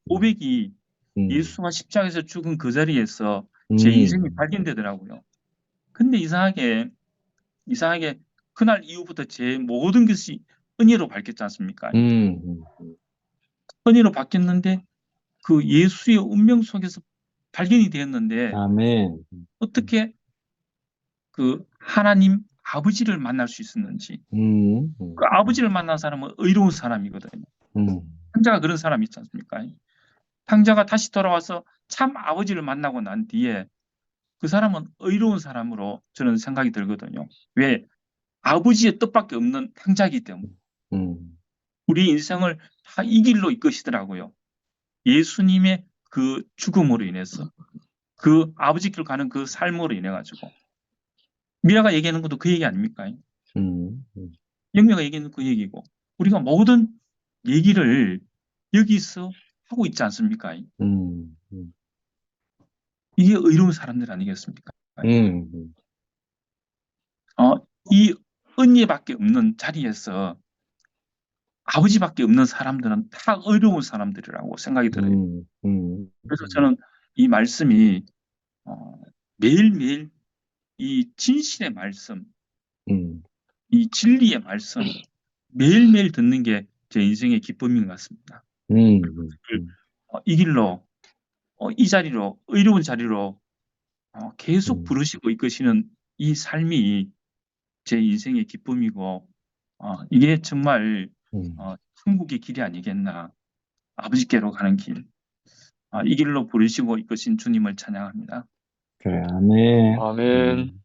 고백이 예수가 십자가에서 죽은 그 자리에서 제 인생이 발견되더라고요. 근데 이상하게 그날 이후부터 제 모든 것이 은혜로 바뀌었지 않습니까? 은혜로 바뀌었는데 그 예수의 운명 속에서 발견이 되었는데 아멘. 어떻게 그 하나님 아버지를 만날 수 있었는지. 그 아버지를 만난 사람은 의로운 사람이거든요. 탕자가 그런 사람이 있지 않습니까? 탕자가 다시 돌아와서 참 아버지를 만나고 난 뒤에 그 사람은 의로운 사람으로 저는 생각이 들거든요. 왜? 아버지의 뜻밖에 없는 탕자이기 때문에. 우리 인생을 다 이 길로 이끄시더라고요. 예수님의 그 죽음으로 인해서. 그 아버지 길 가는 그 삶으로 인해 가지고. 미라가 얘기하는 것도 그 얘기 아닙니까? 영미가 얘기하는 그 얘기고. 우리가 모든 얘기를 여기서 하고 있지 않습니까? 이게 의로운 사람들 아니겠습니까? 이 은혜밖에 없는 자리에서 아버지밖에 없는 사람들은 다 의로운 사람들이라고 생각이 들어요. 그래서 저는 이 말씀이 매일매일 이 진실의 말씀, 이 진리의 말씀 매일매일 듣는 게 제 인생의 기쁨인 것 같습니다. 이 길로 이 자리로 의로운 자리로 계속 부르시고 이끄시는 이 삶이 제 인생의 기쁨이고 이게 정말 천국의 길이 아니겠나. 아버지께로 가는 길. 이 길로 부르시고 이끄신 주님을 찬양합니다. 그래, 아멘. 아멘.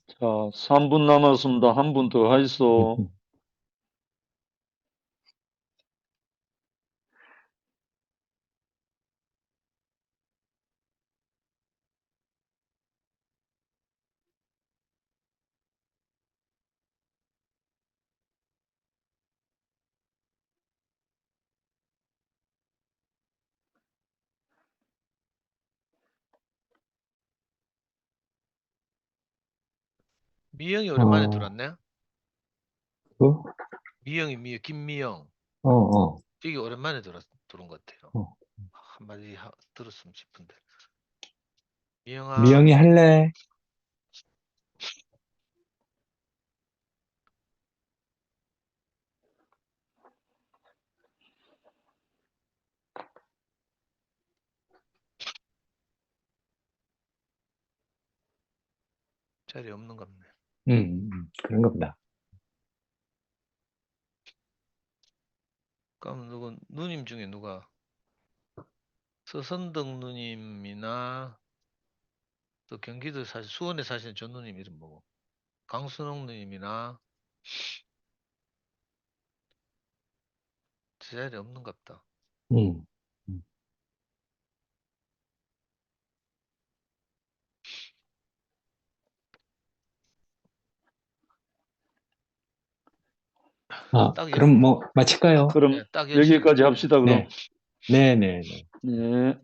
자, 3분 남았습니다. 한 분 더 하이소. 미영이 오랜만에 들어왔네. 그? 김미영. 되게 오랜만에 들어온 것 같아요. 한마디 들었으면 싶은데. 미영아. 미영이 할래? 자리 없는가 보네. 그런가 보다. 그럼 누님 중에 누가? 서선덕 누님이나 또 경기도 수원에 사시는 전 누님 이름 뭐고? 강순옥 누님이나 제 자리 없는가 보다. 그럼 뭐 마칠까요? 그럼 네, 딱 여기까지 합시다, 그럼. 네. 네. 네.